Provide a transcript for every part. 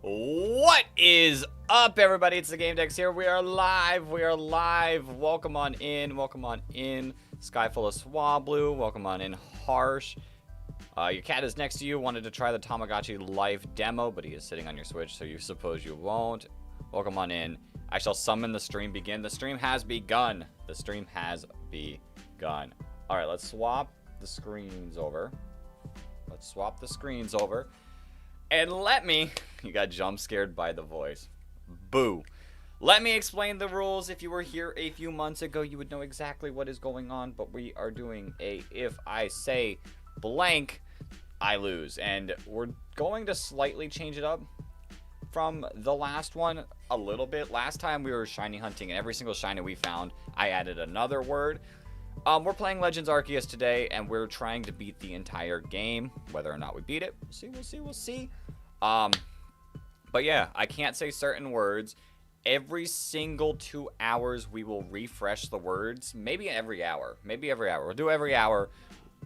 What is up, everybody? It's the Game Dex here. We are live. Welcome on in. Sky full of Swablu. Welcome on in, Harsh. Your cat is next to you. Wanted to try the Tamagotchi Life demo, but he is sitting on your Switch, so you suppose you won't. Welcome on in. I shall summon the stream begin. The stream has begun. All right, let's swap the screens over. And you got jump scared by the voice. Boo. Let me explain the rules. If you were here a few months ago, you would know exactly what is going on, but we are doing if I say blank, I lose. And we're going to slightly change it up from the last one a little bit. Last time we were shiny hunting, and every single shiny we found, I added another word. We're playing Legends Arceus today, and we're trying to beat the entire game. Whether or not we beat it, we'll see. But yeah, I can't say certain words. Every single 2 hours, we will refresh the words. Maybe every hour. We'll do every hour.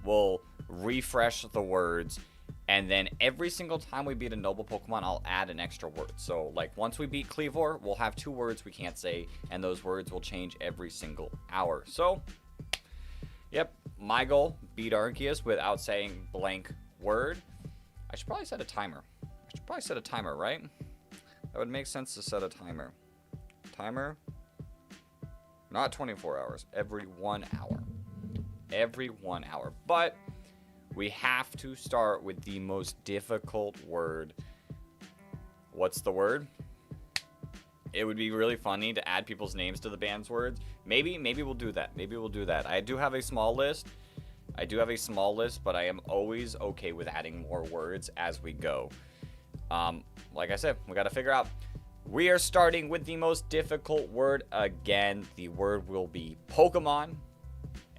We'll refresh the words. And then every single time we beat a noble Pokemon, I'll add an extra word. So, like, once we beat Kleavor, we'll have 2 words we can't say, and those words will change every single hour. So, yep, my goal, beat Arceus without saying blank word. I should probably set a timer. Right? That would make sense to set a timer. Not 24 hours, every 1 hour. But we have to start with the most difficult word. What's the word? It would be really funny to add people's names to the band's words. Maybe we'll do that. I do have a small list, but I am always okay with adding more words as we go. Like I said, we got to figure out. We are starting with the most difficult word again. The word will be Pokemon,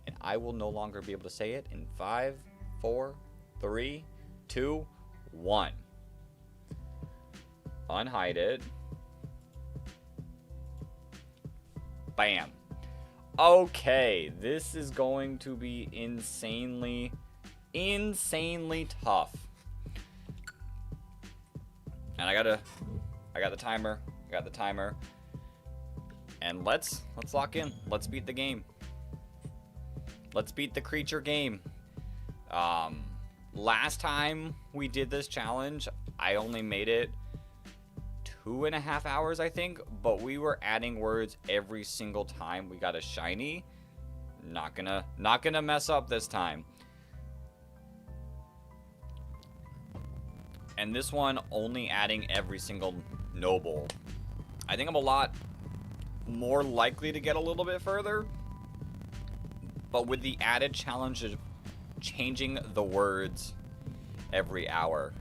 and I will no longer be able to say it in 5, 4, 3, 2, 1. Unhide it. Bam. Okay, this is going to be insanely tough. And I got the timer. And let's lock in. Let's beat the game. Let's beat the creature game. Last time we did this challenge, I only made it 2.5 hours, I think, but we were adding words every single time we got a shiny. Not gonna mess up this time. And this one only adding every single noble. I think I'm a lot more likely to get a little bit further, but with the added challenge of changing the words every hour.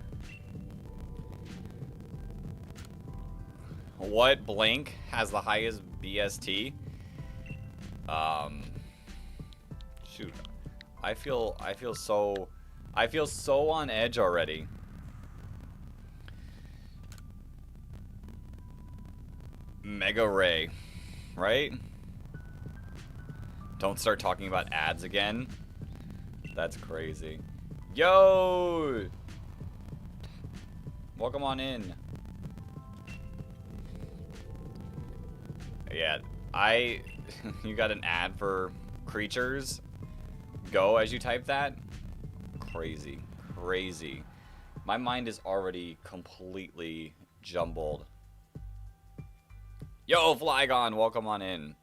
What blank has the highest BST? Shoot. I feel so on edge already. Mega Ray, right? Don't start talking about ads again. That's crazy. Yo! Welcome on in. Yeah, you got an ad for creatures. Go as you type that. Crazy. My mind is already completely jumbled. Yo, Flygon, welcome on in.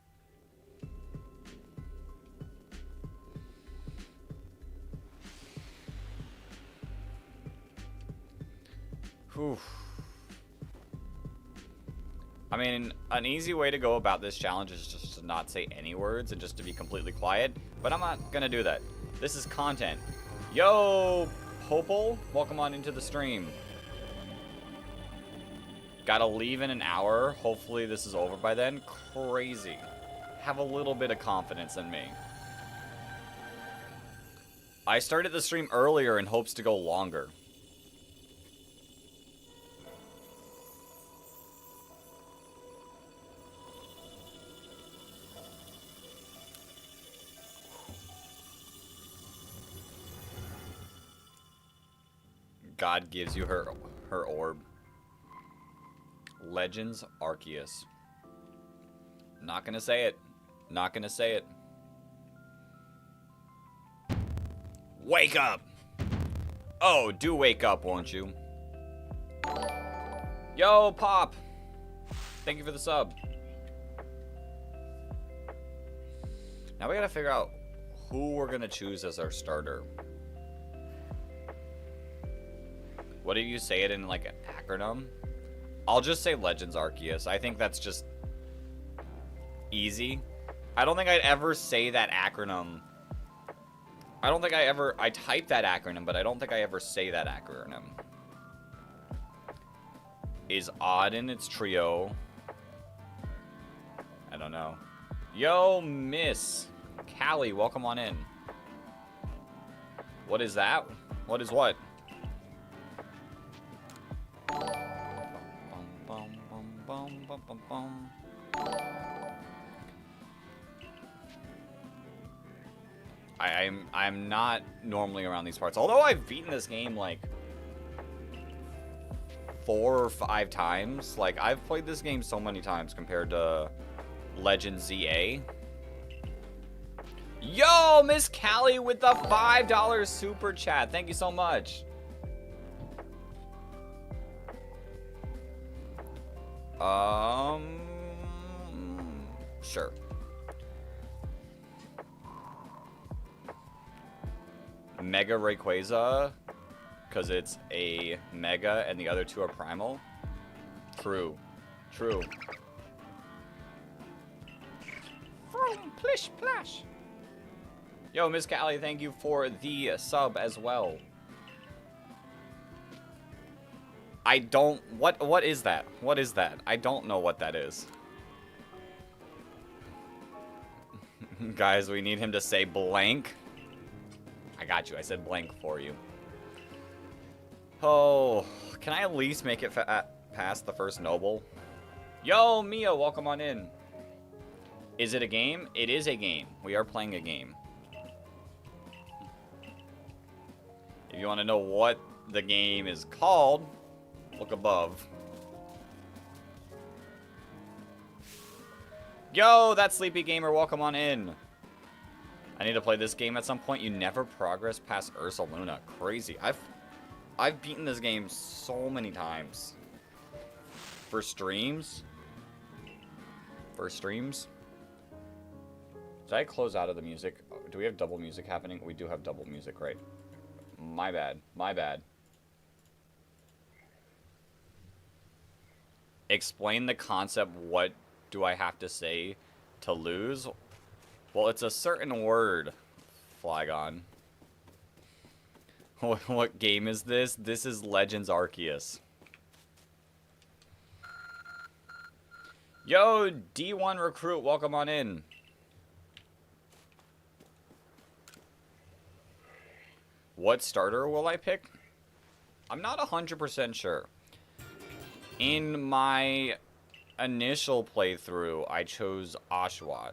Whew. I mean, an easy way to go about this challenge is just to not say any words and just to be completely quiet, but I'm not gonna do that. This is content. Yo, Popol, welcome on into the stream. Gotta leave in an hour. Hopefully this is over by then. Crazy. Have a little bit of confidence in me. I started the stream earlier in hopes to go longer. God gives you her orb. Legends Arceus. Not gonna say it. Not gonna say it. Wake up! Oh, do wake up, won't you? Yo, Pop! Thank you for the sub. Now we gotta figure out who we're gonna choose as our starter. What do you say it in like an acronym? I'll just say Legends Arceus. I think that's just easy. I don't think I'd ever say that acronym. I type that acronym, but I don't think I ever say that acronym. Is odd in its trio. I don't know. Yo, Miss Callie, welcome on in. What is that? What is what? I'm not normally around these parts. Although I've beaten this game like 4 or 5 times. Like, I've played this game so many times compared to Legend ZA. Yo, Miss Callie with the $5 super chat. Thank you so much. Sure. Mega Rayquaza, because it's a Mega and the other 2 are Primal. True. True. From Plish Plash. Yo, Miss Callie, thank you for the sub as well. I don't... What is that? What is that? I don't know what that is. Guys, we need him to say blank. I got you. I said blank for you. Oh, can I at least make it past the first Noble? Yo, Mia, welcome on in. Is it a game? It is a game. We are playing a game. If you want to know what the game is called, look above. Yo, that Sleepy Gamer, welcome on in. I need to play this game at some point. You never progress past Ursaluna. Crazy. I've beaten this game so many times. For streams. For streams. Did I close out of the music? Do we have double music happening? We do have double music, right? My bad. My bad. Explain the concept. What do I have to say to lose? Well, it's a certain word, Flygon. What game is this? This is Legends Arceus. Yo, D1 Recruit, welcome on in. What starter will I pick? I'm not 100% sure. In my initial playthrough, I chose Oshawott.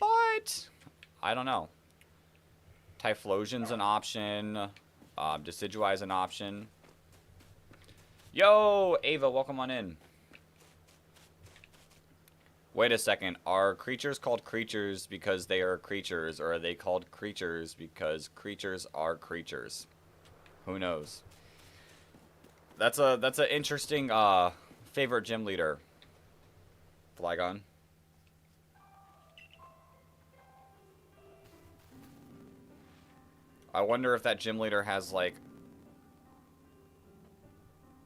But I don't know. Typhlosion's an option. Decidueye's an option. Yo, Ava, welcome on in. Wait a second. Are creatures called creatures because they are creatures, or are they called creatures because creatures are creatures? Who knows? That's an interesting favorite gym leader. Flygon. I wonder if that gym leader has like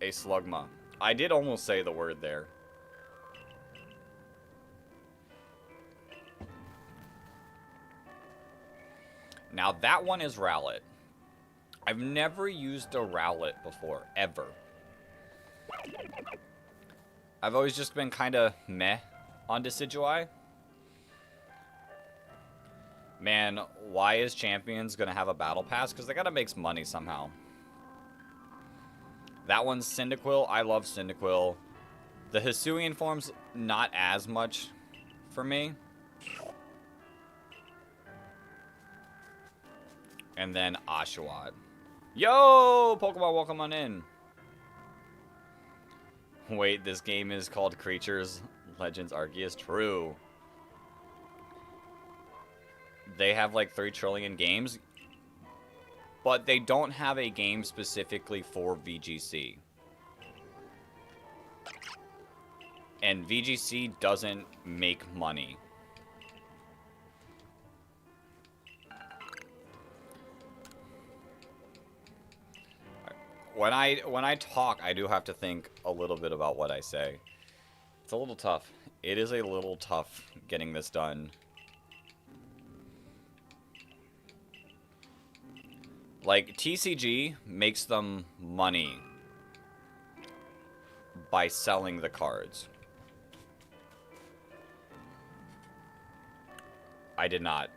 a Slugma. I did almost say the word there. Now that one is Rowlet. I've never used a Rowlet before, ever. I've always just been kind of meh on Decidueye. Man, why is Champions gonna have a battle pass? Because they gotta make money somehow. That one's Cyndaquil. I love Cyndaquil. The Hisuian form's not as much for me. And then Oshawott. Yo, Pokemon, welcome on in. Wait, this game is called Creatures Legends Arceus? True. They have like 3 trillion games, but they don't have a game specifically for VGC. And VGC doesn't make money. When I talk, I do have to think a little bit about what I say. It's a little tough. It is a little tough getting this done. Like, TCG makes them money by selling the cards. I did not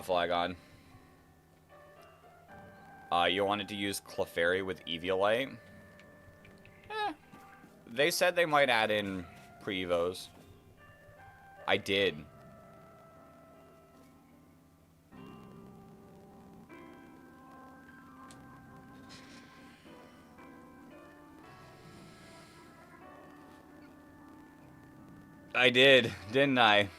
flag on. You wanted to use Clefairy with Eviolite? They said they might add in pre-evos. I did. I did, didn't I?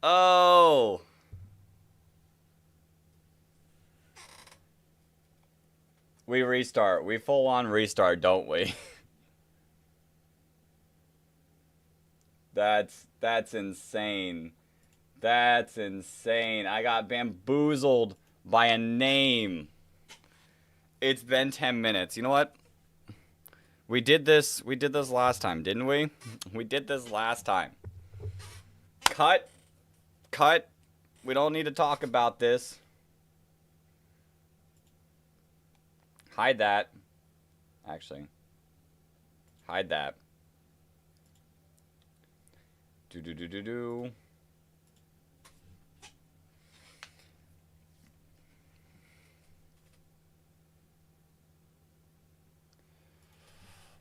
Oh. We restart. We full on restart, don't we? That's insane. That's insane. I got bamboozled by a name. It's been 10 minutes. You know what? We did this last time, didn't we? We did this last time. Cut. Cut. We don't need to talk about this. Hide that. Actually. Hide that. Do.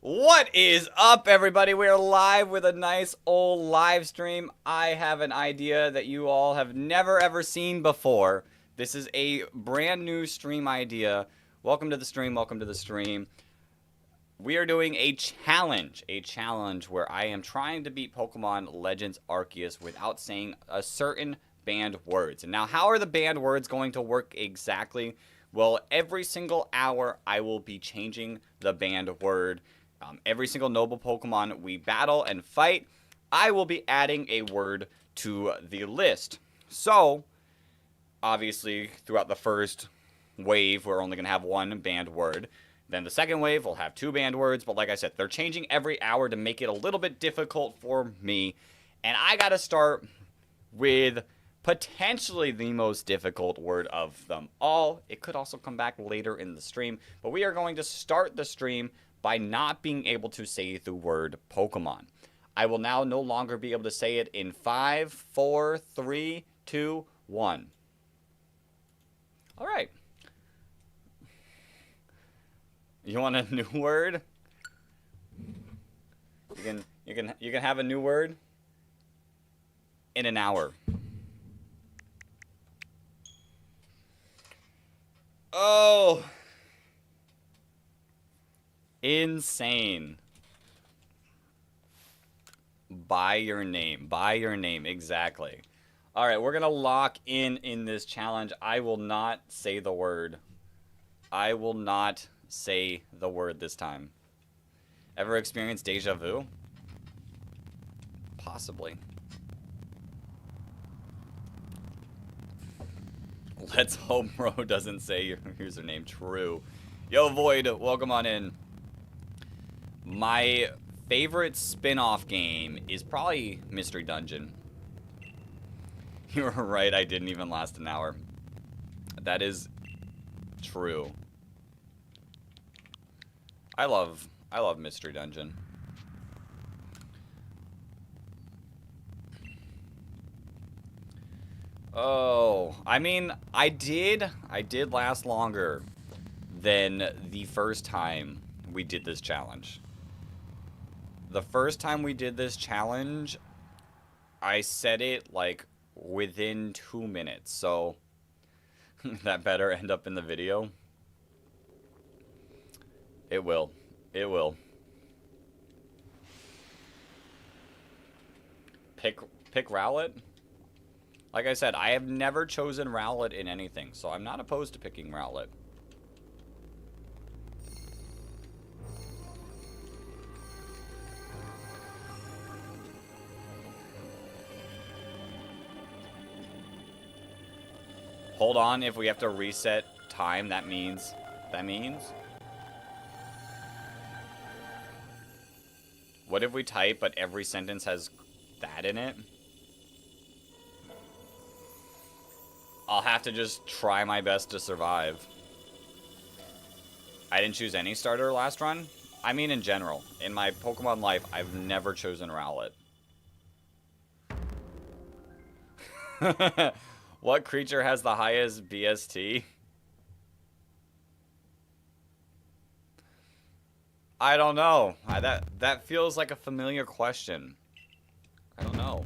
What is up, everybody? We are live with a nice old live stream. I have an idea that you all have never ever seen before. This is a brand new stream idea. Welcome to the stream. Welcome to the stream. We are doing a challenge where I am trying to beat Pokemon Legends Arceus without saying a certain banned words. And now, how are the banned words going to work exactly? Well, every single hour, I will be changing the banned word. Every single noble Pokemon we battle and fight, I will be adding a word to the list. So, obviously, throughout the first wave, we're only going to have one banned word. Then the second wave, we'll have 2 banned words. But like I said, they're changing every hour to make it a little bit difficult for me. And I got to start with potentially the most difficult word of them all. It could also come back later in the stream. But we are going to start the stream by not being able to say the word Pokemon. I will now no longer be able to say it in 5, 4, 3, 2, 1. All right. You want a new word? You can have a new word in an hour. Oh. Insane. By your name. By your name. Exactly. All right, we're going to lock in this challenge. I will not say the word. I will not say the word this time. Ever experienced deja vu? Possibly. Let's hope Bro doesn't say your username. True. Yo, Void, welcome on in. My favorite spin-off game is probably Mystery Dungeon. You were right, I didn't even last an hour. That is true. I love Mystery Dungeon. Oh, I mean, I did last longer than the first time we did this challenge. The first time we did this challenge, I said it like within 2 minutes, so that better end up in the video. It will. It will. Pick Rowlet? Like I said, I have never chosen Rowlet in anything, so I'm not opposed to picking Rowlet. Hold on, if we have to reset time, that means... What if we type, but every sentence has that in it? I'll have to just try my best to survive. I didn't choose any starter last run. I mean in general. In my Pokemon life, I've never chosen Rowlet. What creature has the highest BST? I don't know. That feels like a familiar question. I don't know.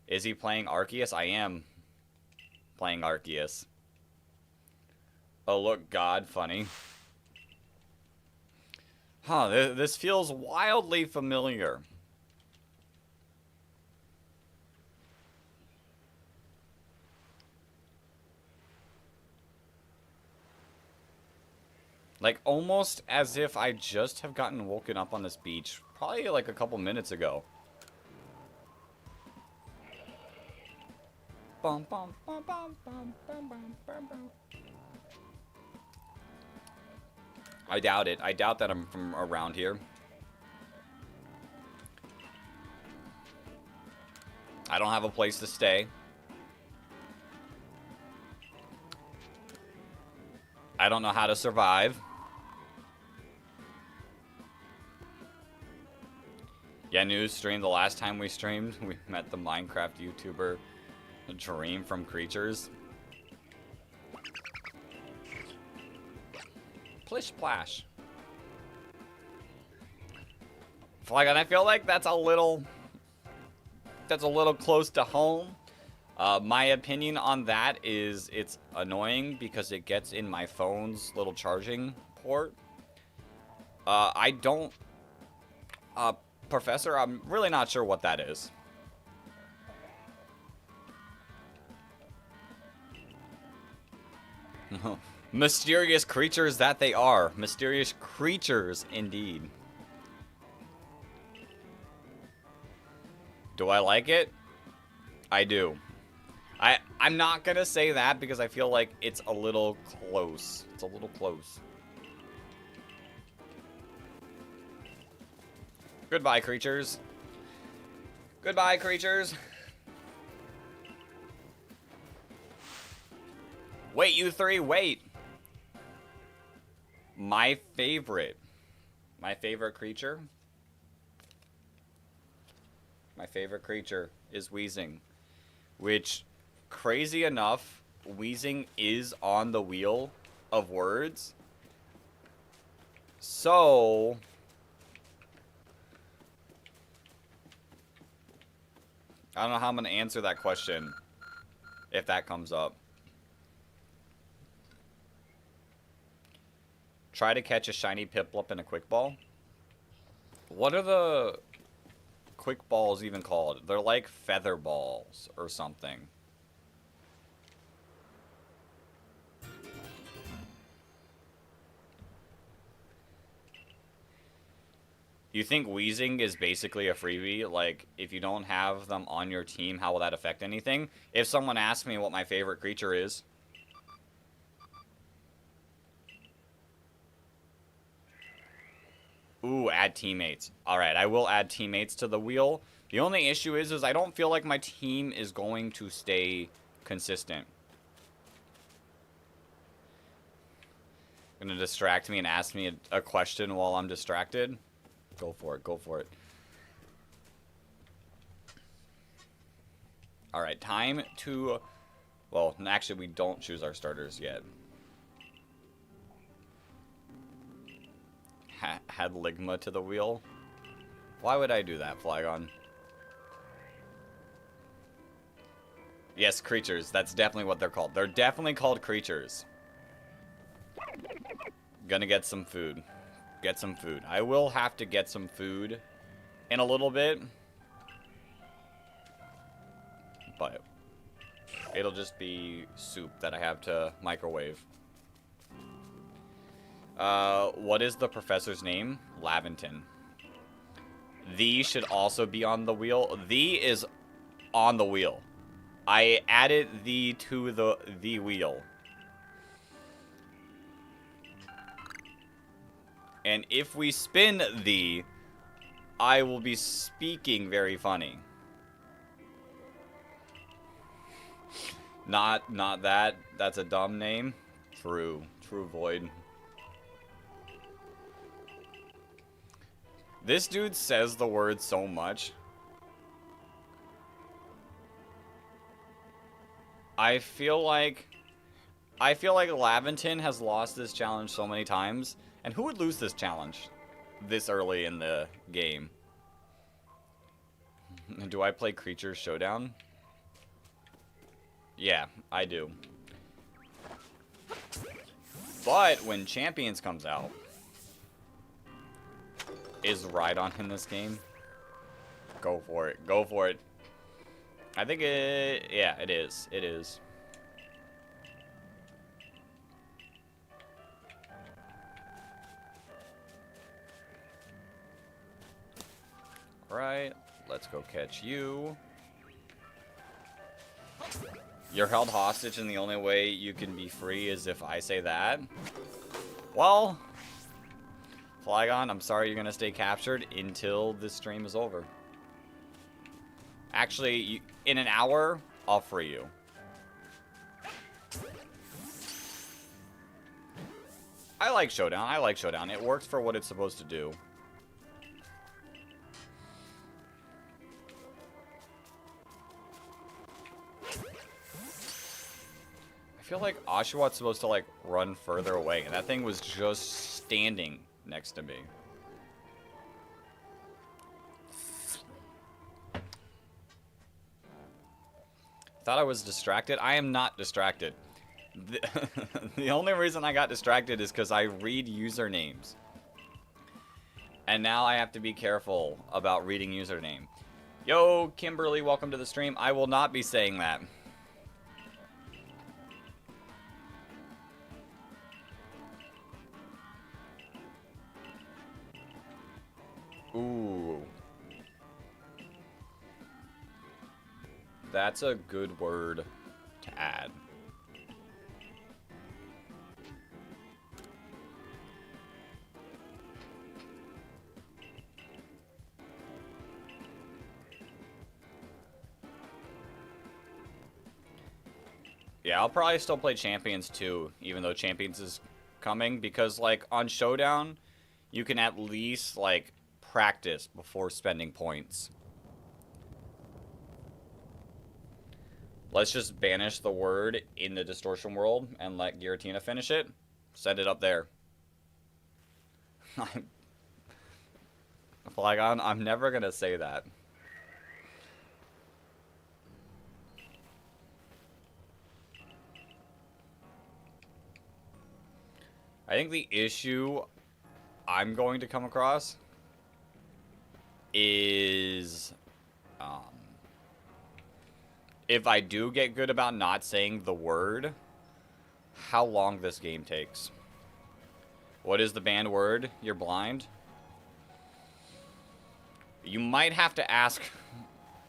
Is he playing Arceus? I am playing Arceus. Oh, look, God, funny. Huh, this feels wildly familiar. Like, almost as if I just have gotten woken up on this beach. Probably like a couple minutes ago. Bum, bum, bum, bum, bum, bum, bum, bum, bum. I doubt it. I doubt that I'm from around here. I don't have a place to stay. I don't know how to survive. Yeah, news stream. The last time we streamed, we met the Minecraft YouTuber Dream from Creatures. Plish Plash. Flygon, I feel like that's a little close to home. My opinion on that is it's annoying because it gets in my phone's little charging port. I don't... Professor, I'm really not sure what that is. Mysterious creatures that they are. Mysterious creatures, indeed. Do I like it? I do. I'm not gonna say that because I feel like it's a little close. It's a little close. Goodbye, creatures. Goodbye, creatures. Wait, you three, wait. My favorite creature? My favorite creature is Weezing. Which, crazy enough, Weezing is on the wheel of words. So... I don't know how I'm going to answer that question if that comes up. Try to catch a shiny Piplup in a quick ball. What are the quick balls even called? They're like feather balls or something. You think Weezing is basically a freebie? Like, if you don't have them on your team, how will that affect anything? If someone asks me what my favorite creature is... Ooh, add teammates. Alright, I will add teammates to the wheel. The only issue is I don't feel like my team is going to stay consistent. Gonna distract me and ask me a question while I'm distracted? Go for it, go for it. Alright, time to... Well, actually, we don't choose our starters yet. Had Ligma to the wheel. Why would I do that, Flygon? Yes, creatures. That's definitely what they're called. They're definitely called creatures. Gonna get some food. Get some food. I will have to get some food in a little bit. But it'll just be soup that I have to microwave. What is the professor's name? Laventon. The should also be on the wheel. The is on the wheel. I added the to the wheel. And if we spin the, I will be speaking very funny. Not that. That's a dumb name. True. True, Void. This dude says the word so much. I feel like Laventon has lost this challenge so many times. And who would lose this challenge this early in the game? Do I play Creature Showdown? Yeah, I do. But when Champions comes out, is Rhydon in this game? Go for it. Go for it. I think it... Yeah, it is. It is. Alright. Let's go catch you. You're held hostage and the only way you can be free is if I say that. Well... Flygon, I'm sorry you're going to stay captured until this stream is over. Actually, in an hour, I'll free you. I like Showdown. I like Showdown. It works for what it's supposed to do. I feel like Oshawott supposed to, like, run further away, and that thing was just standing next to me. Thought I was distracted. I am not distracted. The only reason I got distracted is because I read usernames. And now I have to be careful about reading username. Yo, Kimberly, welcome to the stream. I will not be saying that. Ooh. That's a good word to add. Yeah, I'll probably still play Champions too, even though Champions is coming, because, like, on Showdown, you can at least, like, practice before spending points. Let's just banish the word in the Distortion world and let Giratina finish it. Send it up there. Flygon, I'm never gonna say that. I think the issue I'm going to come across is if I do get good about not saying the word, how long this game takes. What is the banned word? You're blind? You might have to ask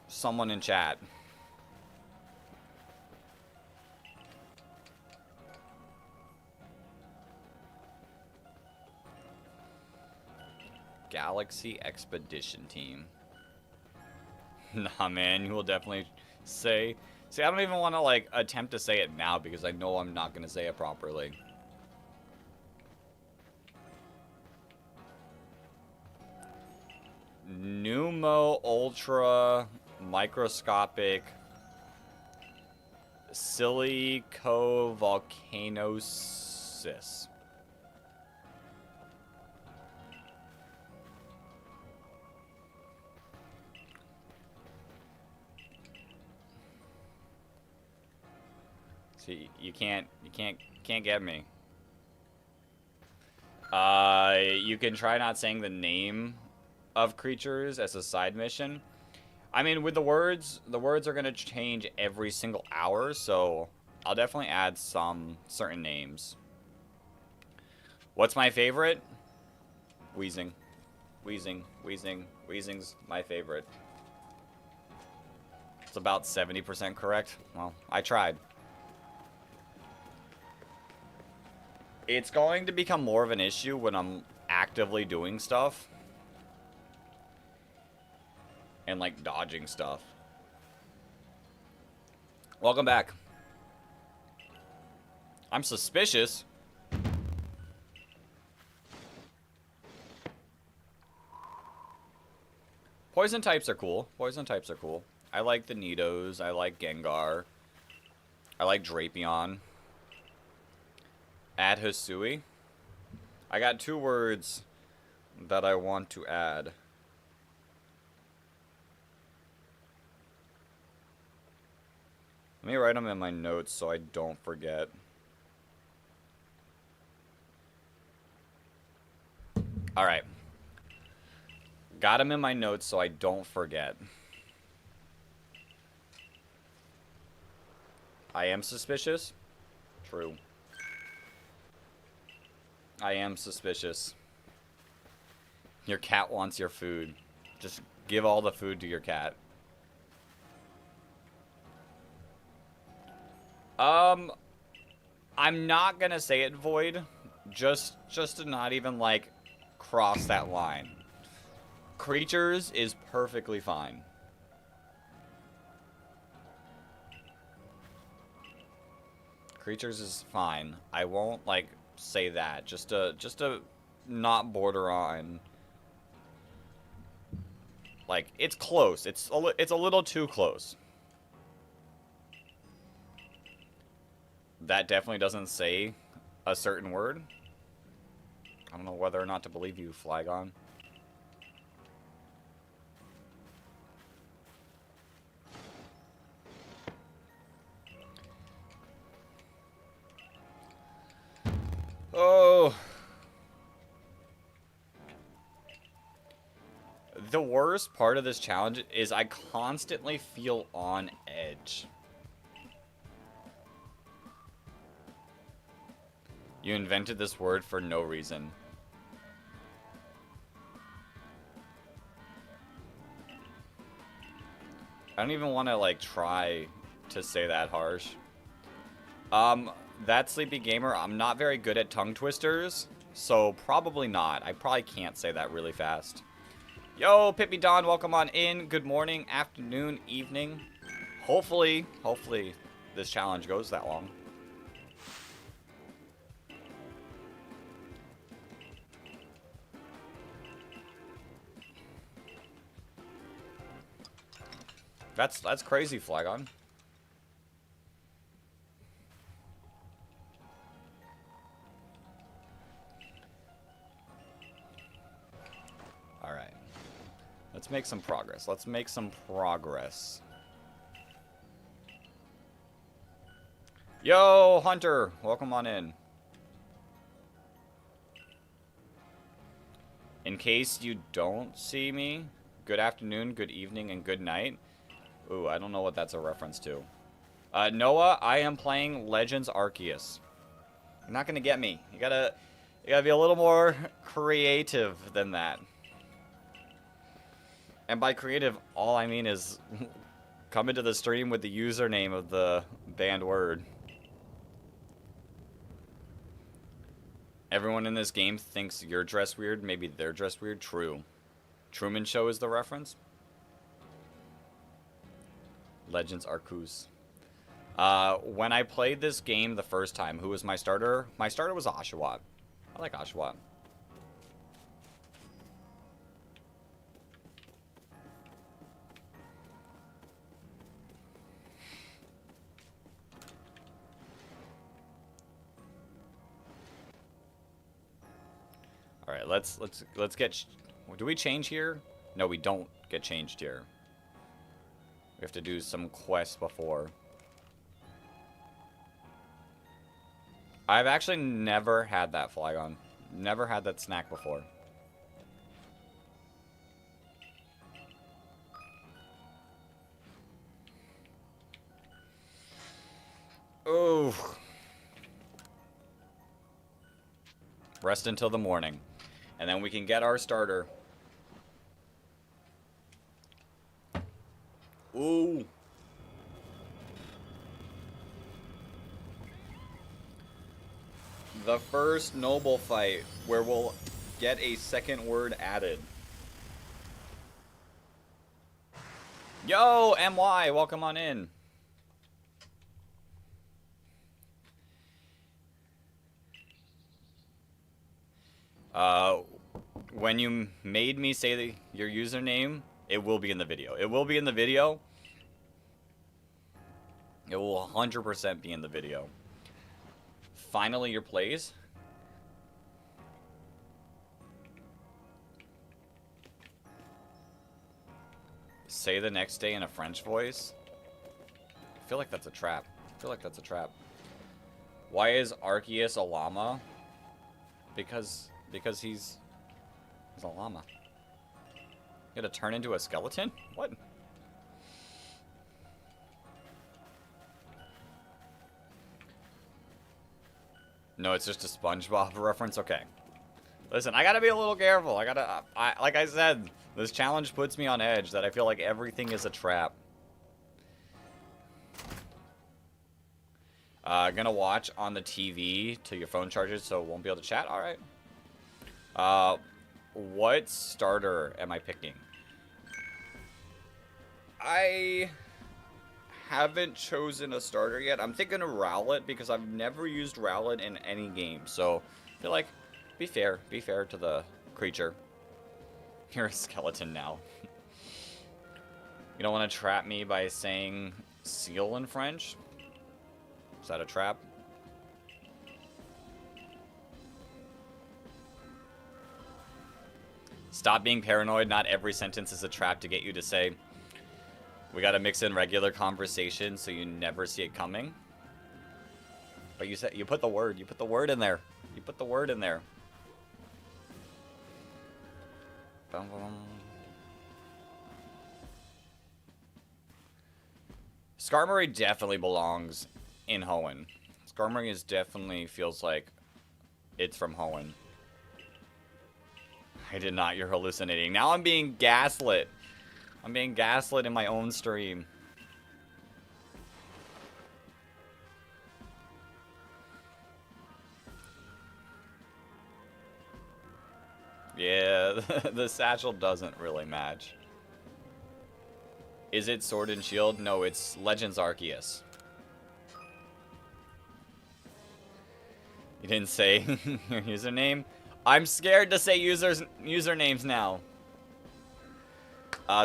someone in chat. Galaxy Expedition Team. Nah, man, you will definitely say... See, I don't even want to, like, attempt to say it now because I know I'm not going to say it properly. Pneumo Ultra Microscopic Silicovolcanosis. See, you can't get me. You can try not saying the name of creatures as a side mission. I mean, with the words are gonna change every single hour, so I'll definitely add some certain names. What's my favorite? Wheezing. Wheezing. Wheezing. Wheezing's my favorite. It's about 70% correct. Well, I tried. It's going to become more of an issue when I'm actively doing stuff. And, like, dodging stuff. Welcome back. I'm suspicious. Poison types are cool. Poison types are cool. I like the Nidos. I like Gengar. I like Drapion. Add Hisui. I got 2 words that I want to add. Let me write them in my notes so I don't forget. Alright. Got them in my notes so I don't forget. I am suspicious. True. I am suspicious. Your cat wants your food. Just give all the food to your cat. I'm not gonna say it, Void. Just to not even, like, cross that line. Creatures is perfectly fine. Creatures is fine. I won't, like, say that. Just to not border on. Like, it's close. It's a little too close. That definitely doesn't say a certain word. I don't know whether or not to believe you, Flygon. Oh. The worst part of this challenge is I constantly feel on edge. You invented this word for no reason. I don't even want to, like, try to say that harsh. That Sleepy Gamer, I'm not very good at tongue twisters, so probably not. I probably can't say that really fast. Yo, Pippi Don, welcome on in. Good morning, afternoon, evening. Hopefully this challenge goes that long. That's crazy, Flygon. Alright. Let's make some progress. Let's make some progress. Yo, Hunter! Welcome on in. In case you don't see me, good afternoon, good evening, and good night. Ooh, I don't know what that's a reference to. Noah, I am playing Legends Arceus. You're not gonna get me. You gotta be a little more creative than that. And by creative, all I mean is come into the stream with the username of the banned word. Everyone in this game thinks you're dressed weird. Maybe they're dressed weird. True. Truman Show is the reference. Legends Arceus. When I played this game the first time, who was my starter? My starter was Oshawott. I like Oshawott. All right, let's get. Do we change here? No, we don't get changed here. We have to do some quest before. I've actually never had that Flygon. Never had that snack before. Oh. Rest until the morning. And then we can get our starter. Ooh. The first noble fight where we'll get a second word added. Yo, MY, welcome on in. When you made me say your username, it will be in the video. It will be in the video. It will 100% be in the video. Finally, your plays. Say the next day in a French voice. I feel like that's a trap. I feel like that's a trap. Why is Arceus a llama? Because he's a llama. You gotta turn into a skeleton? What? No, it's just a SpongeBob reference? Okay. Listen, I gotta be a little careful. like I said, this challenge puts me on edge that I feel like everything is a trap. Gonna watch on the TV till your phone charges so it won't be able to chat? Alright. What starter am I picking? I haven't chosen a starter yet. I'm thinking of Rowlet because I've never used Rowlet in any game. So, I feel like, be fair to the creature. You're a skeleton now. You don't want to trap me by saying seal in French? Is that a trap? Stop being paranoid. Not every sentence is a trap to get you to say, we gotta mix in regular conversation so you never see it coming. But you said you put the word in there. You put the word in there. Bum, bum. Skarmory definitely belongs in Hoenn. Skarmory is definitely feels like it's from Hoenn. I did not. You're hallucinating. Now I'm being gaslit. I'm being gaslit in my own stream. Yeah, the satchel doesn't really match. Is it Sword and Shield? No, it's Legends Arceus. You didn't say your username? I'm scared to say usernames now.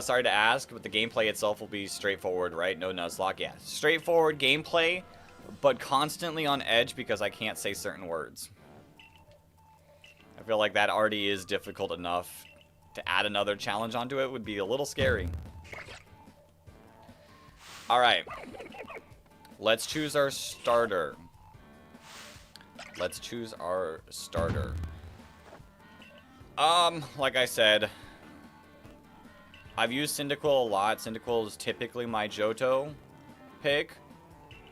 Sorry to ask, but the gameplay itself will be straightforward, right? No Nuzlocke? Yeah, straightforward gameplay, but constantly on edge because I can't say certain words. I feel like that already is difficult enough. To add another challenge onto it would be a little scary. Alright. Let's choose our starter. Let's choose our starter. Like I said, I've used Cyndaquil a lot. Cyndaquil is typically my Johto pick.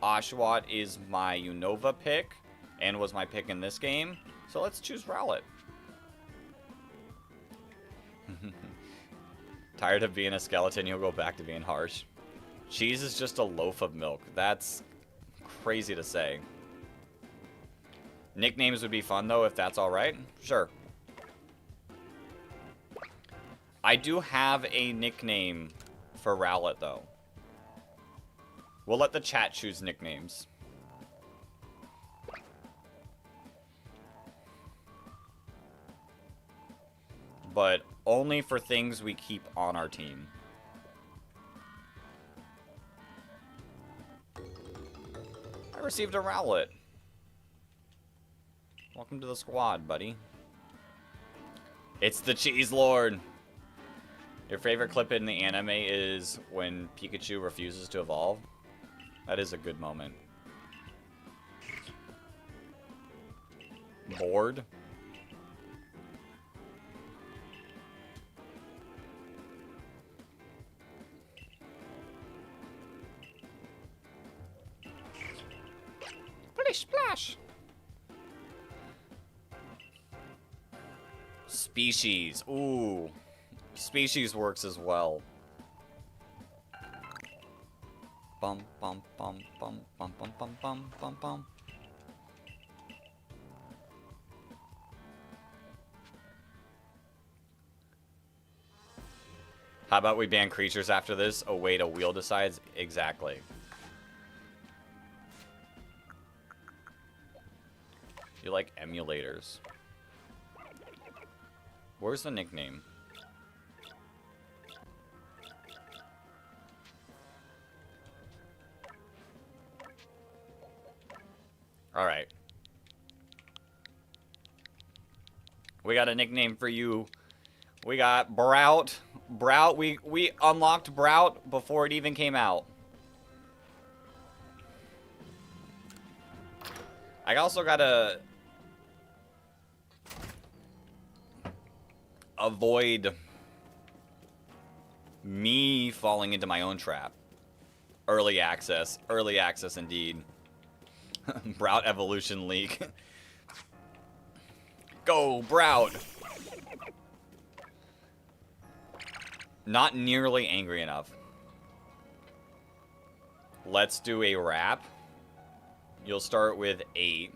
Oshawott is my Unova pick, and was my pick in this game. So let's choose Rowlet. Tired of being a skeleton, you'll go back to being harsh. Cheese is just a loaf of milk. That's crazy to say. Nicknames would be fun, though, if that's alright. Sure. I do have a nickname for Rowlet, though. We'll let the chat choose nicknames. But only for things we keep on our team. I received a Rowlet. Welcome to the squad, buddy. It's the Cheese Lord. Your favorite clip in the anime is when Pikachu refuses to evolve. That is a good moment. bored. Splish splash. Species. Ooh. Species works as well. Bum bum bum bum bum bum bum bum bum bum. How about we ban creatures after this? Oh wait, a wheel decides? Exactly. You like emulators. Where's the nickname? Alright. We got a nickname for you. We got Brout. Brout, we unlocked Brout before it even came out. I also gotta avoid me falling into my own trap. Early access indeed. Brout Evolution League. Go, Brout! Not nearly angry enough. Let's do a wrap. You'll start with 8.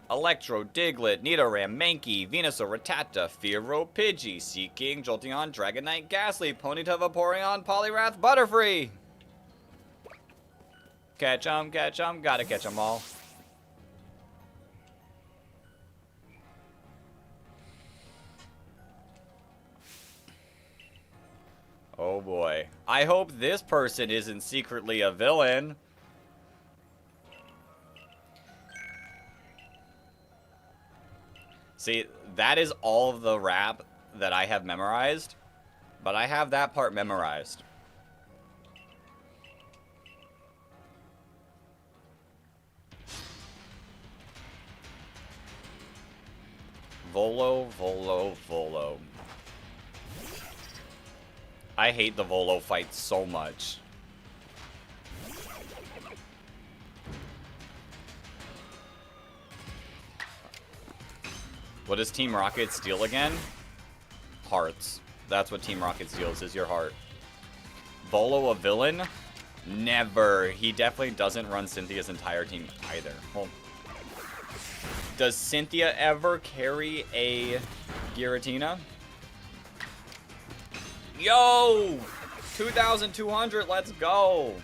Electro, Diglett, Nidoran, Mankey, Venusaur, Rattata, Fearow, Pidgey, Seaking, Jolteon, Dragonite, Ghastly, Ponyta, Vaporeon, Poliwrath, Butterfree! Catch 'em, gotta catch 'em all. Oh boy. I hope this person isn't secretly a villain. See, that is all of the rap that I have memorized, but I have that part memorized. Volo, Volo, Volo. I hate the Volo fight so much. What does Team Rocket steal again? Hearts. That's what Team Rocket steals, is your heart. Volo a villain? Never. He definitely doesn't run Cynthia's entire team either. Well, does Cynthia ever carry a Giratina? Yo! 2,200, let's go!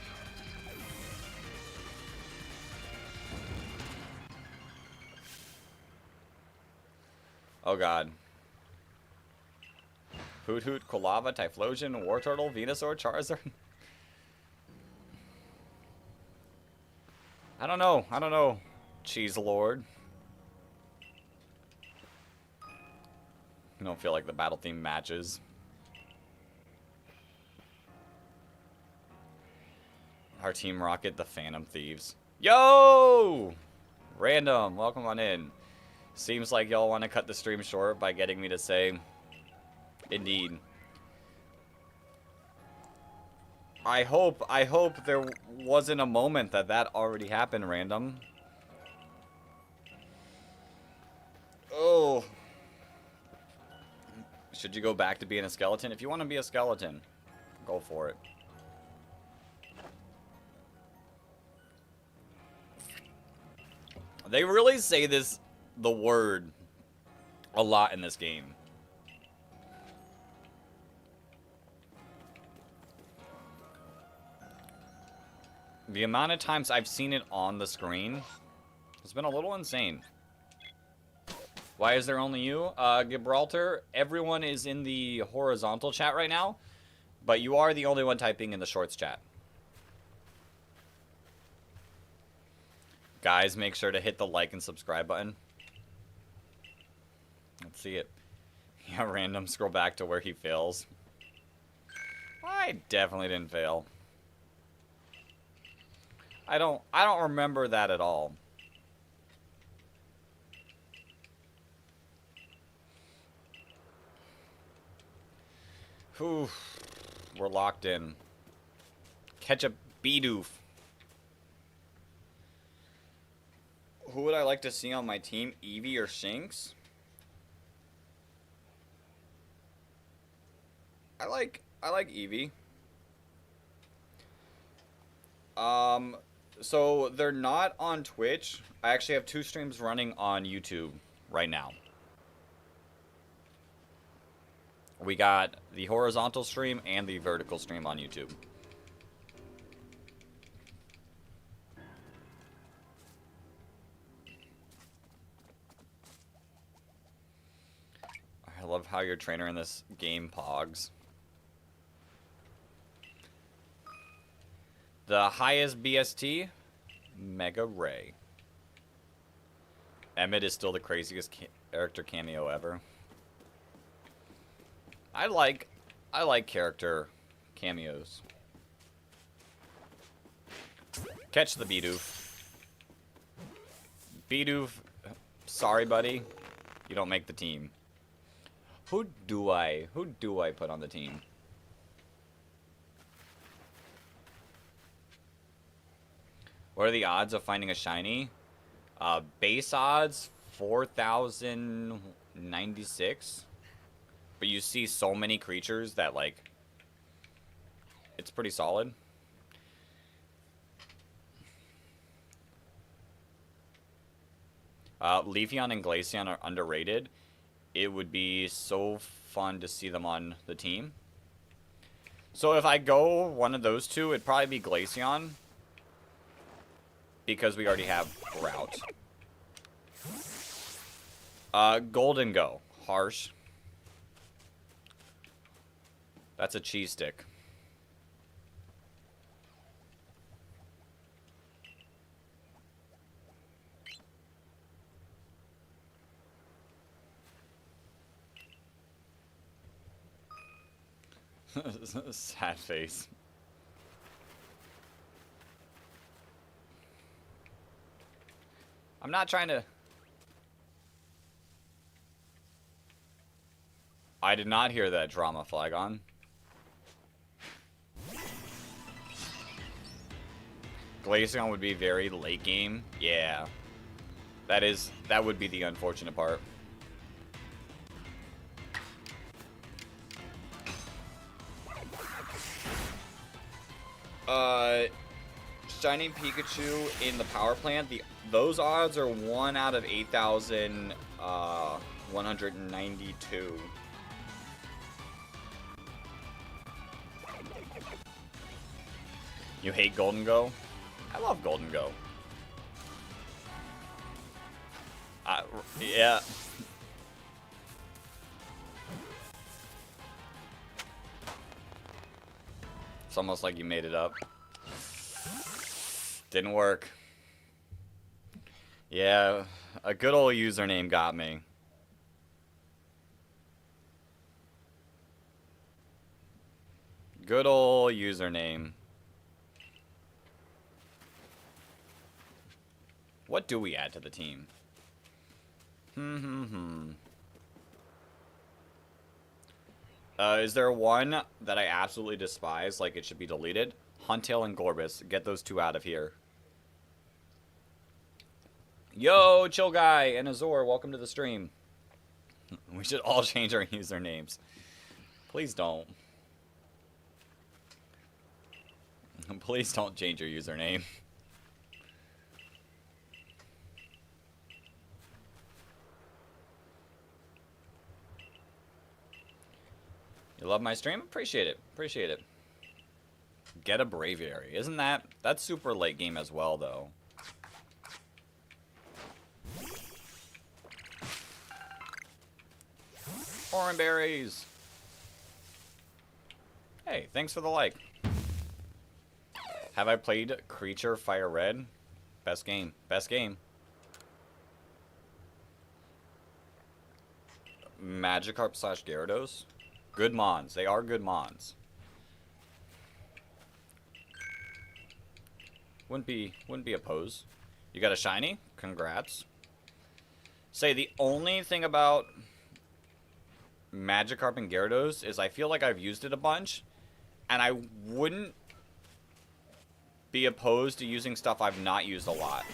Oh god. Hoot Hoot, Quilava, Typhlosion, Wartortle, Venusaur, Charizard. I don't know, Cheese Lord. I don't feel like the battle theme matches. Our Team Rocket, the Phantom Thieves. Yo! Random, welcome on in. Seems like y'all want to cut the stream short by getting me to say, indeed. I hope there wasn't a moment that already happened, Random. Oh. Should you go back to being a skeleton? If you want to be a skeleton, go for it. They really say the word a lot in this game. The amount of times I've seen it on the screen has been a little insane. Why is there only you? Gibraltar, everyone is in the horizontal chat right now, but you are the only one typing in the shorts chat. Guys, make sure to hit the like and subscribe button. Let's see it. Yeah, Random, scroll back to where he fails. I definitely didn't fail. I don't remember that at all. Whew. We're locked in. Ketchup Bidoof. Who would I like to see on my team? Eevee or Shinx? I like Eevee. So they're not on Twitch. I actually have 2 streams running on YouTube right now. We got the horizontal stream and the vertical stream on YouTube. I love how you're trainer in this game, Pogs. The highest BST, Mega Ray. Emmett is still the craziest character cameo ever. I like character cameos. Catch the Bidoof. Bidoof, sorry buddy, you don't make the team. Who do I put on the team? What are the odds of finding a shiny? Base odds 4,096. But you see so many creatures that, like, it's pretty solid. Leafeon and Glaceon are underrated. It would be so fun to see them on the team. So if I go one of those two, it'd probably be Glaceon. Because we already have Route. Golden Go. Harsh. That's a cheese stick. Sad face. I'm not trying to... I did not hear that drama, Flagon. Glaceon would be very late game. Yeah. That would be the unfortunate part. Shining Pikachu in the power plant, those odds are 1 out of 8,192. You hate Golden Go? I love Golden Go. Yeah. It's almost like you made it up. Didn't work. Yeah, a good old username got me. Good old username. What do we add to the team? Is there one that I absolutely despise, like it should be deleted? Huntail and Gorbis. Get those 2 out of here. Yo, Chill Guy and Azor, welcome to the stream. We should all change our usernames. Please don't. Please don't change your username. You love my stream? Appreciate it. Appreciate it. Get a Braviary. Isn't that's super late game as well, though. Oranberries. Hey, thanks for the like. Have I played Creature Fire Red? Best game. Best game. Magikarp / Gyarados. Good mons. They are good mons. Wouldn't be opposed. You got a shiny? Congrats. Say the only thing about Magikarp and Gyarados is I feel like I've used it a bunch, and I wouldn't be opposed to using stuff I've not used a lot.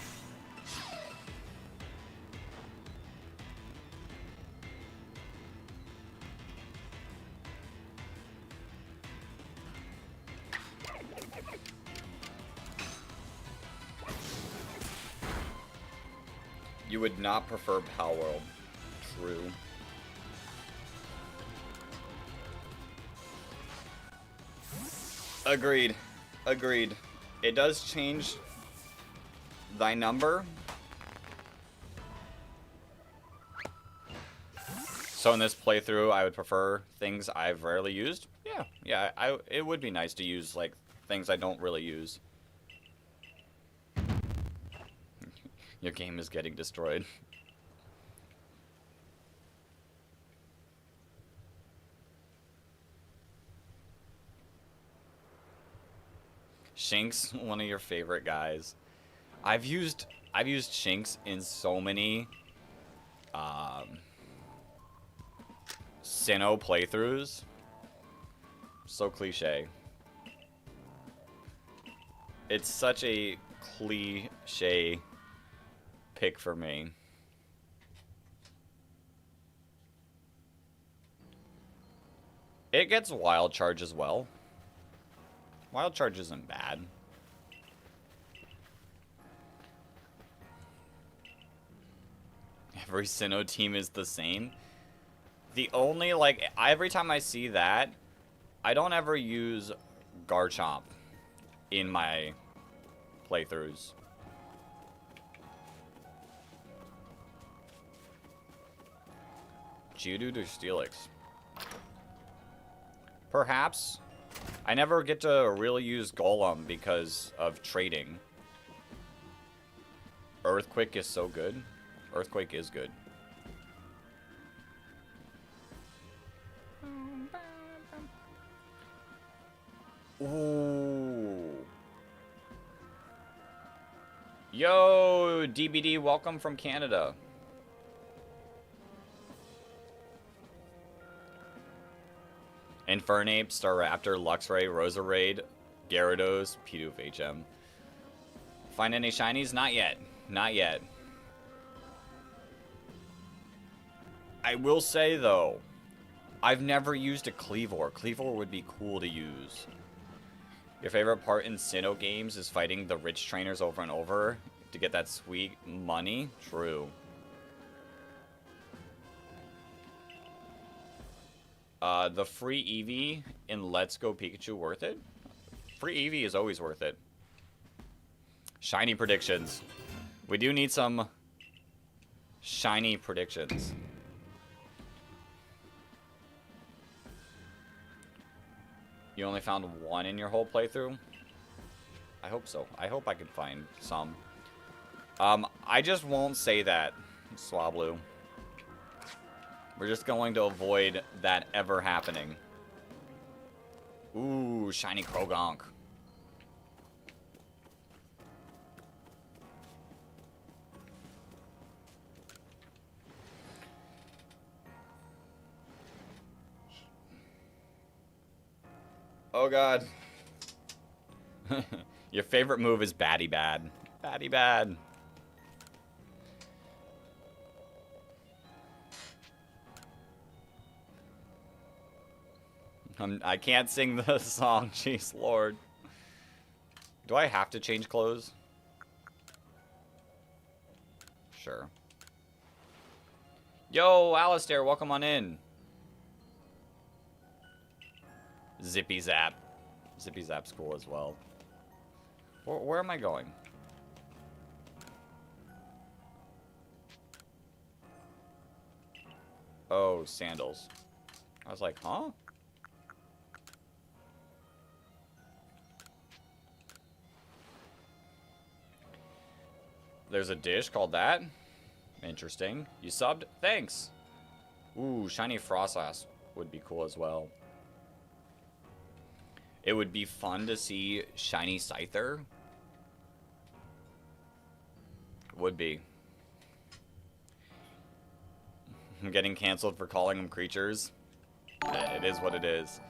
You would not prefer Palworld. True. Agreed. Agreed. It does change thy number. So in this playthrough, I would prefer things I've rarely used. Yeah, it would be nice to use, like, things I don't really use. Your game is getting destroyed. Shinx, one of your favorite guys. I've used Shinx in so many Sinnoh playthroughs. So cliche. It's such a cliche pick for me. It gets Wild Charge as well. Wild Charge isn't bad. Every Sinnoh team is the same. The only, like, every time I see that, I don't ever use Garchomp in my playthroughs. Geodude or Steelix? Perhaps. I never get to really use Golem because of trading. Earthquake is so good. Earthquake is good. Ooh. Yo, DBD, welcome from Canada. Infernape, Staraptor, Luxray, Roserade, Gyarados, Pidoof, HM. Find any shinies? Not yet. Not yet. I will say, though, I've never used a Kleavor. Kleavor would be cool to use. Your favorite part in Sinnoh games is fighting the rich trainers over and over to get that sweet money? True. The free Eevee in Let's Go Pikachu worth it? Free Eevee is always worth it. Shiny predictions. We do need some shiny predictions. You only found one in your whole playthrough? I hope so. I hope I can find some. I just won't say that, Swablu. We're just going to avoid that ever happening. Ooh, shiny Krogonk. Oh god. Your favorite move is Batty Bad. Batty Bad. I can't sing the song, jeez lord. Do I have to change clothes? Sure. Yo, Alistair, welcome on in. Zippy Zap. Zippy Zap's cool as well. Where am I going? Oh, sandals. I was like, huh? There's a dish called that. Interesting. You subbed? Thanks. Ooh, shiny Frostlass would be cool as well. It would be fun to see shiny Scyther. Would be. I'm getting canceled for calling them creatures. It is what it is.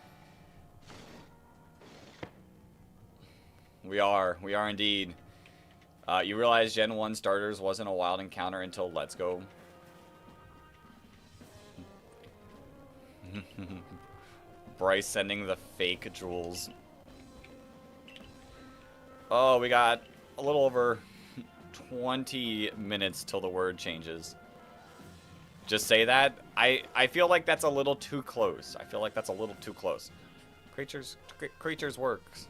We are indeed. You realize Gen 1 starters wasn't a wild encounter until Let's Go. Bryce sending the fake jewels. Oh, we got a little over 20 minutes till the word changes. Just say that. I feel like that's a little too close. I feel like that's a little too close. Creatures works.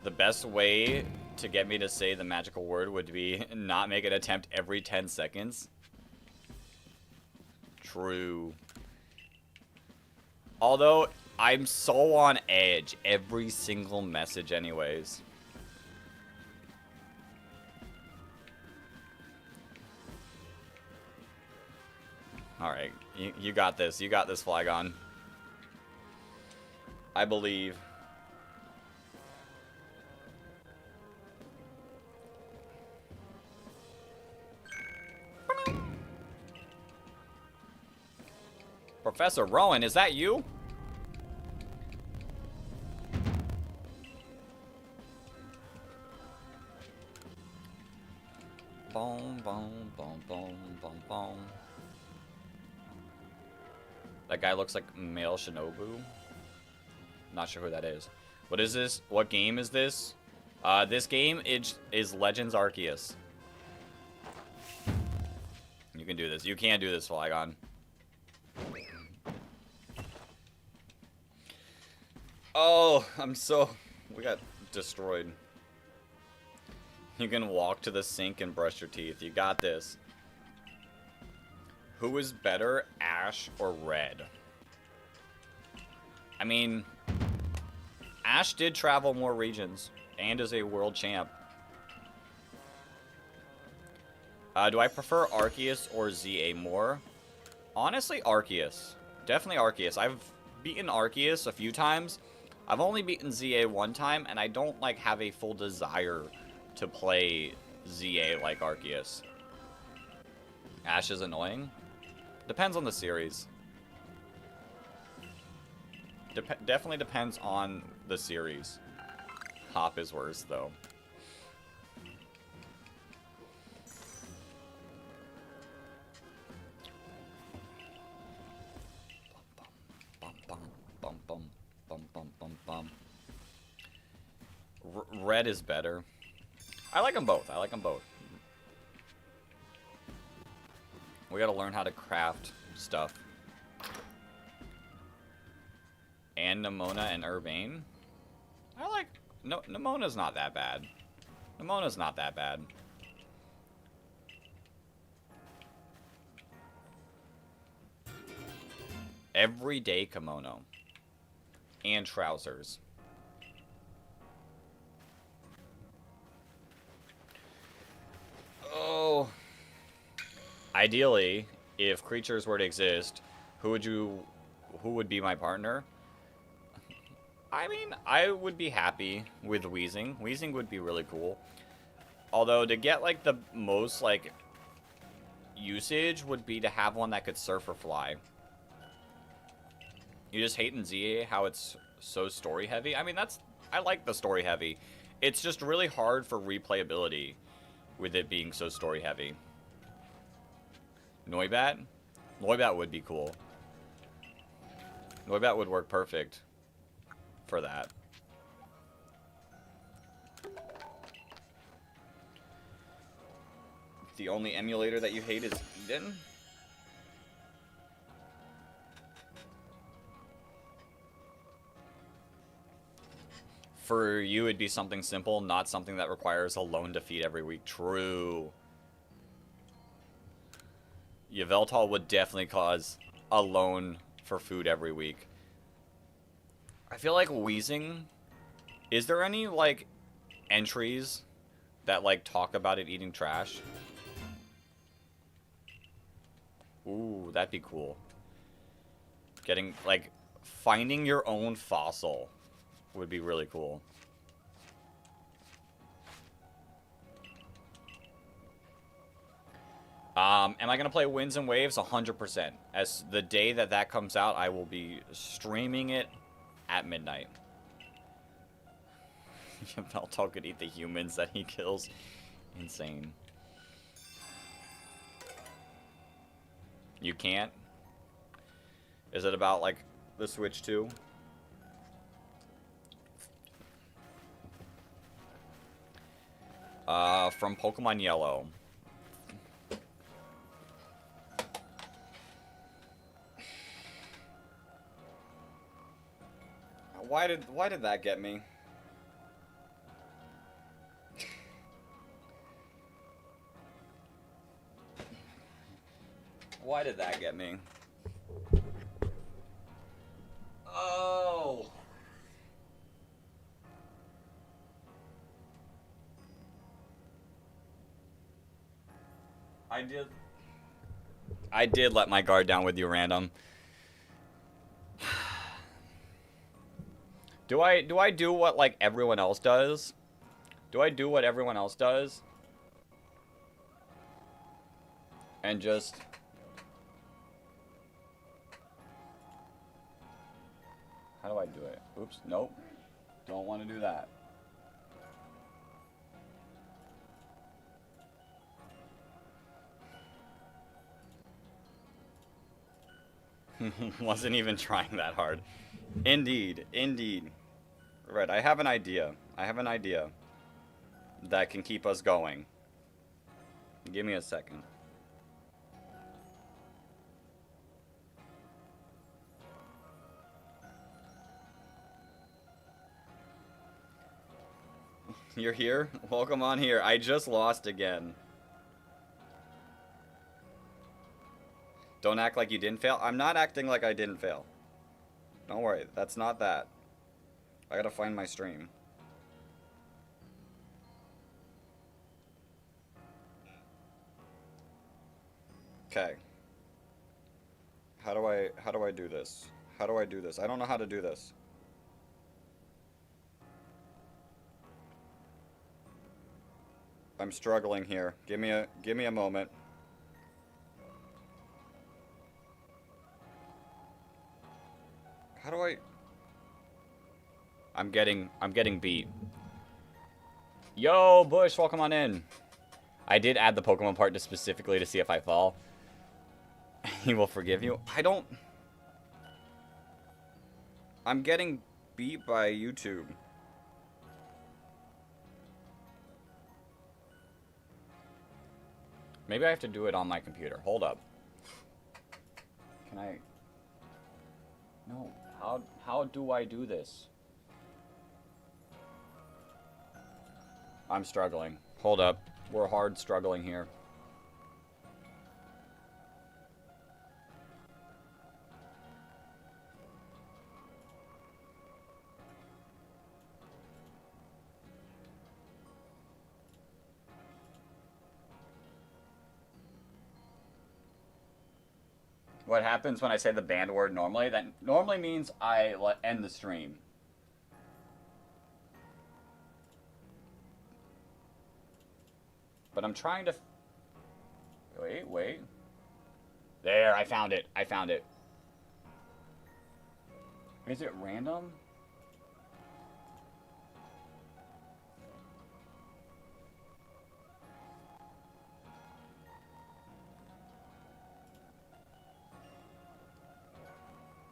The best way to get me to say the magical word would be not make an attempt every 10 seconds. True. Although, I'm so on edge every single message anyways. Alright, you got this. You got this, Flygon. I believe. Professor Rowan, is that you? Boom, boom, boom, boom, boom, boom. That guy looks like male Shinobu. Not sure who that is. What is this? What game is this? This game is Legends Arceus. You can do this. You can do this, Flygon. Oh, we got destroyed. You can walk to the sink and brush your teeth. You got this. Who is better, Ash or Red? I mean, Ash did travel more regions and is a world champ. Do I prefer Arceus or ZA more? Honestly, Arceus. Definitely Arceus. I've beaten Arceus a few times. I've only beaten ZA one time, and I don't like have a full desire to play ZA like Arceus. Ash is annoying. Depends on the series. Definitely depends on the series. Hop is worse, though. Red is better. I like them both. I like them both. We gotta learn how to craft stuff. And Nemona and Urbane. I like... No, Nemona's not that bad. Nemona's not that bad. Everyday kimono. And trousers. Oh. Ideally, if creatures were to exist, who would be my partner? I mean, I would be happy with Weezing. Weezing would be really cool. Although, to get, like, the most, like, usage would be to have one that could surf or fly. You just hate in ZA how it's so story-heavy. I mean, I like the story-heavy. It's just really hard for replayability with it being so story-heavy. Noibat? Noibat would be cool. Noibat would work perfect for that. The only emulator that you hate is Eden? For you, it'd be something simple, not something that requires a lone defeat every week. True. Yveltal would definitely cause a lone for food every week. I feel like Weezing... Is there any, like, entries that, like, talk about it eating trash? Ooh, that'd be cool. Getting, like, finding your own fossil would be really cool. Am I going to play Winds and Waves? 100%. As the day that that comes out, I will be streaming it at midnight. Veltal could eat the humans that he kills. Insane. You can't? Is it about, like, the Switch 2? From Pokemon Yellow. Why did that get me? Why did that get me? Oh. I did let my guard down with you, random. Do I do what like everyone else does? Do I do what everyone else does? And just how do I do it? Oops, nope. Don't want to do that. Wasn't even trying that hard. Indeed, indeed. Right, I have an idea. I have an idea that can keep us going. Give me a second. You're here? Welcome on here. I just lost again. Don't act like you didn't fail. I'm not acting like I didn't fail. Don't worry, that's not that. I gotta find my stream. Okay. How do I do this? How do I do this? I don't know how to do this. I'm struggling here. Give me a moment. How do I I'm getting beat. Yo, Bush, welcome on in. I did add the Pokemon part just specifically to see if I fall. He will forgive you. I'm getting beat by YouTube. Maybe I have to do it on my computer. Hold up. Can I? No. How do I do this? I'm struggling. Hold up. We're hard struggling here. What happens when I say the banned word normally? That normally means I end the stream. But I'm trying to... Wait. There, I found it. Is it random?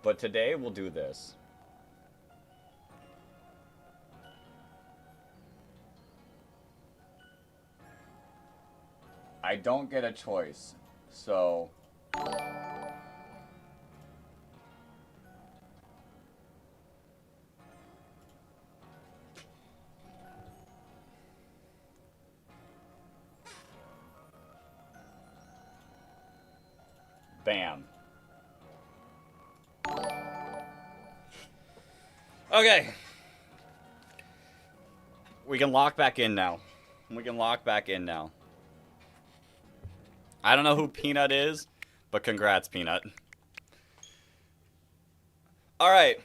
But today we'll do this. I don't get a choice, so... Bam. Okay. We can lock back in now. I don't know who Peanut is, but congrats, Peanut. Alright.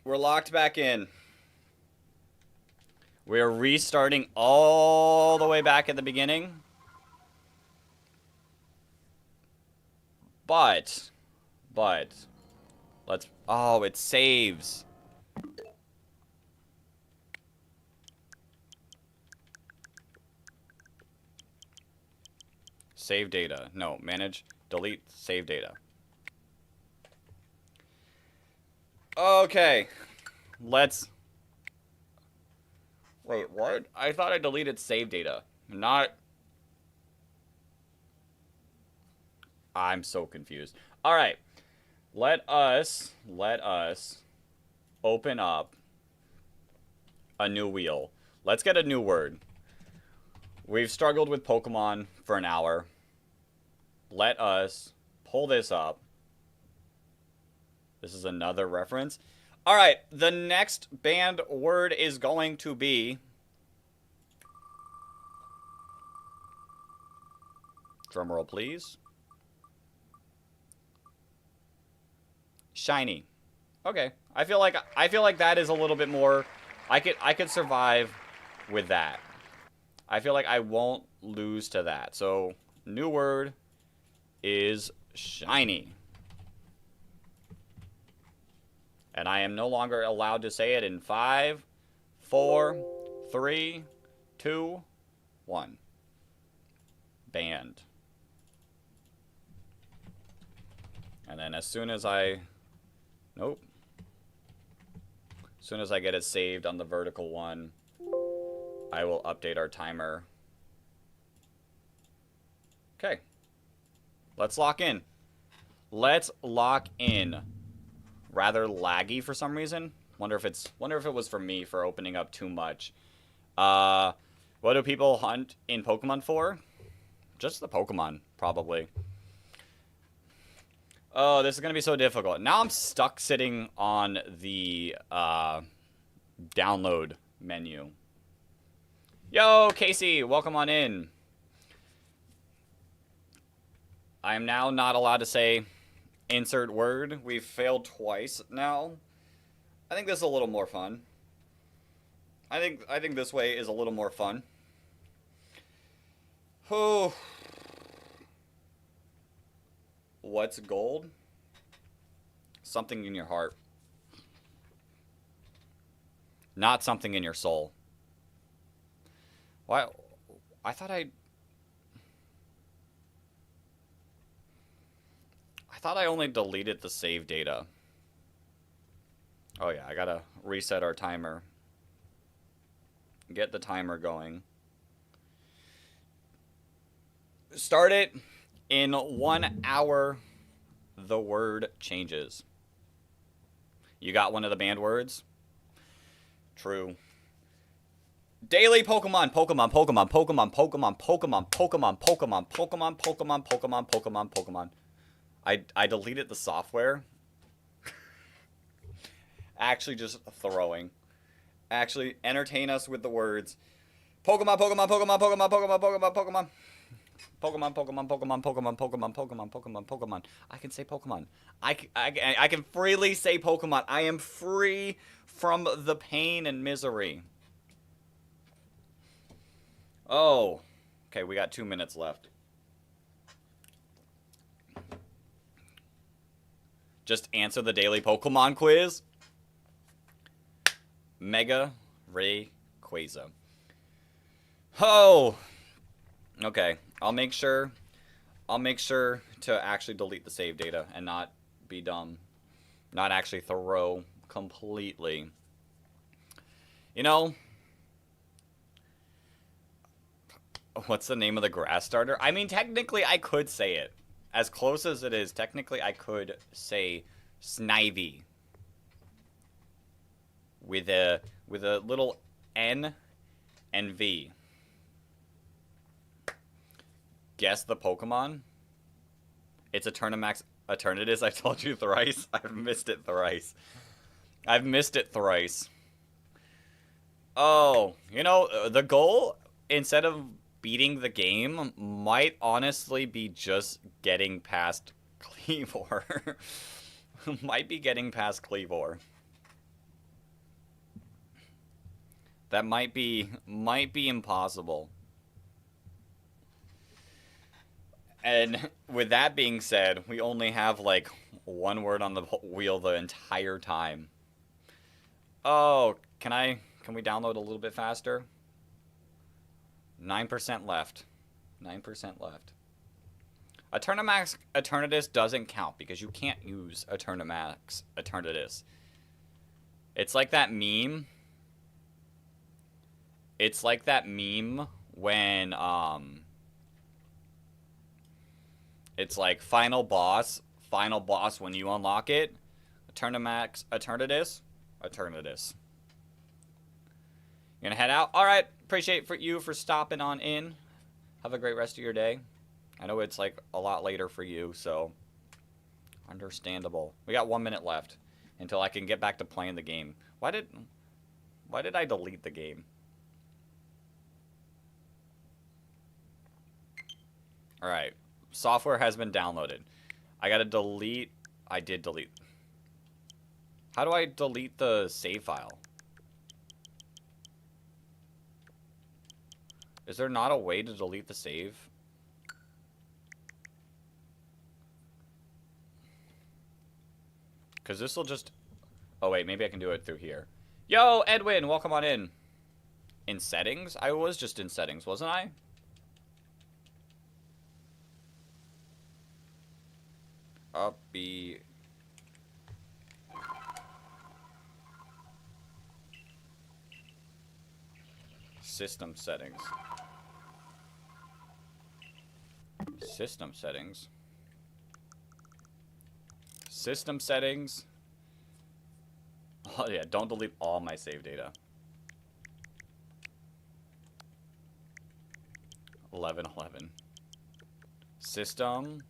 We're locked back in. We are restarting all the way back at the beginning. But, let's, oh, it saves. Save data. No, manage, delete, save data. Okay. Let's... Wait, what? I thought I deleted save data. Not... I'm so confused. Alright. Let us open up a new wheel. Let's get a new word. We've struggled with Pokemon for an hour. Let us pull this up. This is another reference. All right, the next banned word is going to be... Drumroll, please. Shiny. Okay, I feel like that is a little bit more... I could survive with that. I feel like I won't lose to that. So, new word is shiny. And I am no longer allowed to say it in 5, 4, 3, 2, 1. Banned. And then as soon as I... Nope. As soon as I get it saved on the vertical one, I will update our timer. Okay. Let's lock in. Let's lock in. Rather laggy for some reason. Wonder if it was for me for opening up too much. What do people hunt in Pokemon for? Just the Pokemon, probably. Oh, this is gonna be so difficult. Now I'm stuck sitting on the download menu. Yo, Casey, welcome on in. I am now not allowed to say insert word. We've failed twice now. I think this is a little more fun. I think this way is a little more fun. Oh. What's gold? Something in your heart. Not something in your soul. Why? I thought I only deleted the save data. Oh yeah, I gotta reset our timer. Get the timer going. Start it. In 1 hour, the word changes. You got one of the banned words? True. Daily Pokemon, Pokemon, Pokemon, Pokemon, Pokemon, Pokemon, Pokemon, Pokemon, Pokemon, Pokemon, Pokemon, Pokemon, Pokemon. I deleted the software. Actually just throwing. Actually, entertain us with the words. Pokemon, Pokemon, Pokemon, Pokemon, Pokemon, Pokemon, Pokemon. Pokemon, Pokemon, Pokemon, Pokemon, Pokemon, Pokemon, Pokemon, Pokemon. I can say Pokemon. I can freely say Pokemon. I am free from the pain and misery. Oh. Okay, we got 2 minutes left. Just answer the daily Pokemon quiz. Mega Rayquaza. Oh. Okay, I'll make sure to actually delete the save data and not be dumb. Not actually throw completely. You know, what's the name of the grass starter? I mean, technically I could say it. As close as it is, technically I could say Snivy. With a little N and V. Guess the Pokemon. It's Eternamax Eternatus. I've told you thrice. I've missed it thrice. I've missed it thrice. Oh, you know, the goal, instead of beating the game, might honestly be just getting past Kleavor. Might be getting past Kleavor. That might be impossible. And with that being said, we only have like one word on the wheel the entire time. Oh, can we download a little bit faster? 9% left. 9% left. Eternamax Eternatus doesn't count because you can't use Eternamax Eternatus. It's like that meme. It's like that meme when it's like final boss when you unlock it. Eternamax Eternatus. Eternatus. You're gonna head out? Alright, appreciate you for stopping on in. Have a great rest of your day. I know it's like a lot later for you, so understandable. We got 1 minute left until I can get back to playing the game. Why did I delete the game? Alright. Software has been downloaded. I gotta delete. I did delete. How do I delete the save file? Is there not a way to delete the save? Because this will just... Oh, wait. Maybe I can do it through here. Yo, Edwin. Welcome on in. In settings? I was just in settings, wasn't I? Upbeat. System settings. System settings. System settings. Oh yeah, don't delete all my save data. 11:11. System.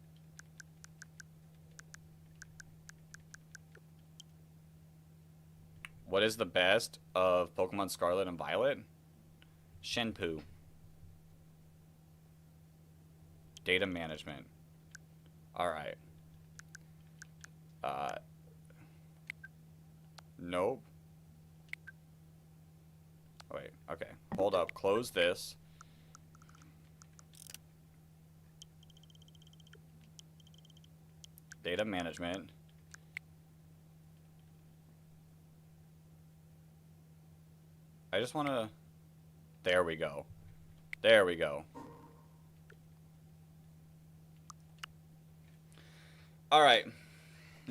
What is the best of Pokemon Scarlet and Violet? Shenpu. Data management. Alright. Nope. Oh, wait, okay. Hold up. Close this. Data management. I just want to... There we go. There we go. Alright.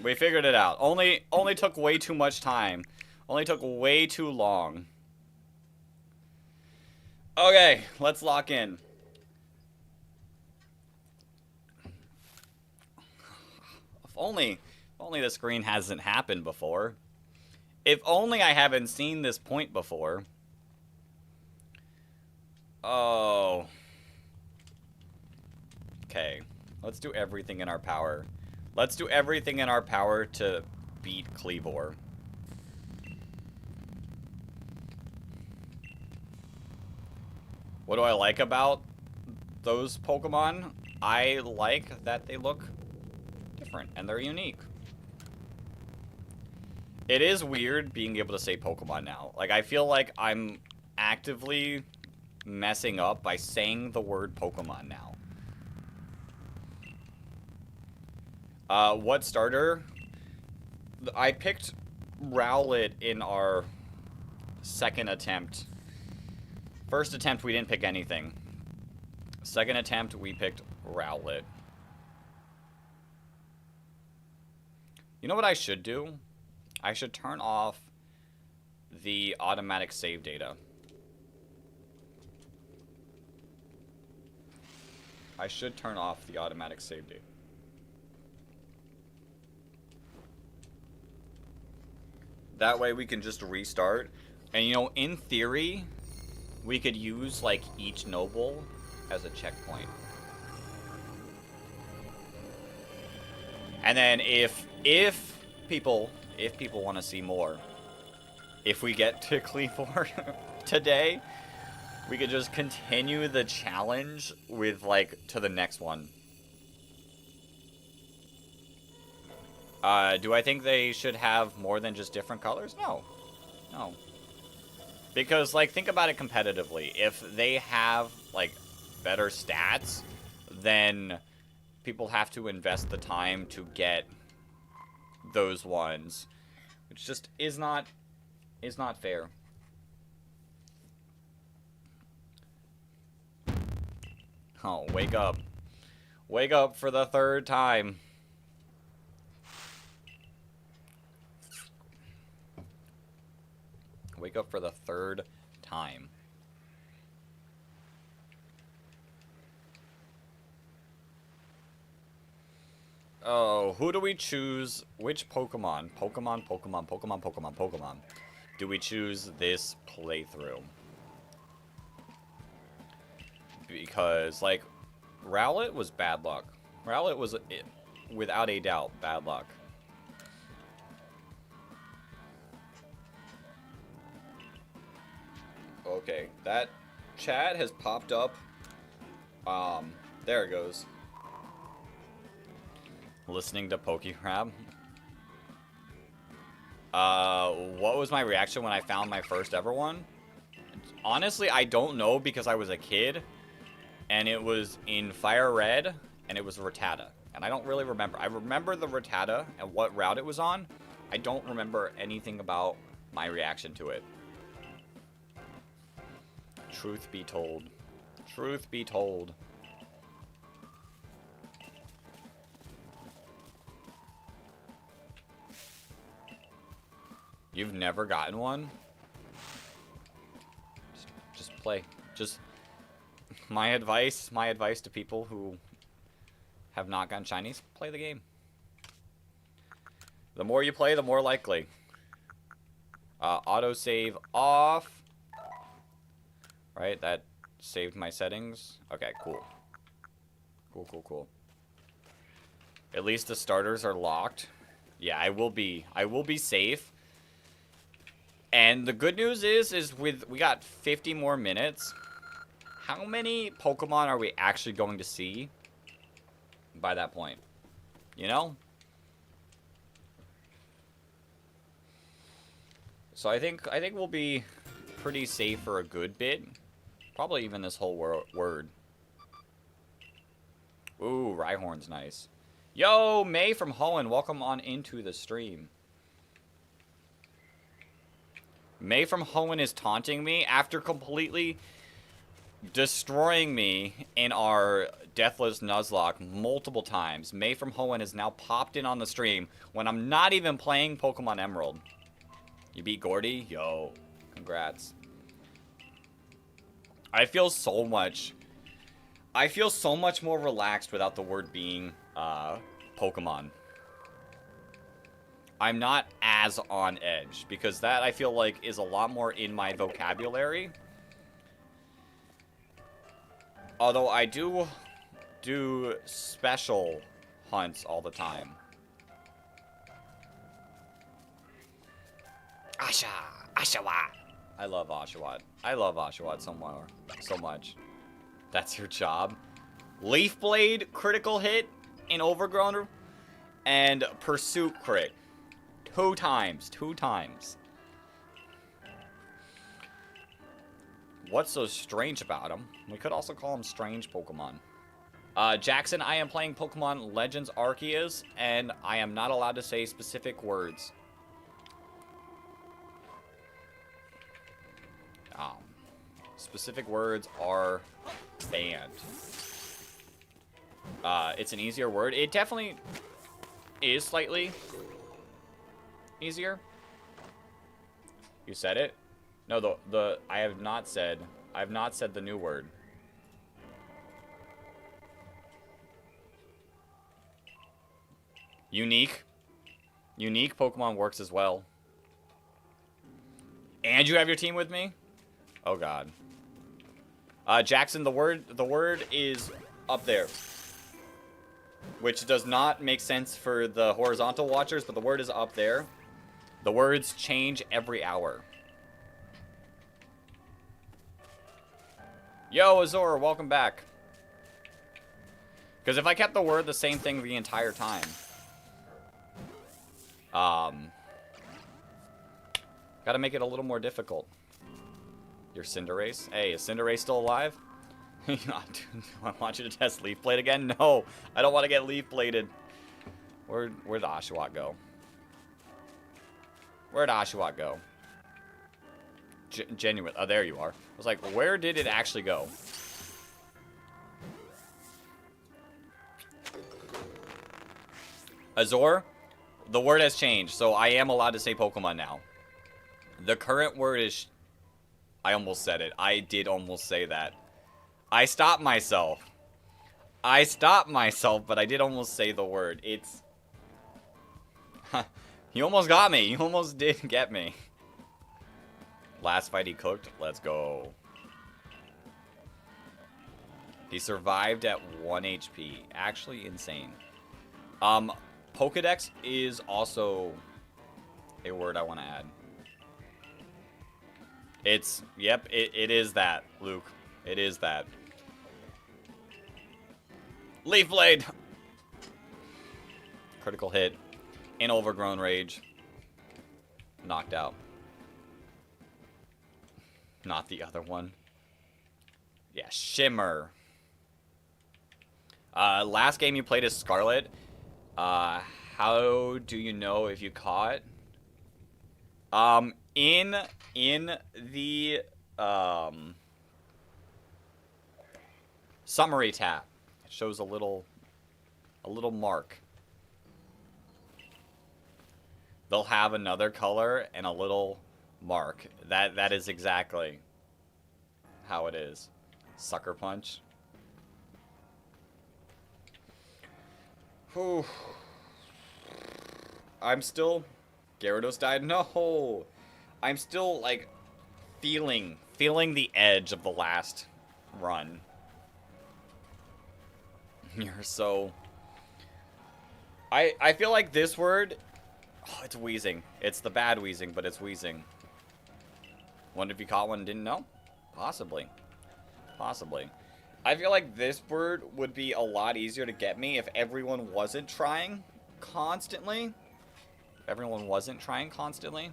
We figured it out. Only took way too much time. Only took way too long. Okay, let's lock in. If only the screen hasn't happened before. If only I haven't seen this point before. Oh. Okay. Let's do everything in our power. Let's do everything in our power to beat Kleavor. What do I like about those Pokemon? I like that they look different and they're unique. It is weird being able to say Pokemon now. Like, I feel like I'm actively messing up by saying the word Pokemon now. What starter? I picked Rowlet in our second attempt. First attempt, we didn't pick anything. Second attempt, we picked Rowlet. You know what I should do? I should turn off the automatic save data. I should turn off the automatic save data. That way we can just restart. And you know, in theory, we could use like each noble as a checkpoint. And then if people want to see more, if we get to Kleavor today, we could just continue the challenge with like to the next one. Do I think they should have more than just different colors? No. No. Because, like, think about it competitively. If they have, like, better stats, then people have to invest the time to get those ones, which just is not fair. Oh, wake up. Wake up for the third time. Wake up for the third time. Oh, who do we choose? Which Pokemon? Pokemon. Do we choose this playthrough? Because, like, Rowlet was bad luck. Rowlet was, without a doubt, bad luck. Okay, that chat has popped up. There it goes. Listening to PokeCrab. What was my reaction when I found my first ever one? Honestly, I don't know because I was a kid. And it was in Fire Red, and it was Rattata. And I don't really remember. I remember the Rattata and what route it was on. I don't remember anything about my reaction to it. Truth be told. Truth be told. You've never gotten one? Just play. Just my advice to people who have not gotten shinies, play the game. The more you play, the more likely. Autosave off. Right, that saved my settings. Okay, cool. Cool. At least the starters are locked. Yeah, I will be safe. And the good news is we got 50 more minutes. How many Pokemon are we actually going to see by that point? You know? So I think we'll be pretty safe for a good bit. Probably even this whole word. Ooh, Rhyhorn's nice. Yo, May from Hoenn, welcome on into the stream. May from Hoenn is taunting me after completely destroying me in our Deathless Nuzlocke multiple times. May from Hoenn has now popped in on the stream when I'm not even playing Pokemon Emerald. You beat Gordy? Yo, congrats. I feel so much more relaxed without the word being Pokemon. I'm not as on edge because that I feel like is a lot more in my vocabulary. Although I do special hunts all the time. Oshawott. I love Oshawott. I love Oshawott so much. That's your job. Leaf Blade critical hit in Overgrown and Pursuit crit. Two times. What's so strange about him? We could also call him strange Pokemon. Jackson, I am playing Pokemon Legends Arceus, and I am not allowed to say specific words. Specific words are banned. It's an easier word. It definitely is slightly easier. You said it? No, I have not said the new word. Unique Pokemon works as well. And you have your team with me? Oh god. Jackson, the word is up there. Which does not make sense for the horizontal watchers, but the word is up there. The words change every hour. Yo, Azor, welcome back. Because if I kept the word the same thing the entire time, gotta make it a little more difficult. Your Cinderace? Hey, is Cinderace still alive? Do I want you to test Leaf Blade again? No, I don't want to get Leaf Bladed. Where'd Oshawott go? Where'd Oshawott go? Genuine. Oh, there you are. I was like, where did it actually go? Azor, the word has changed, so I am allowed to say Pokemon now. The current word is... I almost said it. I did almost say that. I stopped myself. But I did almost say the word. It's... You almost got me. You almost did get me. Last fight he cooked. Let's go. He survived at 1 HP. Actually insane. Pokedex is also a word I want to add. It's... Yep, it is that, Luke. It is that. Leaf Blade! Critical hit. In Overgrown Rage. Knocked out. Not the other one. Yeah, Shimmer. Last game you played is Scarlet. How do you know if you caught? In the summary tab, it shows a little mark. They'll have another color and a little mark. That is exactly how it is. Sucker Punch. Whew. I'm still... Gyarados died? No! I'm still, like, feeling the edge of the last run. You're so... I feel like this word... Oh, it's wheezing. It's the bad wheezing, but it's wheezing. Wonder if you caught one and didn't know? Possibly. Possibly. I feel like this word would be a lot easier to get me if everyone wasn't trying constantly. If everyone wasn't trying constantly.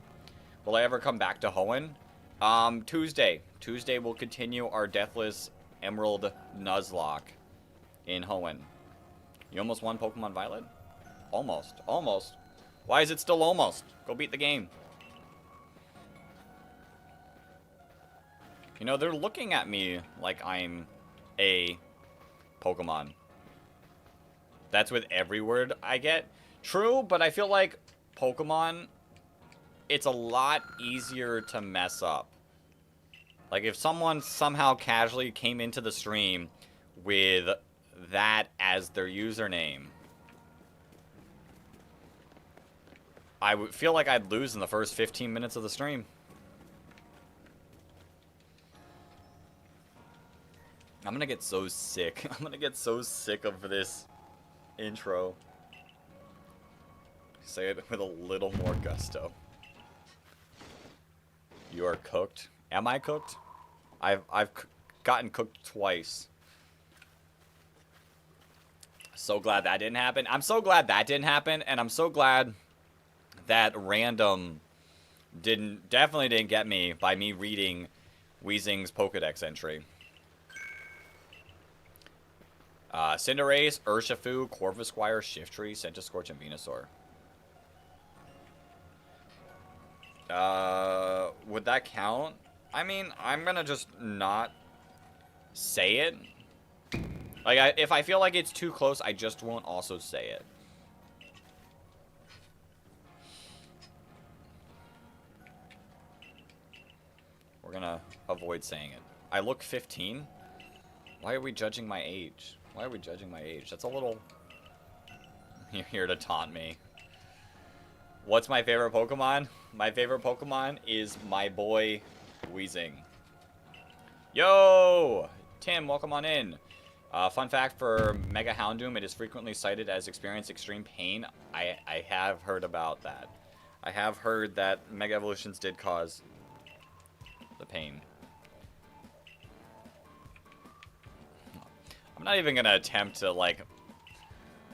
Will I ever come back to Hoenn? Tuesday. Tuesday we'll continue our Deathless Emerald Nuzlocke in Hoenn. You almost won Pokemon Violet? Almost. Almost. Why is it still almost? Go beat the game. You know, they're looking at me like I'm a Pokemon. That's with every word I get. True, but I feel like Pokemon, it's a lot easier to mess up. Like, if someone somehow casually came into the stream with that as their username, I would feel like I'd lose in the first 15 minutes of the stream. I'm gonna get so sick. I'm gonna get so sick of this intro. Say it with a little more gusto. You are cooked. Am I cooked? I've gotten cooked twice. So glad that didn't happen. I'm so glad that didn't happen, and I'm so glad that random definitely didn't get me by me reading Weezing's Pokedex entry. Cinderace, Urshifu, Corvisquire, Shiftry, Centiskorch, and Venusaur. Would that count? I mean, I'm gonna just not say it. Like, if I feel like it's too close, I just won't also say it. We're gonna avoid saying it. I look 15? Why are we judging my age? Why are we judging my age? That's a little... You're here to taunt me. What's my favorite Pokemon? My favorite Pokemon is my boy, Weezing. Yo! Tim, welcome on in. Fun fact for Mega Houndoom, it is frequently cited as experiencing extreme pain. I have heard about that. I have heard that Mega Evolutions did cause the pain. I'm not even gonna attempt to, like,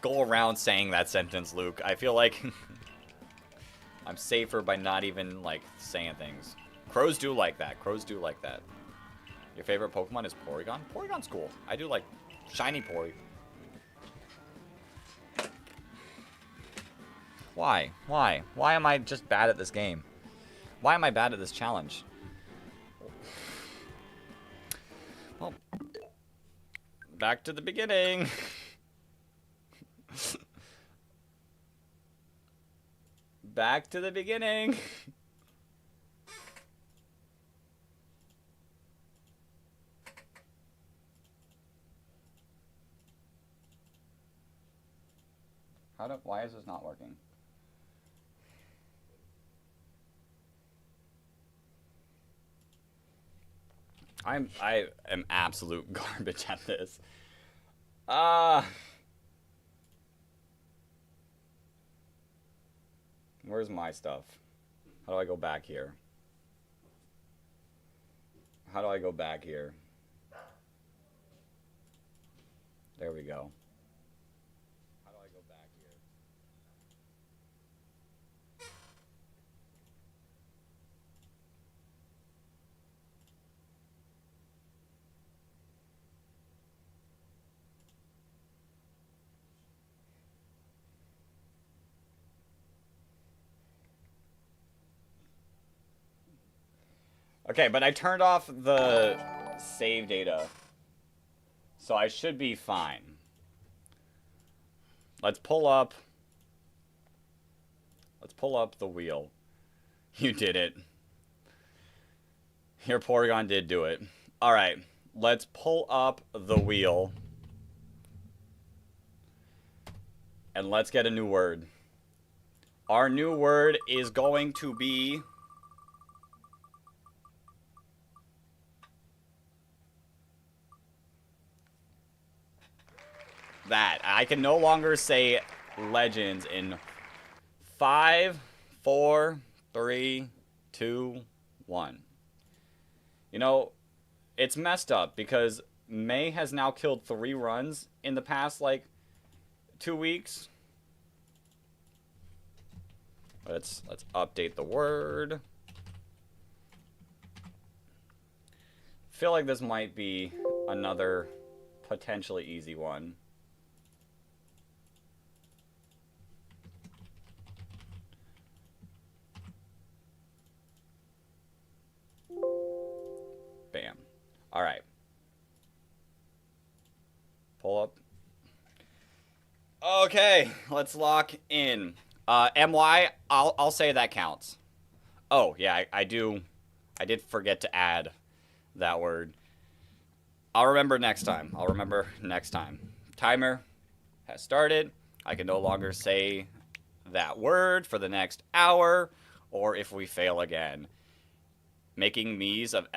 go around saying that sentence, Luke. I feel like I'm safer by not even, like, saying things. Crows do like that. Crows do like that. Your favorite Pokemon is Porygon? Porygon's cool. I do like shiny Pory. Why? Why? Why am I just bad at this game? Why am I bad at this challenge? Well, back to the beginning. Back to the beginning. Why is this not working? I am absolute garbage at this. Where's my stuff? How do I go back here? How do I go back here? There we go. How do I go back here? Okay, but I turned off the save data, so I should be fine. Let's pull up the wheel. You did it. Your Porygon did do it. Alright, let's pull up the wheel. And let's get a new word. Our new word is going to be... that. I can no longer say legends in 5, 4, 3, 2, 1. You know, it's messed up because May has now killed 3 runs in the past, like, 2 weeks. Let's update the word. Feel like this might be another potentially easy one. Bam. All right. Pull up. Okay, let's lock in. MY, I'll say that counts. Oh, yeah, I did forget to add that word. I'll remember next time. Timer has started. I can no longer say that word for the next hour, or if we fail again. Making Miis of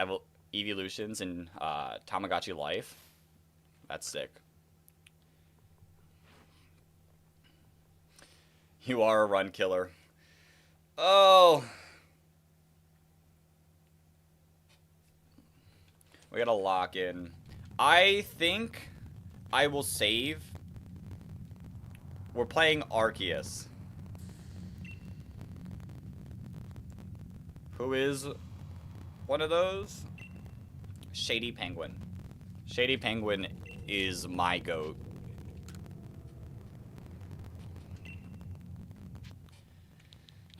evolutions in Tamagotchi Life. That's sick. You are a run killer. Oh. We gotta lock in. I think I will save. We're playing Arceus. Who is one of those? Shady Penguin. Shady Penguin is my goat.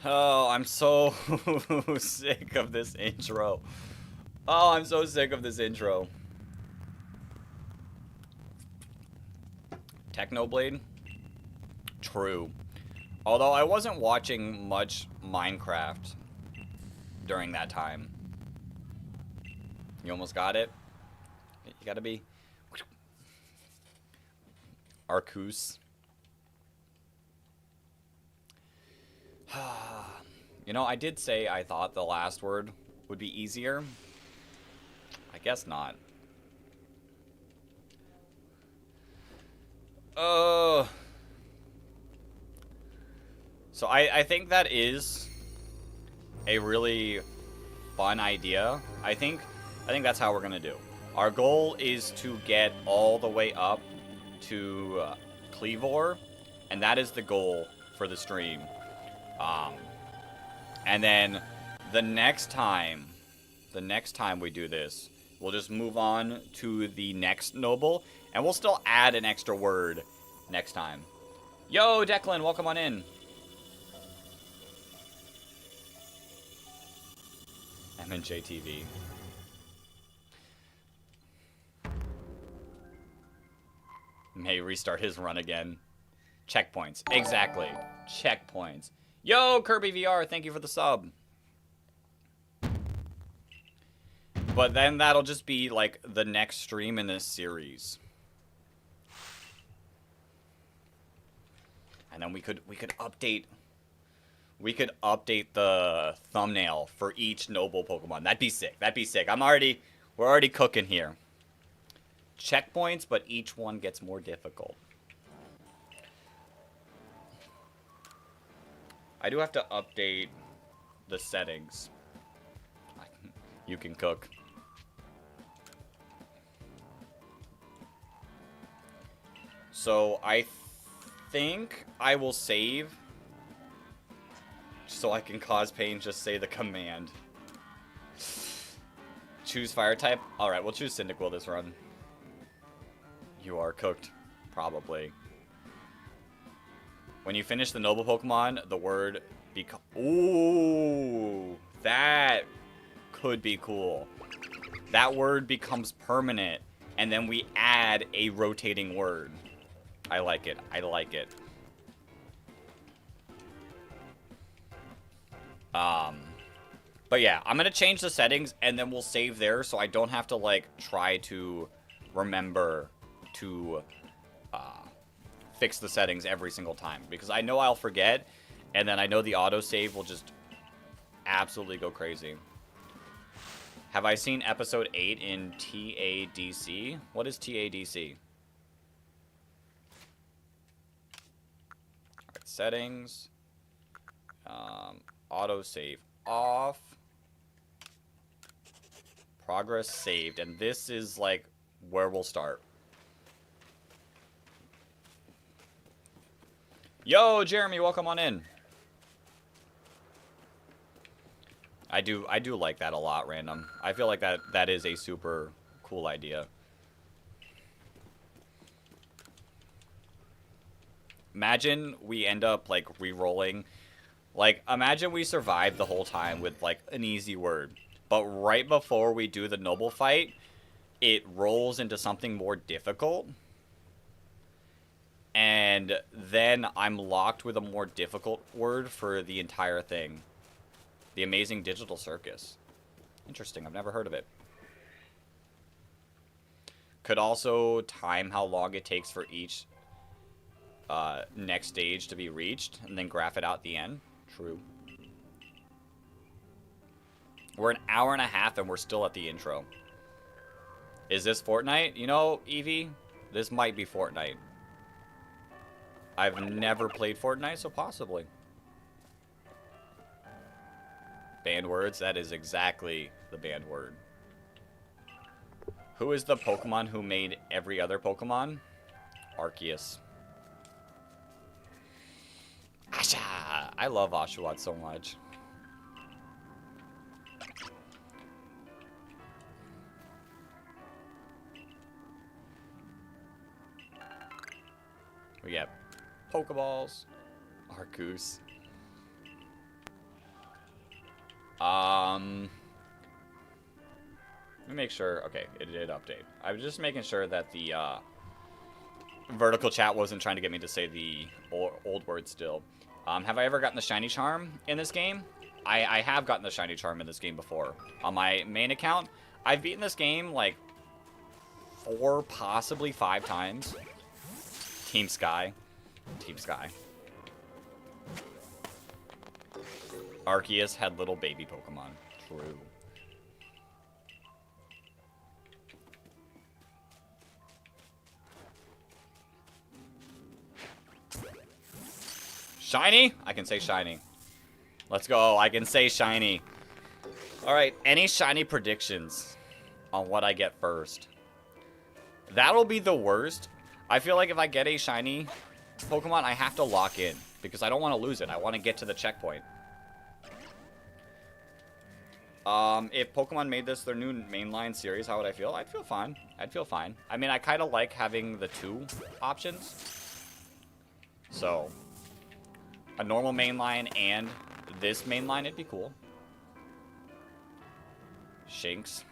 Oh, I'm so sick of this intro. Oh, I'm so sick of this intro. Technoblade? True. Although I wasn't watching much Minecraft during that time. You almost got it? You gotta be... Arceus. You know, I did say I thought the last word would be easier. I guess not. So I think that is a really fun idea. I think that's how we're gonna do. Our goal is to get all the way up to Kleavor, and that is the goal for the stream. And then the next time we do this, We'll just move on to the next noble, and we'll still add an extra word next time. Yo, Declan, welcome on in. MNJ TV. May restart his run again. Checkpoints. Exactly. Checkpoints. Yo, Kirby VR, thank you for the sub. But then that'll just be like the next stream in this series. And then we could update the thumbnail for each noble Pokemon. That'd be sick. That'd be sick. We're already cooking here. Checkpoints, but each one gets more difficult. I do have to update the settings. You can cook. So I think I will save so I can cause pain. Just say the command. Choose fire type. All right, we'll choose Cyndaquil this run. You are cooked, probably. When you finish the noble Pokemon, the word ooh, that could be cool. That word becomes permanent, and then we add a rotating word. I like it. I like it. But yeah, I'm gonna change the settings, and then we'll save there, so I don't have to like try to remember to fix the settings every single time, because I know I'll forget, and then I know the autosave will just absolutely go crazy. Have I seen episode 8 in TADC? What is TADC? Alright, settings. Autosave off. Progress saved, and this is like where we'll start. Yo, Jeremy, welcome on in. I do like that a lot, random. I feel like that is a super cool idea. Imagine we end up like re-rolling. Like, imagine we survive the whole time with like an easy word, but right before we do the noble fight, it rolls into something more difficult. And then I'm locked with a more difficult word for the entire thing. The Amazing Digital Circus. Interesting, I've never heard of it. Could also time how long it takes for each next stage to be reached, and then graph it out at the end. True. We're an hour and a half and we're still at the intro. Is this Fortnite? You know, Eevee, this might be Fortnite. I've never played Fortnite, so possibly. Banned words? That is exactly the banned word. Who is the Pokemon who made every other Pokemon? Arceus. Asha! I love Oshawott so much. We got Pokeballs. Arceus. Let me make sure. Okay, it did update. I was just making sure that the vertical chat wasn't trying to get me to say the old word still. Have I ever gotten the Shiny Charm in this game? I have gotten the Shiny Charm in this game before. On my main account, I've beaten this game like 4, possibly 5 times. Team Sky. Team Sky. Arceus had little baby Pokemon. True. Shiny? I can say shiny. Let's go. I can say shiny. Alright, any shiny predictions on what I get first? That'll be the worst. I feel like if I get a shiny Pokemon, I have to lock in, because I don't want to lose it. I want to get to the checkpoint. If Pokemon made this their new mainline series, how would I feel? I'd feel fine. I'd feel fine. I mean, I kind of like having the 2 options. So, a normal mainline and this mainline, it'd be cool. Shinx.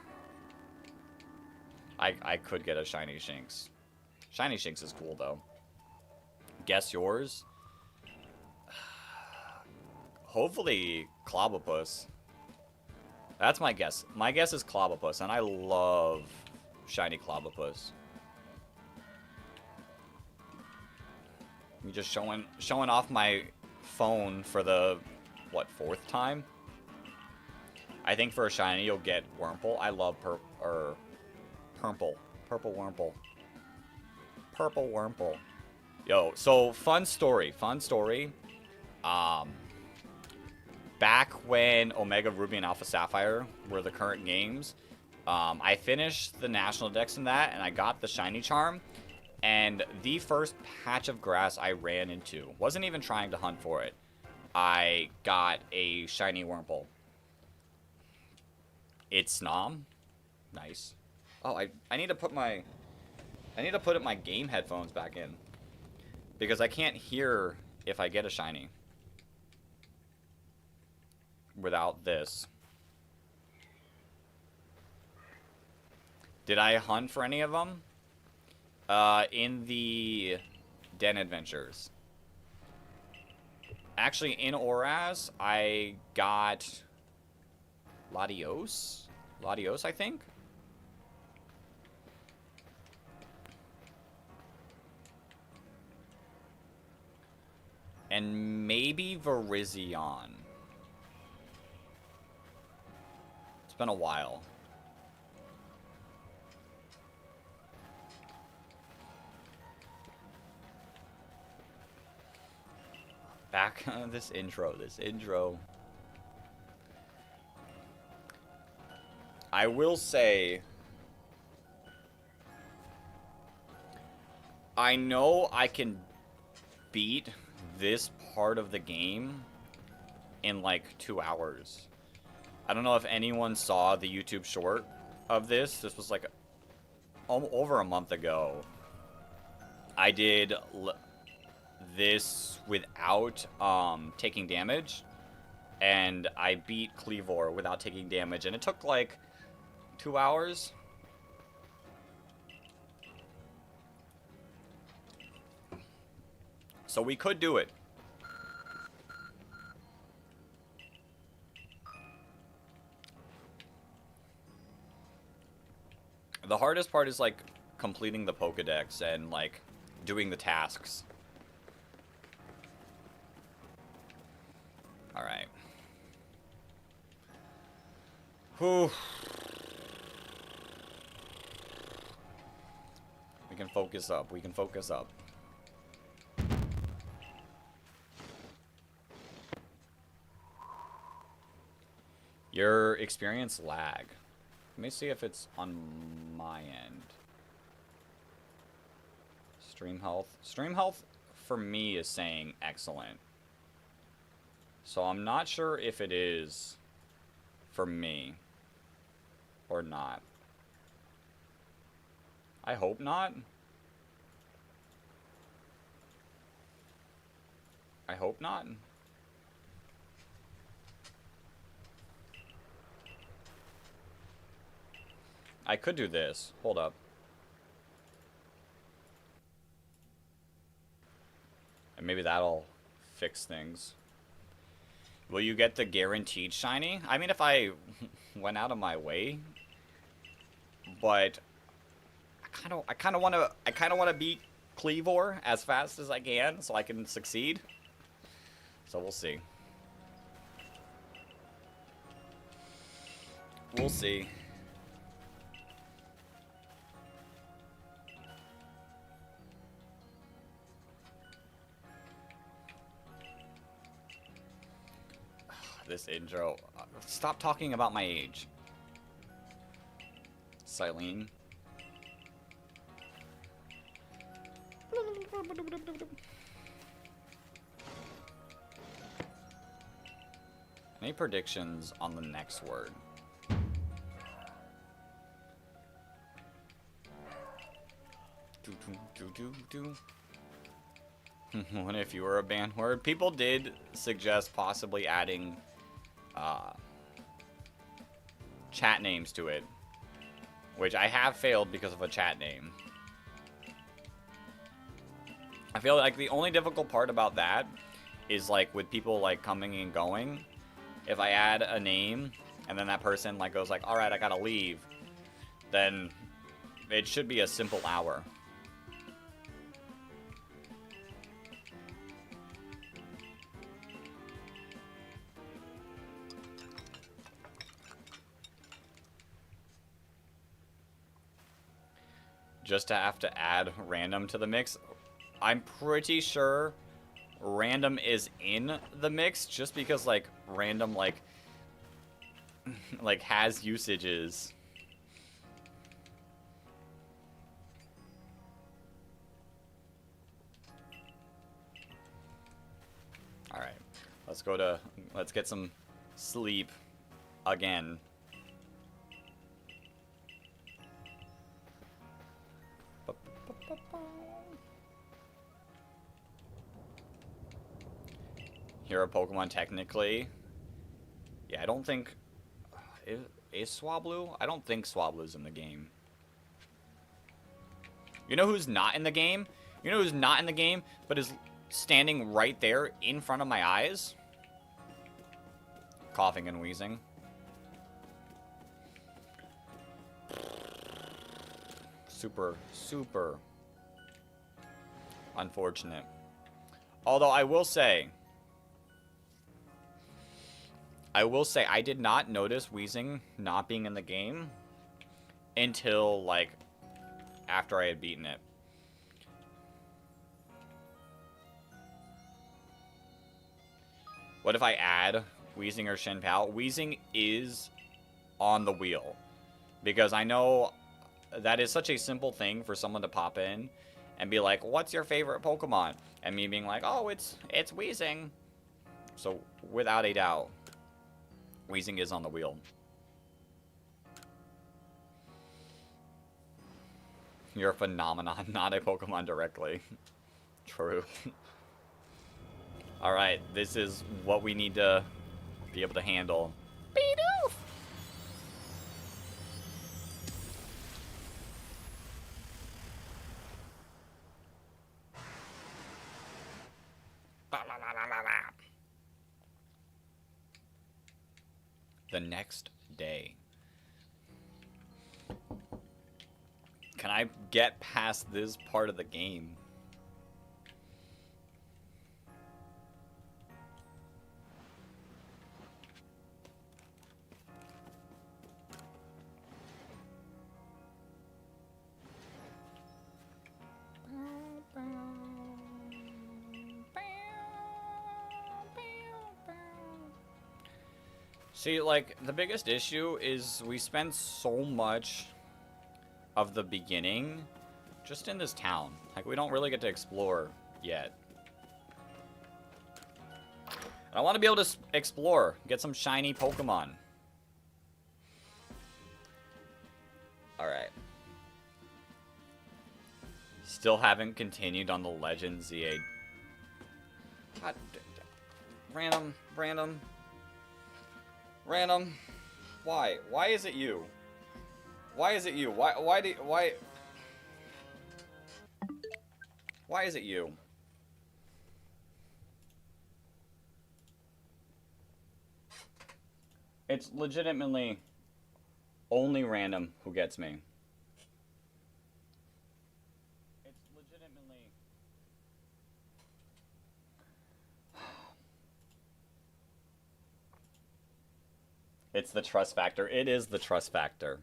I could get a shiny Shinx. Shiny Shinx is cool, though. Guess yours? Hopefully, Clobbopus. That's my guess. My guess is Clobbopus, and I love shiny Clobbopus. Me just showing off my phone for the, what, 4th time? I think for a shiny, you'll get Wurmple. I love Purple Wurmple. Purple Wurmple. Yo, so fun story. Back when Omega Ruby and Alpha Sapphire were the current games, I finished the National Dex in that, and I got the Shiny Charm. And the first patch of grass I ran into, wasn't even trying to hunt for it, I got a shiny Wurmple. It's Snom. Nice. Oh, I need to put my game headphones back in, because I can't hear if I get a shiny without this. Did I hunt for any of them? In the Den Adventures. Actually, in Oraz, I got Latios? Latios, I think? And maybe Virizion. It's been a while. Back on this intro. I will say, I know I can beat this part of the game in like 2 hours. I don't know if anyone saw the YouTube short of this. This was like over a month ago. I did this without taking damage, and I beat Kleavor without taking damage, and it took like 2 hours. So we could do it. The hardest part is like completing the Pokédex and like doing the tasks. Alright. Whew. We can focus up. We can focus up. Your experience lag. Let me see if it's on my end. Stream health. Stream health for me is saying excellent. So I'm not sure if it is for me or not. I hope not. I hope not. I could do this. Hold up. And maybe that'll fix things. Will you get the guaranteed shiny? I mean, if I went out of my way, but I kind of want to beat Kleavor as fast as I can so I can succeed. So we'll see. We'll see. This intro. Stop talking about my age. Silene. Any predictions on the next word? What if you were a banned word? People did suggest possibly adding chat names to it, which I have failed because of a chat name. I feel like the only difficult part about that is like with people like coming and going. If I add a name and then that person like goes like, all right, I gotta leave, then it should be a simple hour. Just to have to add random to the mix. I'm pretty sure random is in the mix just because like random like has usages. All right. Let's get some sleep again. Hero Pokemon technically. Yeah, I don't think is Swablu? I don't think Swablu's in the game. You know who's not in the game? You know who's not in the game but is standing right there in front of my eyes? Coughing and wheezing. Super unfortunate. Although I will say I did not notice wheezing not being in the game until like after I had beaten it. What if I add wheezing or Shenpao? Wheezing is on the wheel because I know that is such a simple thing for someone to pop in and be like, what's your favorite Pokemon? And me being like, oh, it's Wheezing. So without a doubt, Wheezing is on the wheel. You're a phenomenon, not a Pokemon directly. True. Alright, this is what we need to be able to handle. Bidoof! The next day. Can I get past this part of the game? See, like, the biggest issue is we spend so much of the beginning just in this town. Like, we don't really get to explore yet. And I want to be able to explore, get some shiny Pokemon. Alright. Still haven't continued on the Legend ZA. God, random. Why? Why is it you? Why is it you? Why is it you? It's legitimately only random who gets me. It's legitimately... It's the trust factor. It is the trust factor.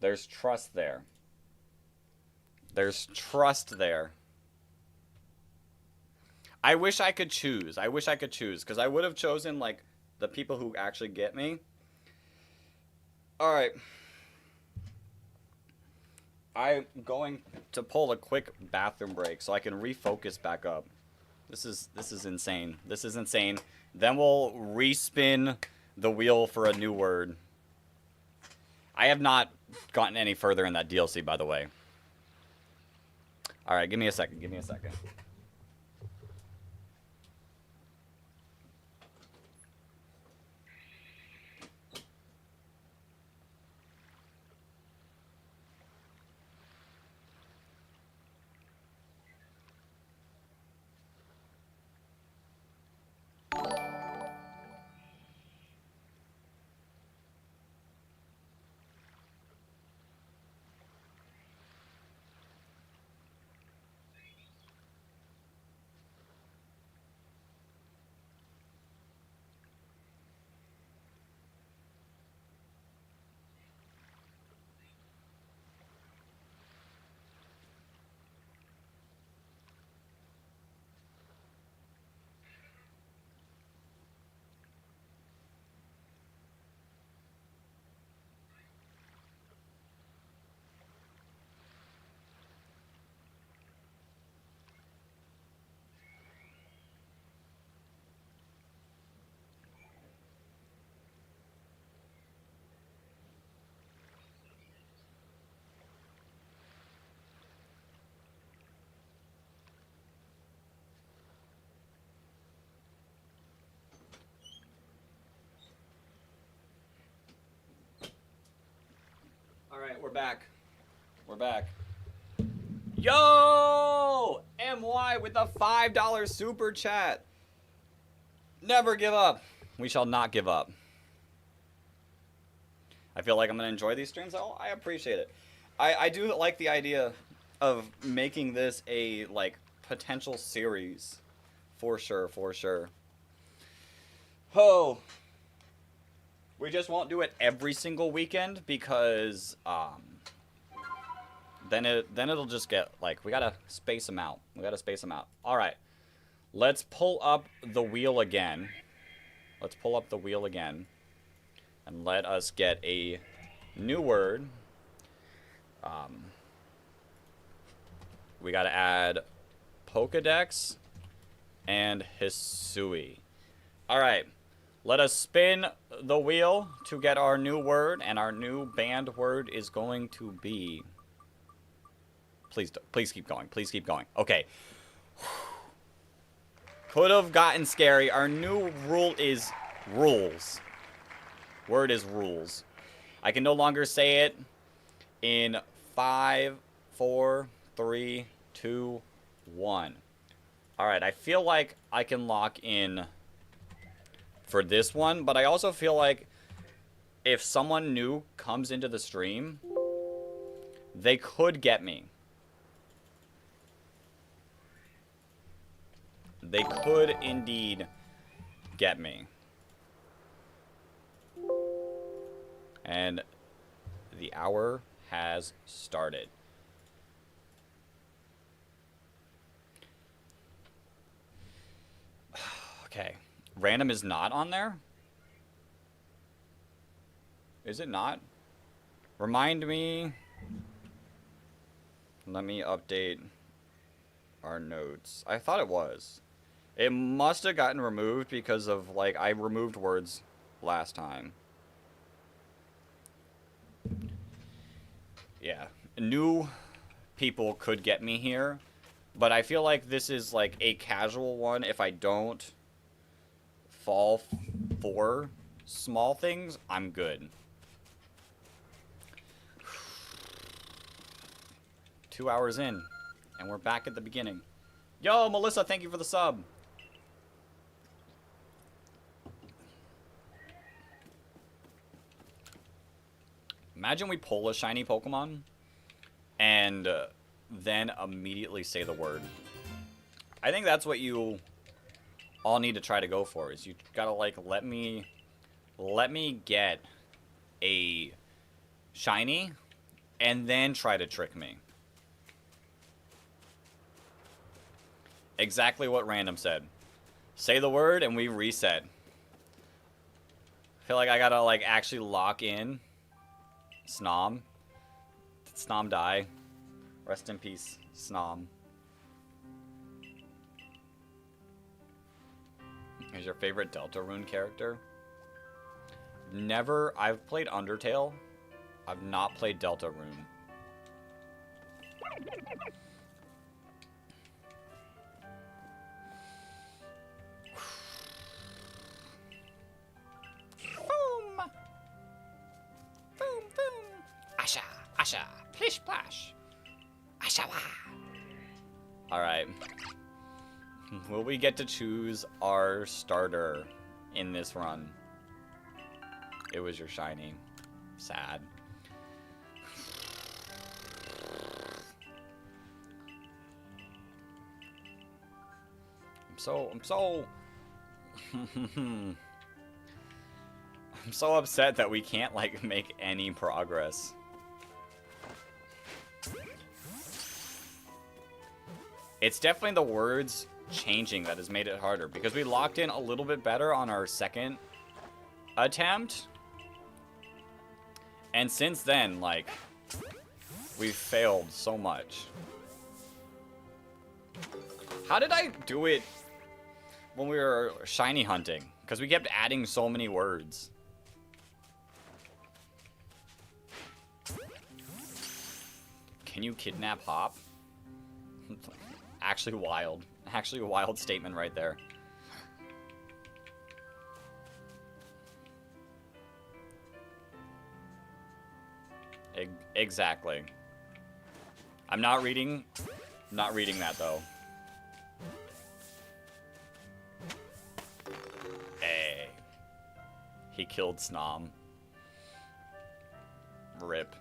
There's trust there. There's trust there. I wish I could choose. I wish I could choose, because I would have chosen, like, the people who actually get me. Alright. I'm going to pull a quick bathroom break so I can refocus back up. This is insane. This is insane. Then we'll respin the wheel for a new word. I have not gotten any further in that DLC, by the way. All right, give me a second. Give me a second. All right, we're back. We're back. Yo! MY with a $5 super chat. Never give up. We shall not give up. I feel like I'm going to enjoy these streams. Oh, I appreciate it. I do like the idea of making this a, like, potential series. For sure, for sure. Oh. We just won't do it every single weekend because, then it'll just get, like, we gotta space them out. We gotta space them out. Alright. Let's pull up the wheel again. Let's pull up the wheel again. And let us get a new word. We gotta add Pokedex and Hisui. Alright. Let us spin the wheel to get our new word, and our new banned word is going to be... Please keep going. Please keep going. Okay. Could have gotten scary. Our new rule is rules. Word is rules. I can no longer say it in 5, 4, 3, 2, 1. Alright, I feel like I can lock in for this one, but I also feel like if someone new comes into the stream, they could get me. They could indeed get me. And the hour has started. Okay. Random is not on there? Is it not? Remind me. Let me update our notes. I thought it was. It must have gotten removed because of, like, I removed words last time. Yeah. New people could get me here, but I feel like this is, like, a casual one. If I don't fall for small things, I'm good. 2 hours in, and we're back at the beginning. Yo, Melissa, thank you for the sub. Imagine we pull a shiny Pokemon and then immediately say the word. I think that's what you all need to try to go for, is you gotta, like, let me get a shiny and then try to trick me. Exactly what Random said. Say the word and we reset. I feel like I gotta, like, actually lock in Snom. Did Snom die? Rest in peace, Snom. Is your favorite Deltarune character? Never. I've played Undertale. I've not played Deltarune. Boom! Boom, boom! Asha! Asha! Plish plash! Ashawa! Alright. Will we get to choose our starter in this run? It was your shiny. Sad. I'm so upset that we can't, like, make any progress. It's definitely the words changing that has made it harder, because we locked in a little bit better on our second attempt. And since then, like, we've failed so much. How did I do it when we were shiny hunting? Because we kept adding so many words. Can you kidnap Hop? Actually wild. Actually a wild statement right there. Exactly. I'm not reading that though. Hey. He killed Snom. Rip.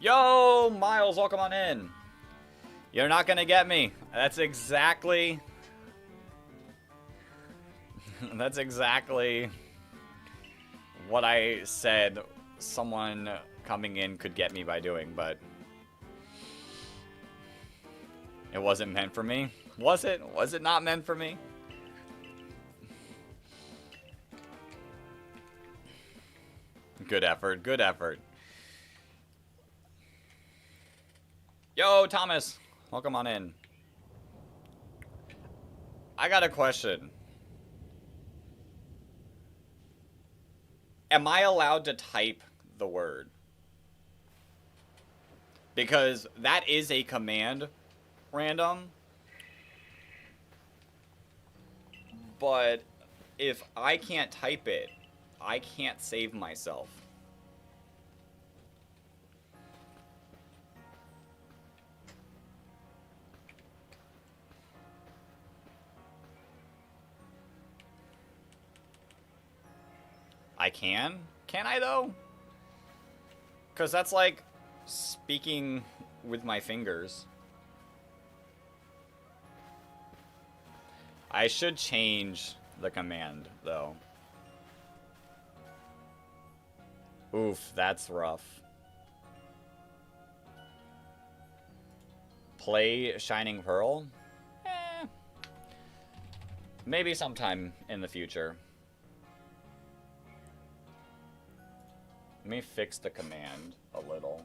Yo, Miles, welcome on in. You're not gonna get me. That's exactly what I said someone coming in could get me by doing, but it wasn't meant for me. Was it? Was it not meant for me? Good effort, good effort. Yo, Thomas, welcome on in. I got a question. Am I allowed to type the word? Because that is a command, random. But if I can't type it, I can't save myself. I can? Can I, though? Because that's like speaking with my fingers. I should change the command, though. Oof, that's rough. Play Shining Pearl? Maybe sometime in the future. Let me fix the command a little.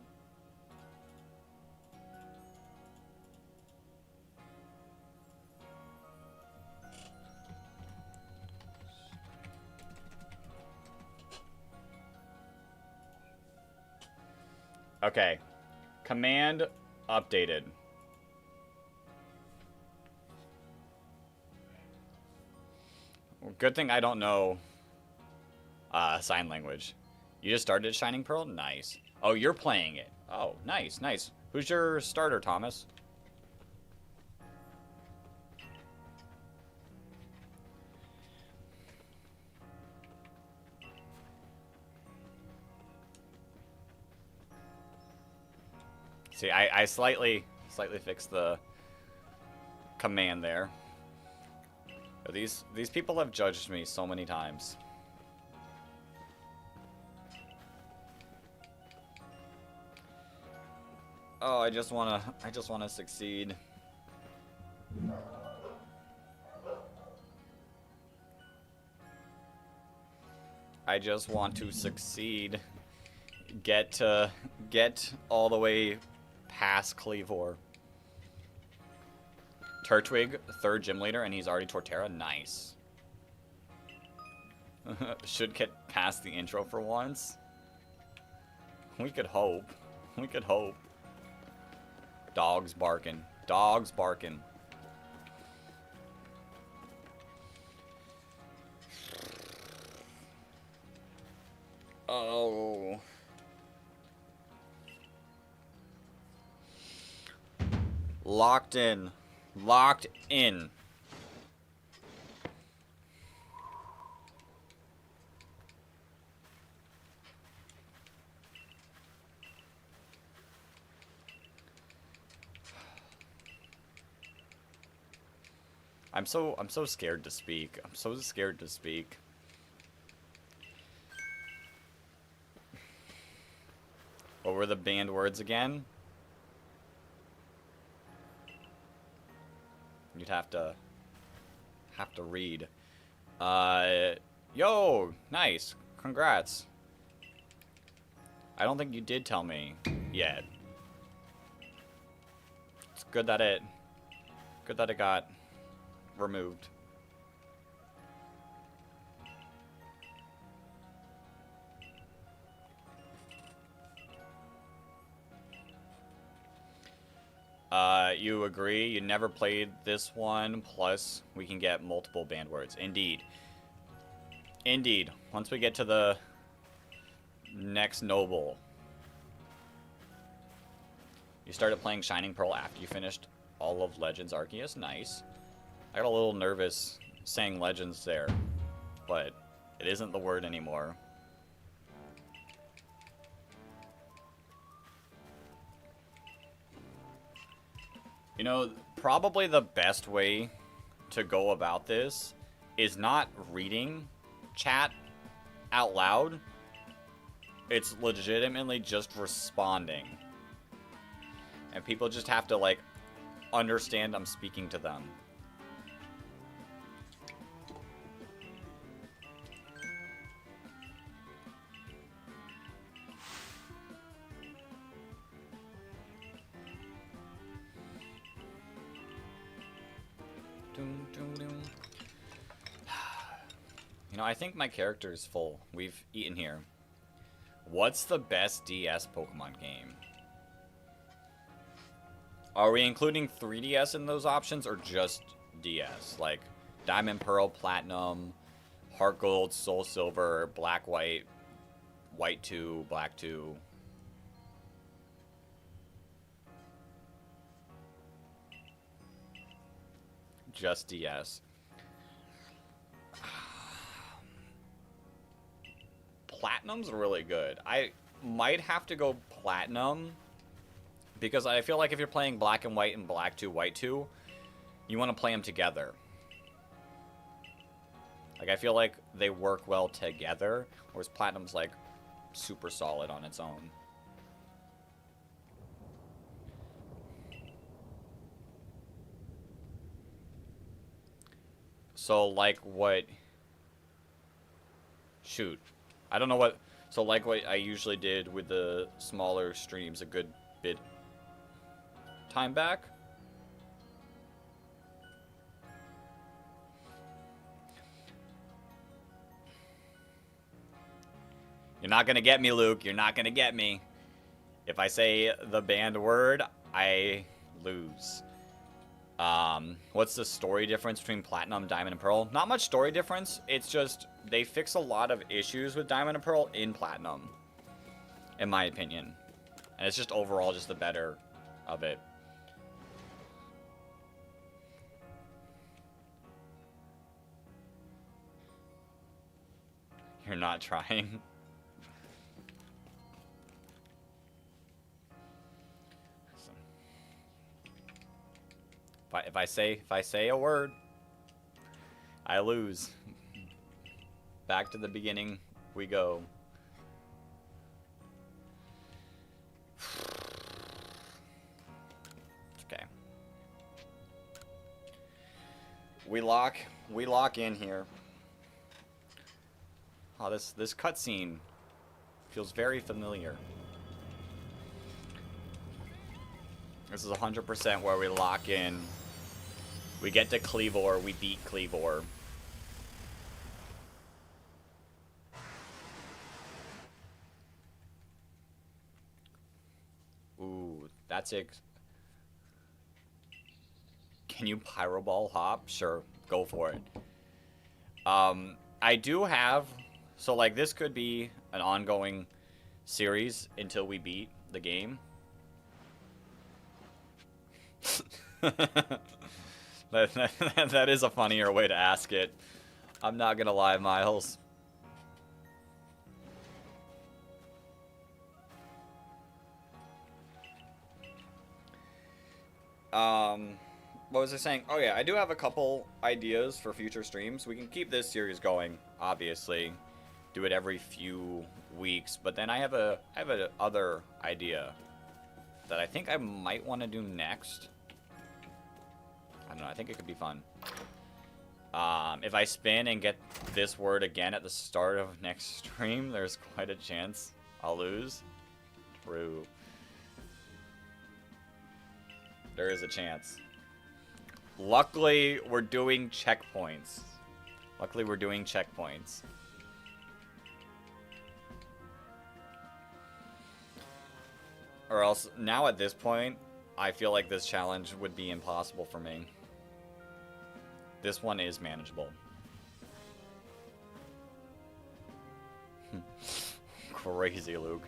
Okay. Command updated. Good thing I don't know sign language. You just started Shining Pearl? Nice. Oh, you're playing it. Oh, nice, nice. Who's your starter, Thomas? See, I slightly fixed the command there. These people have judged me so many times. Oh, I just wanna succeed. I just want to succeed. Get all the way past Cleavor. Turtwig, 3rd gym leader, and he's already Torterra. Nice. Should get past the intro for once. We could hope. We could hope. Dogs barking. Dogs barking. Oh. Locked in. Locked in. I'm so scared to speak. I'm so scared to speak. What were the banned words again? You'd have to read. Yo, nice. Congrats. I don't think you did tell me yet. It's good that it got removed. You agree? You never played this one, plus we can get multiple banned words. Indeed. Indeed. Once we get to the next noble. You started playing Shining Pearl after you finished all of Legends Arceus. Nice. I got a little nervous saying Legends there, but it isn't the word anymore. You know, probably the best way to go about this is not reading chat out loud. It's legitimately just responding. And people just have to, like, understand I'm speaking to them. You know, I think my character is full. We've eaten here. What's the best DS Pokemon game? Are we including 3DS in those options or just DS? Like Diamond, Pearl, Platinum, Heart Gold, Soul Silver, Black, White, White 2, Black 2. Just DS. Platinum's really good. I might have to go Platinum because I feel like if you're playing Black and White and Black 2, White 2, you want to play them together. Like, I feel like they work well together, whereas Platinum's, like, super solid on its own. So, like, what... Shoot. I don't know what... So, like what I usually did with the smaller streams a good bit time back. You're not gonna get me, Luke. You're not gonna get me. If I say the banned word, I lose. What's the story difference between Platinum, Diamond, and Pearl? Not much story difference. It's just they fix a lot of issues with Diamond and Pearl in Platinum, in my opinion. And it's just overall just the better of it. You're not trying. If I say a word, I lose. Back to the beginning we go. We lock in here. Oh, this cutscene feels very familiar. This is 100% where we lock in. We get to Cleavor, we beat Cleavor. Ooh, that's it. Can you Pyro Ball hop? Sure, go for it. I do have, so like this could be an ongoing series until we beat the game. That is a funnier way to ask it. I'm not gonna lie, Miles. What was I saying? Oh yeah, I do have a couple ideas for future streams. We can keep this series going, obviously. Do it every few weeks, but then I have a other idea that I think I might want to do next. I don't know, I think it could be fun. If I spin and get this word again at the start of next stream, there's quite a chance I'll lose. True. There is a chance. Luckily, we're doing checkpoints. Or else, now at this point, I feel like this challenge would be impossible for me. This one is manageable. Crazy, Luke.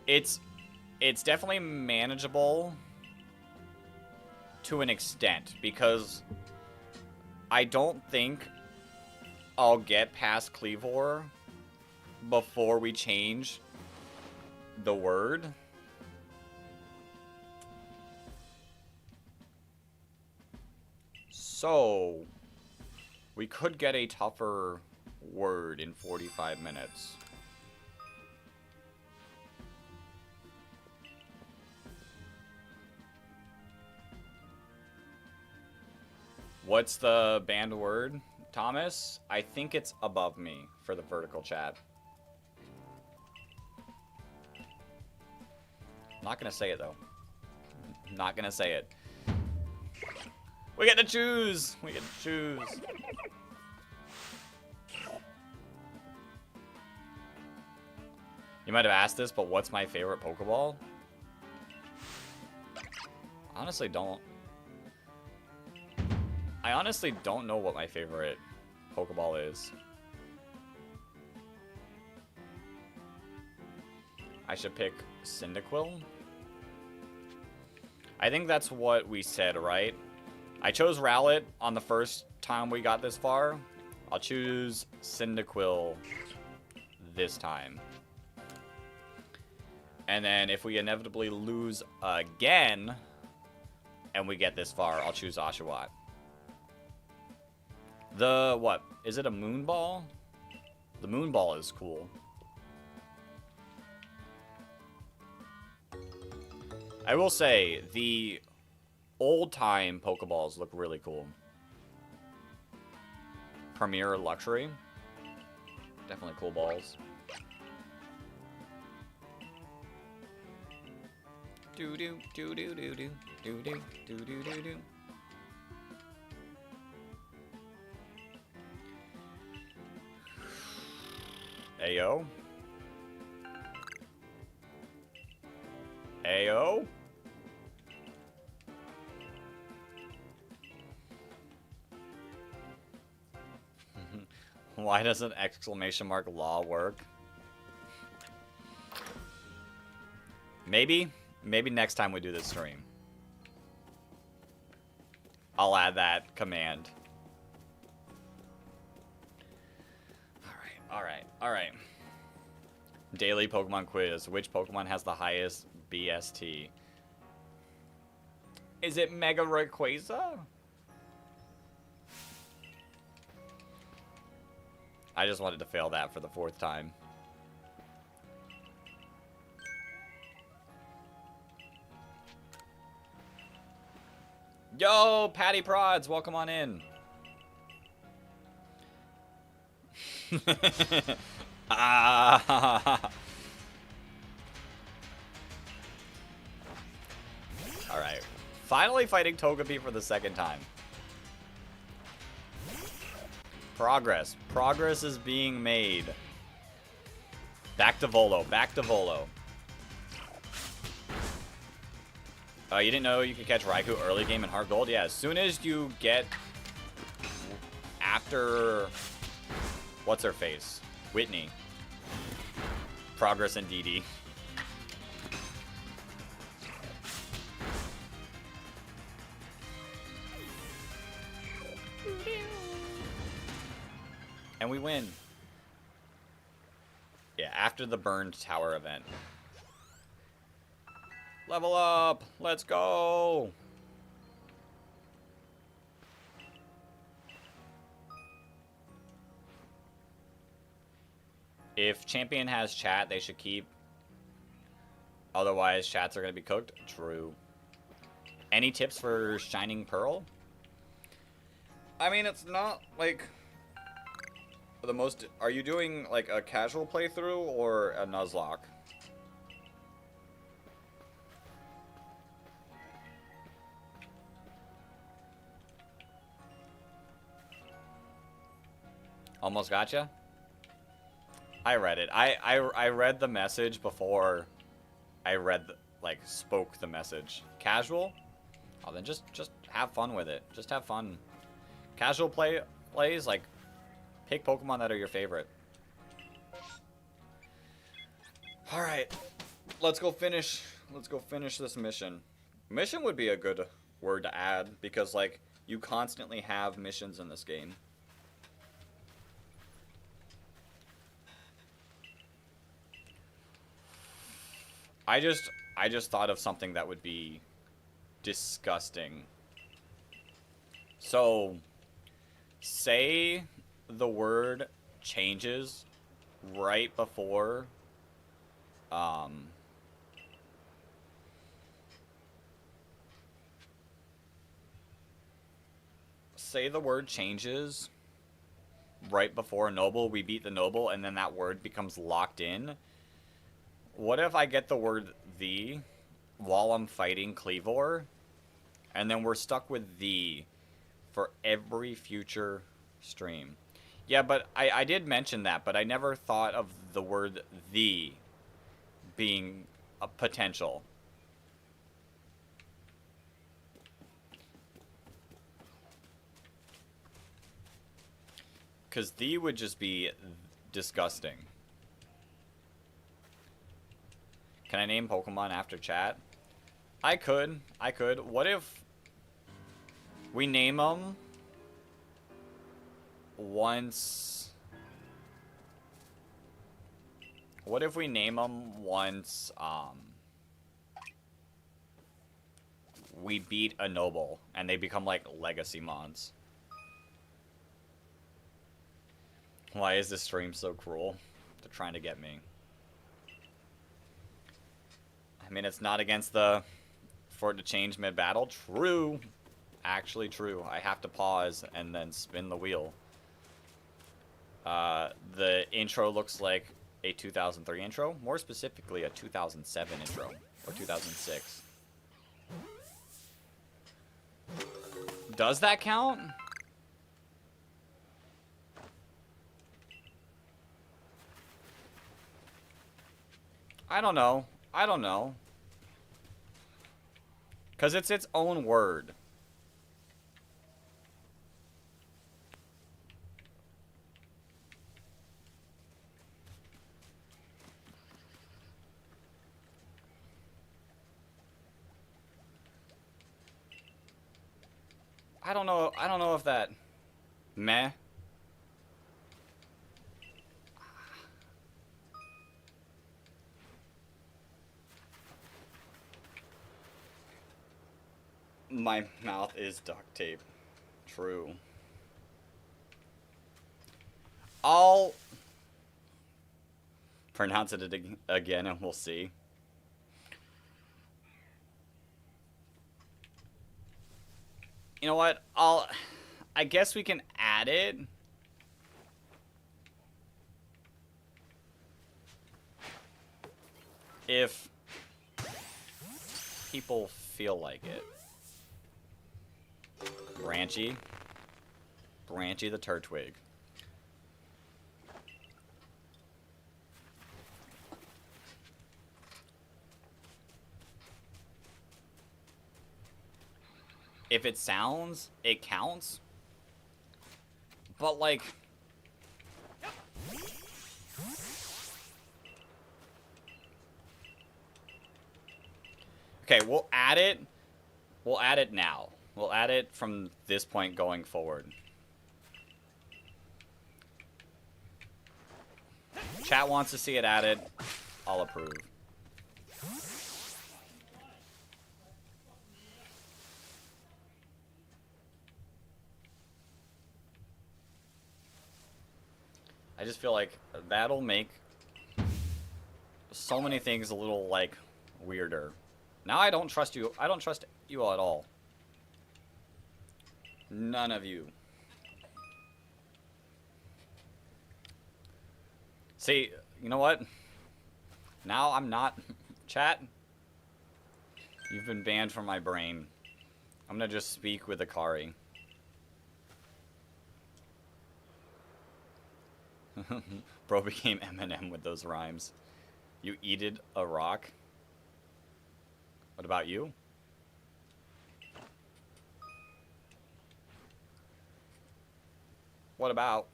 It's definitely manageable to an extent, because I don't think I'll get past Cleavor before we change the word. So, we could get a tougher word in 45 minutes. What's the banned word, Thomas? I think it's above me for the vertical chat. Not gonna say it though. Not gonna say it. We get to choose! We get to choose. You might have asked this, but what's my favorite Pokeball? Honestly, I honestly don't know what my favorite Pokeball is. I should pick Cyndaquil. I think that's what we said, right? I chose Rowlet on the first time we got this far. I'll choose Cyndaquil this time. And then if we inevitably lose again and we get this far, I'll choose Oshawott. The, what? Is it a Moonball? The Moonball is cool. I will say, the old-time Pokeballs look really cool. Premier Luxury. Definitely cool balls. Do-do, do-do-do-do, do-do, do-do-do-do. Ayo. Ayo. Why doesn't exclamation mark law work? Maybe next time we do this stream, I'll add that command. Alright. Daily Pokemon quiz. Which Pokemon has the highest BST? Is it Mega Rayquaza? I just wanted to fail that for the 4th time. Yo, Patty Prods, welcome on in. Ah. Alright. Finally fighting Togepi for the second time. Progress. Progress is being made. Back to Volo. Back to Volo. You didn't know you could catch Raikou early game in Heart Gold? Yeah, as soon as you get after... What's her face? Whitney. Progress and DD. And we win. Yeah, after the burned tower event. Level up! Let's go! If Champion has chat, they should keep. Otherwise, chats are going to be cooked. True. Any tips for Shining Pearl? I mean, it's not, like, the most... Are you doing, like, a casual playthrough or a Nuzlocke? Almost gotcha? I read it. I read the message before I read, spoke the message. Casual? Oh, then just have fun with it. Just have fun. Casual plays, like, pick Pokemon that are your favorite. Alright. Let's go finish this mission. Mission would be a good word to add, because, like, you constantly have missions in this game. I just thought of something that would be disgusting. So, say the word changes right before, say the word changes right before Noble, we beat the Noble, and then that word becomes locked in. What if I get the word "the" while I'm fighting Kleavor, and then we're stuck with "the" for every future stream? Yeah, but I did mention that, but I never thought of the word "the" being a potential. Because "the" would just be disgusting. Can I name Pokemon after chat? I could. What if we name them once... What if we name them once, we beat a Noble, and they become, like, Legacy Mons? Why is this stream so cruel? They're trying to get me. I mean, it's not against the... For it to change mid-battle. True. Actually true. I have to pause and then spin the wheel. The intro looks like a 2003 intro. More specifically, a 2007 intro. Or 2006. Does that count? I don't know. Because it's its own word. I don't know if that... Meh. My mouth is duct tape. True. I'll pronounce it again and we'll see. You know what? I guess we can add it. If people feel like it. Branchy. Branchy the Turtwig. If it sounds, it counts. But like... Okay, we'll add it. We'll add it now. We'll add it from this point going forward. Chat wants to see it added. I'll approve. I just feel like that'll make so many things a little, like, weirder. Now I don't trust you. I don't trust you all at all. None of you. See, you know what? Now I'm not... Chat, you've been banned from my brain. I'm gonna just speak with Akari. Bro became Eminem with those rhymes. You eated a rock? What about you? What about?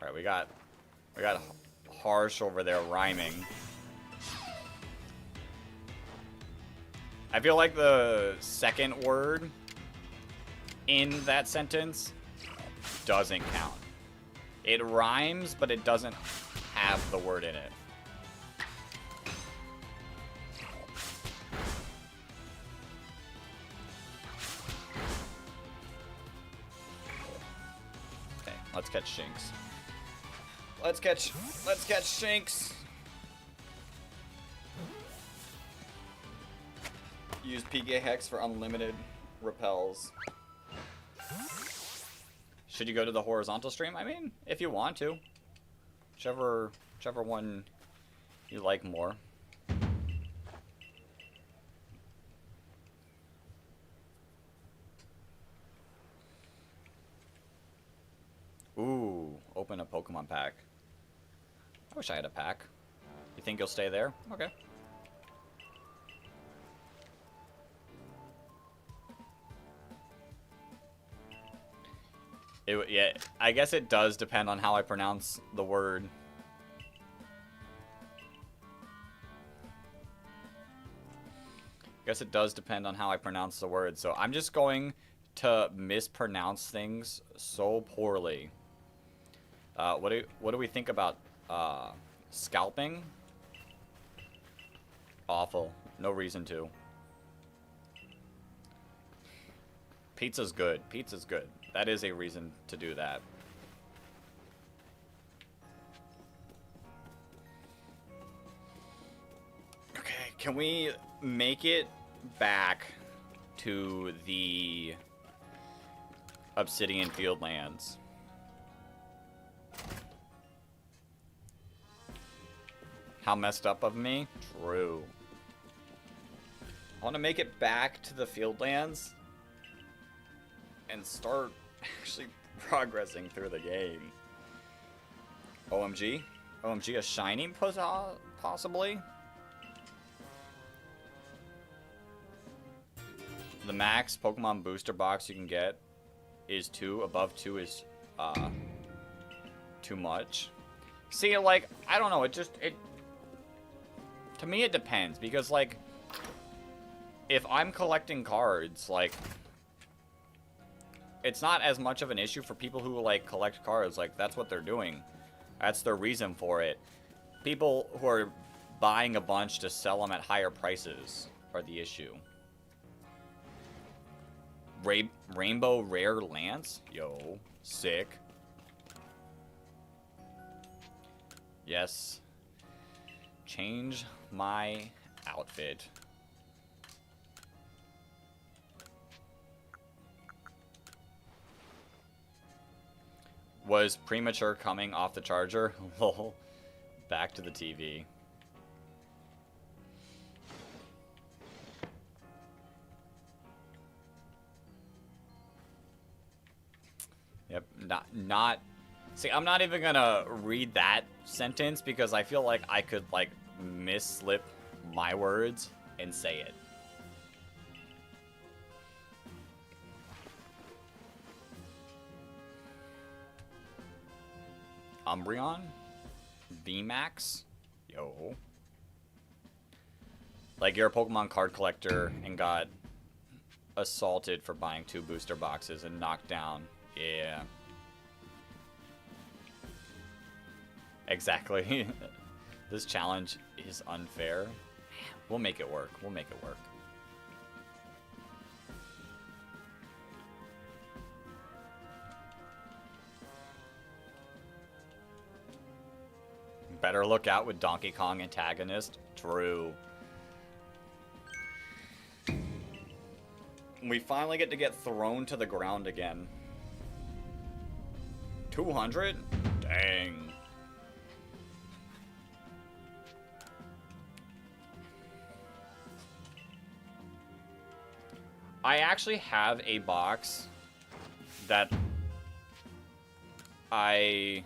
Alright, we got Harsh over there rhyming. I feel like the second word in that sentence doesn't count. It rhymes, but it doesn't have the word in it. Okay, let's catch Shinx. Let's catch Shinx. Use PK Hex for unlimited repels. Should you go to the horizontal stream? I mean, if you want to. Whichever one you like more. Ooh, open a Pokemon pack. I wish I had a pack. You think you'll stay there? Okay. Yeah, I guess it does depend on how I pronounce the word. I guess it does depend on how I pronounce the word. So I'm just going to mispronounce things so poorly. What do we think about scalping? Awful. No reason to. Pizza's good. Pizza's good. That is a reason to do that. Okay, can we make it back to the Obsidian Fieldlands? How messed up of me? True. I want to make it back to the Fieldlands and start actually progressing through the game. OMG? OMG, a shiny possibly? The max Pokemon booster box you can get is 2. Above 2 is too much. See, like, I don't know, to me it depends, because like if I'm collecting cards, like, it's not as much of an issue for people who, like, collect cards. Like, that's what they're doing. That's their reason for it. People who are buying a bunch to sell them at higher prices are the issue. Rainbow Rare Lance? Yo, sick. Yes. Change my outfit. Was premature coming off the charger? Lol. Back to the TV. Yep, not. See, I'm not even gonna read that sentence because I feel like I could, like, misslip my words and say it. Umbreon? VMAX? Yo. Like, you're a Pokemon card collector and got assaulted for buying 2 booster boxes and knocked down. Yeah. Exactly. This challenge is unfair. We'll make it work. We'll make it work. Better look out with Donkey Kong antagonist. True. We finally get thrown to the ground again. 200? Dang. I actually have a box that I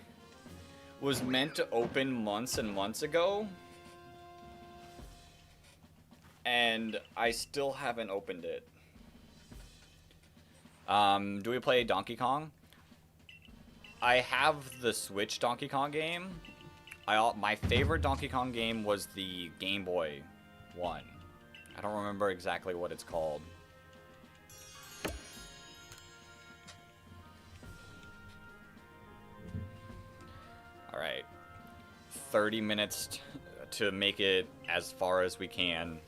was meant to open months and months ago, and I still haven't opened it. Do we play Donkey Kong? I have the Switch Donkey Kong game. My favorite Donkey Kong game was the Game Boy one. I don't remember exactly what it's called. Alright. 30 minutes to make it as far as we can.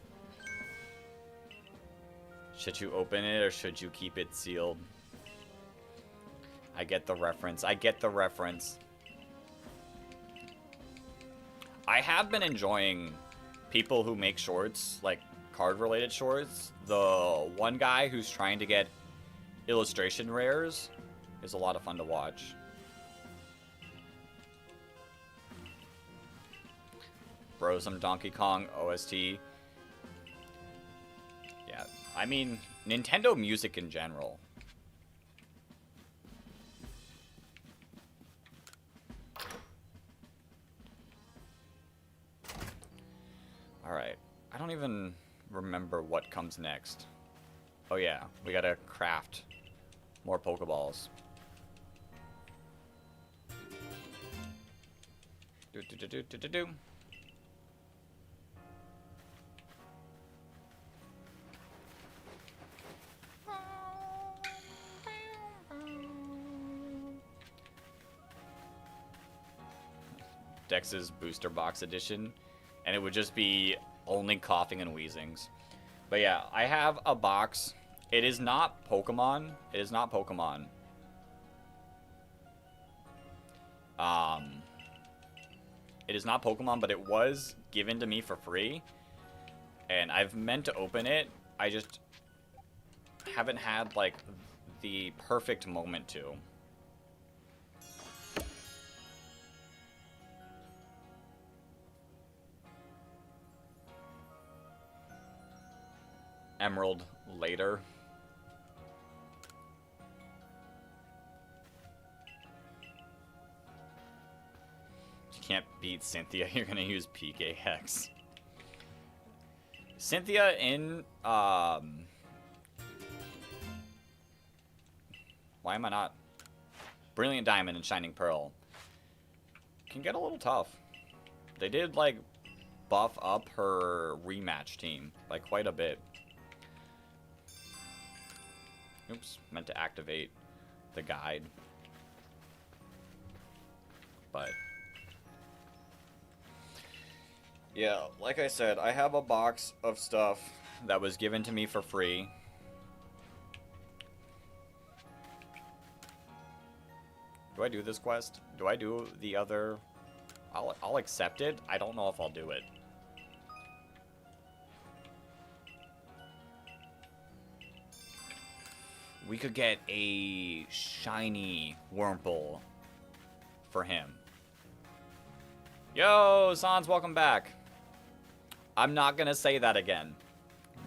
Should you open it or should you keep it sealed? I get the reference. I get the reference. I have been enjoying people who make shorts, like card-related shorts. The one guy who's trying to get illustration rares is a lot of fun to watch. Bro, some Donkey Kong OST. Yeah, I mean, Nintendo music in general. Alright, I don't even remember what comes next. Oh yeah, we gotta craft more Pokeballs. Do. Dex's Booster Box Edition, and it would just be only coughing and wheezings. But yeah, I have a box. It is not Pokemon. It is not Pokemon. It is not Pokemon, but it was given to me for free. And I've meant to open it. I just haven't had, like, the perfect moment to. Emerald later. You can't beat Cynthia, you're gonna use PKX. Cynthia in, why am I not? Brilliant Diamond and Shining Pearl can get a little tough. They did, like, buff up her rematch team by quite a bit. Oops, meant to activate the guide. But yeah, like I said, I have a box of stuff that was given to me for free. Do I do this quest? Do I do the other? I'll accept it. I don't know if I'll do it. we could get a shiny Wurmple for him. Yo, Sans, welcome back. I'm not gonna say that again.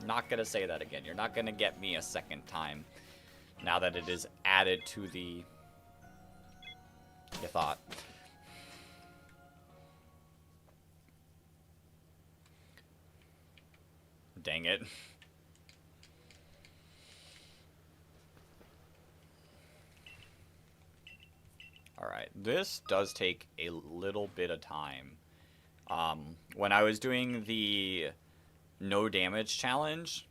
Not gonna say that again. You're not gonna get me a second time. Now that it is added to the... You thought. Dang it. Alright, this does take a little bit of time. When I was doing the no damage challenge,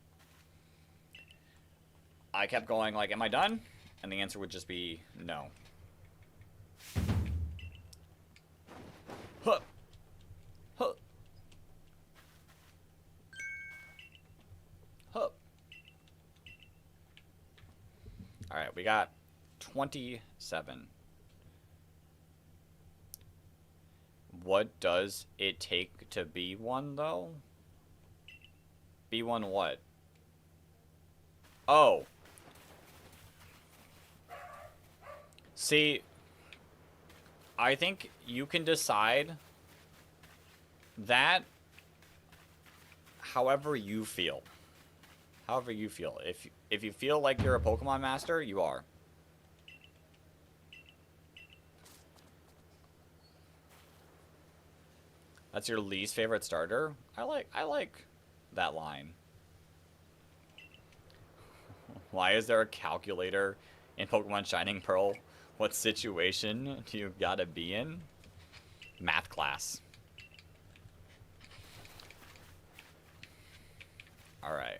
I kept going like, am I done? And the answer would just be no. Huh. Huh. Huh. Alright, we got 27. What does it take to be one, though? Be one what? Oh. See, I think you can decide that however you feel. However you feel. If you feel like you're a Pokemon master, you are. That's your least favorite starter? I like that line. Why is there a calculator in Pokemon Shining Pearl? What situation do you gotta be in? Math class. Alright.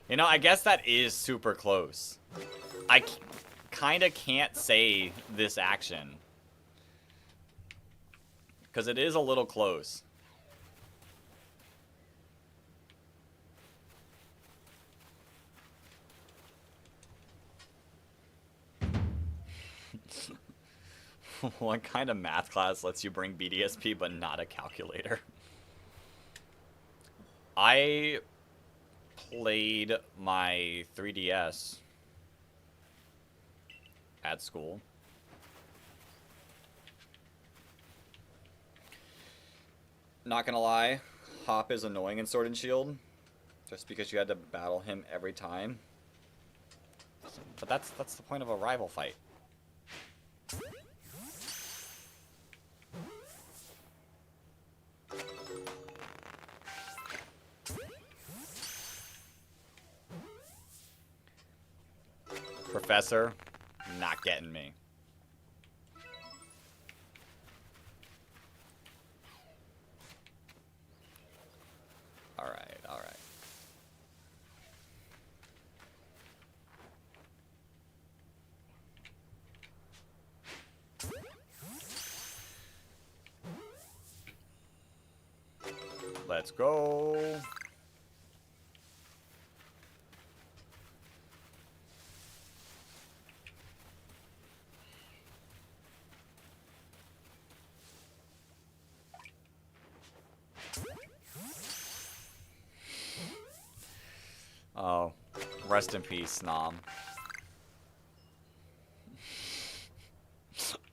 You know, I guess that is super close. I kind of can't say this action. Because it is a little close. What kind of math class lets you bring BDSP but not a calculator? I played my 3DS at school. Not gonna lie, Hop is annoying in Sword and Shield, just because you had to battle him every time. But that's the point of a rival fight. Professor, not getting me. Alright, alright. Let's go. Oh, rest in peace, Nom.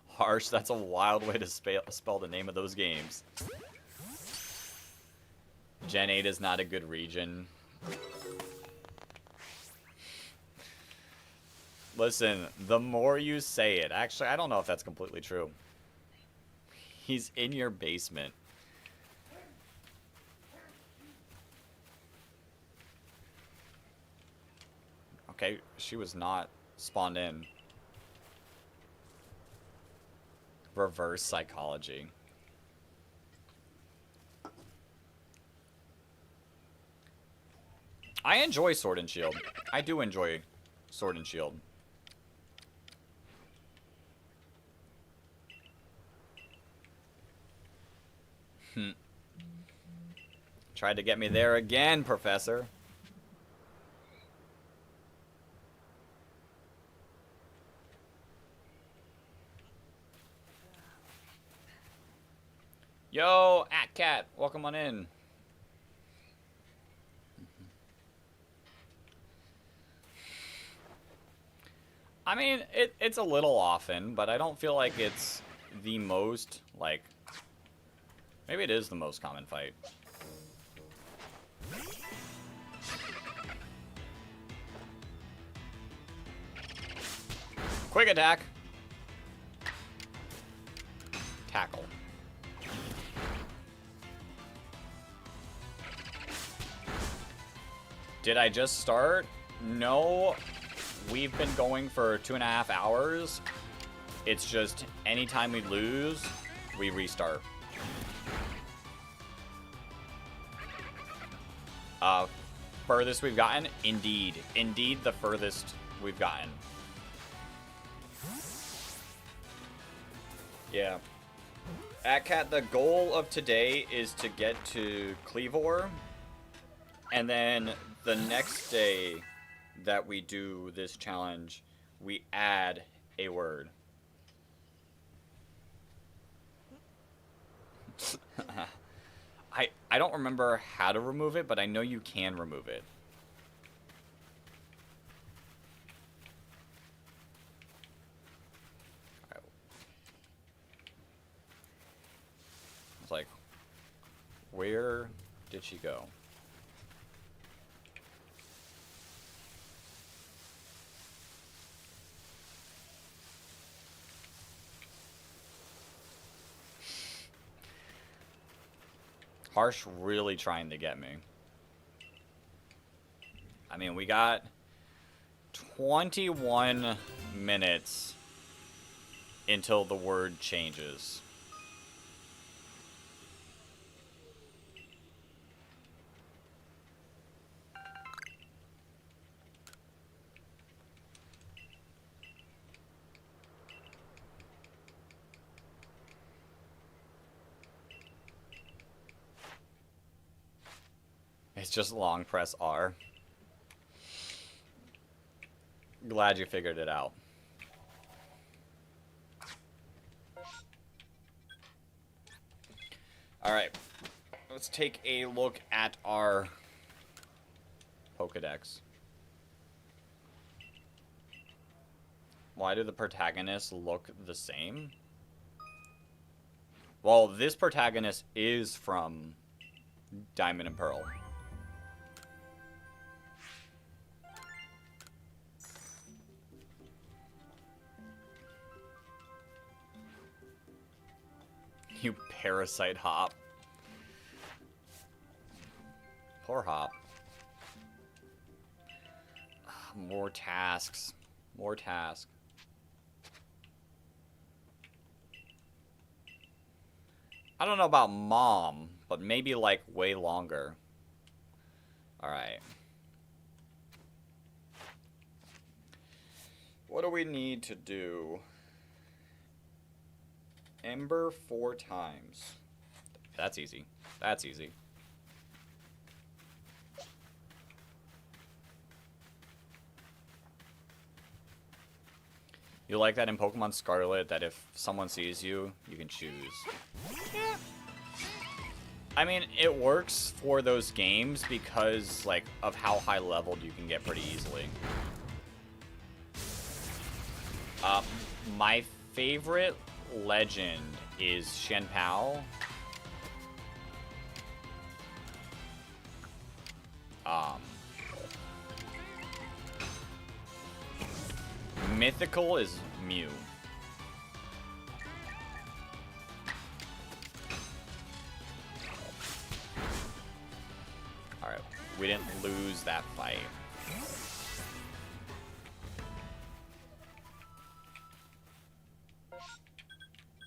Harsh, that's a wild way to spell the name of those games. Gen 8 is not a good region. Listen, the more you say it, actually, I don't know if that's completely true. He's in your basement. Okay, she was not spawned in. Reverse psychology. I enjoy Sword and Shield. I do enjoy Sword and Shield. Tried to get me there again, Professor. Yo, Atcat, welcome on in. I mean, it's a little often, but I don't feel like it's the most, like... Maybe it is the most common fight. Quick attack. Tackle. Did I just start? No. We've been going for 2.5 hours. It's just anytime we lose, we restart. Furthest we've gotten? Indeed. Indeed, the furthest we've gotten. Yeah. Atcat, the goal of today is to get to Cleavor, and then the next day that we do this challenge, we add a word. I don't remember how to remove it, but I know you can remove it. It's like, where did she go? Harsh really trying to get me. I mean, we got 21 minutes until the word changes. It's just long press R. Glad you figured it out. Alright. Let's take a look at our Pokedex. Why do the protagonists look the same? Well, this protagonist is from Diamond and Pearl. You parasite Hop. Poor Hop. More tasks. More tasks. I don't know about Mom, but maybe like way longer. Alright. What do we need to do? Ember 4 times. That's easy. That's easy. You like that in Pokemon Scarlet, that if someone sees you, you can choose. Yeah. I mean, it works for those games because, like, of how high leveled you can get pretty easily. My favorite legend is Shenpao. Mythical is Mew. Alright, we didn't lose that fight.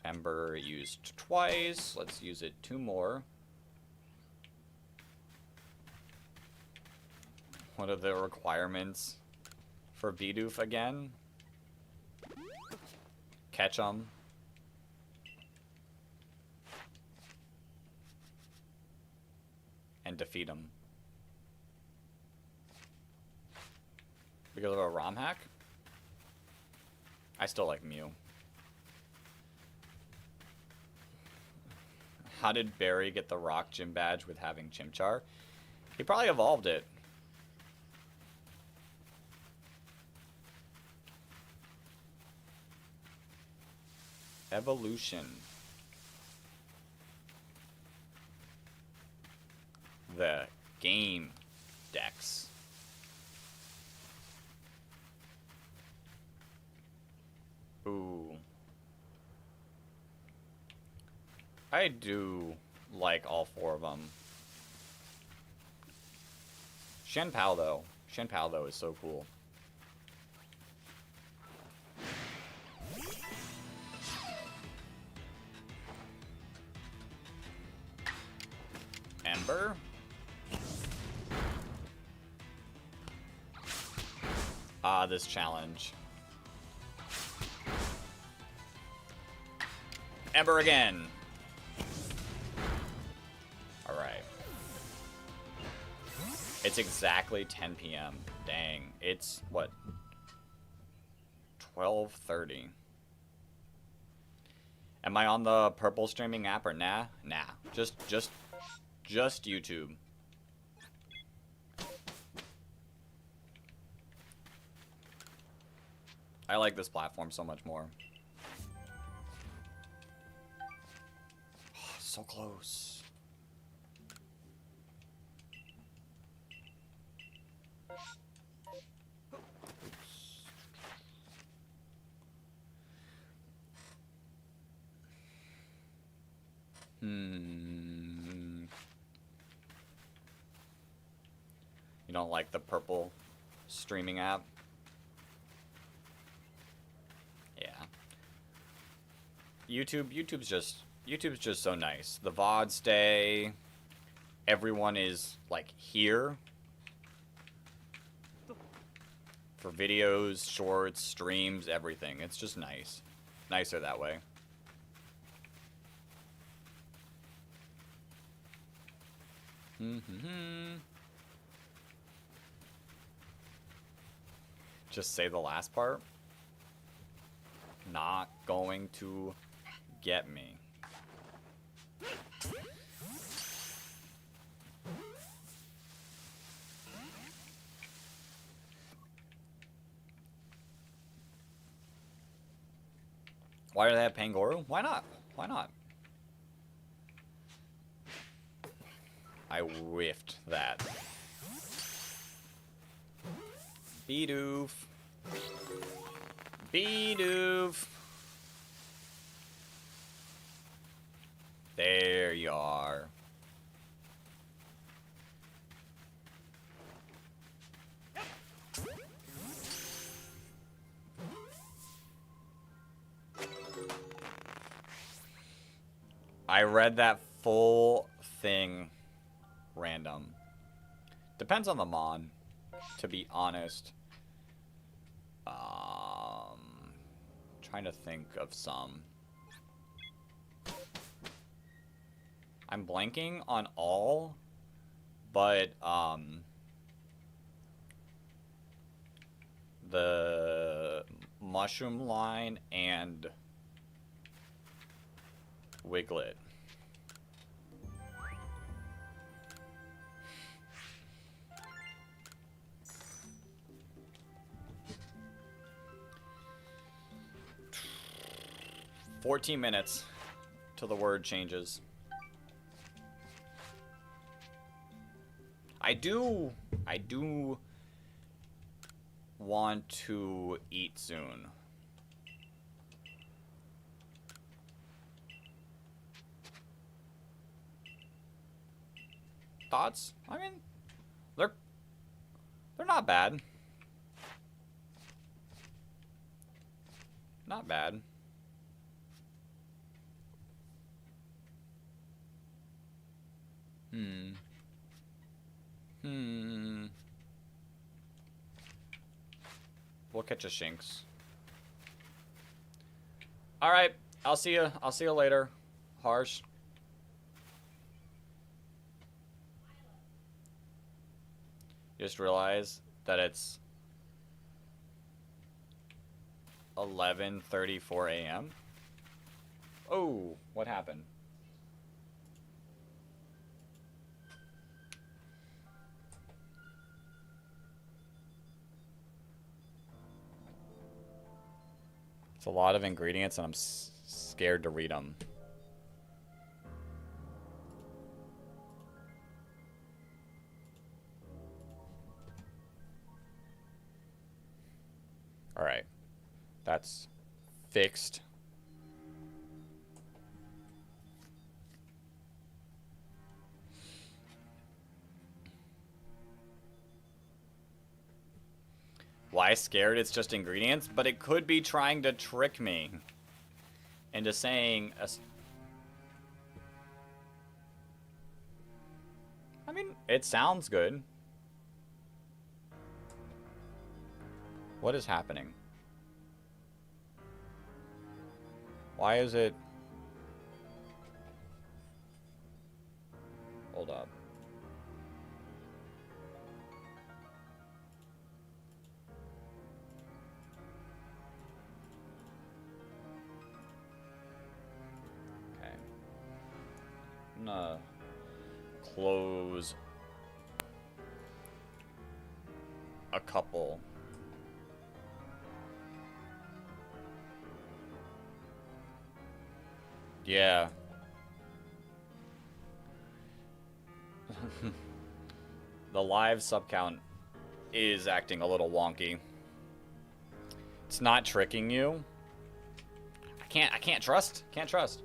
Ember used twice. Let's use it 2 more. What are the requirements for Bidoof again? Catch 'em. And defeat 'em. Because of a ROM hack? I still like Mew. How did Barry get the Rock Gym badge with having Chimchar? He probably evolved it. Evolution. The game Dex. Ooh. I do like all four of them. Shen Pao though. Shen Pao though is so cool. Ember. Ah, this challenge. Ember again. Alright. It's exactly 10 p.m. Dang. It's, what? 12:30. Am I on the purple streaming app or nah? Nah. Just YouTube. I like this platform so much more. Oh, so close. You don't like the purple streaming app? Yeah. YouTube's just so nice. The VODs stay. Everyone is like here for videos, shorts, streams, everything. It's just nice. Nicer that way. Just say the last part. Not going to get me. Why do they have Pangoru? Why not? Why not? I whiffed that. Bidoof. Bidoof. There you are. I read that full thing random. Depends on the mon, to be honest. Trying to think of some. I'm blanking on all, but the mushroom line and Wiglet. "14 minutes till the word changes." I do want to eat soon. Thoughts? I mean, they're not bad. Not bad. We'll catch a Shinx. Alright, I'll see you later. Harsh. Just realize that it's 11:34 a.m. Oh, what happened? It's a lot of ingredients, and I'm scared to read them. All right. That's fixed. Why scared? It's just ingredients, but it could be trying to trick me into saying I mean, it sounds good. What is happening? Why is it... Hold up. Okay. I'm gonna close a couple. Yeah. The live sub count is acting a little wonky. It's not tricking you. I can't trust. Can't trust.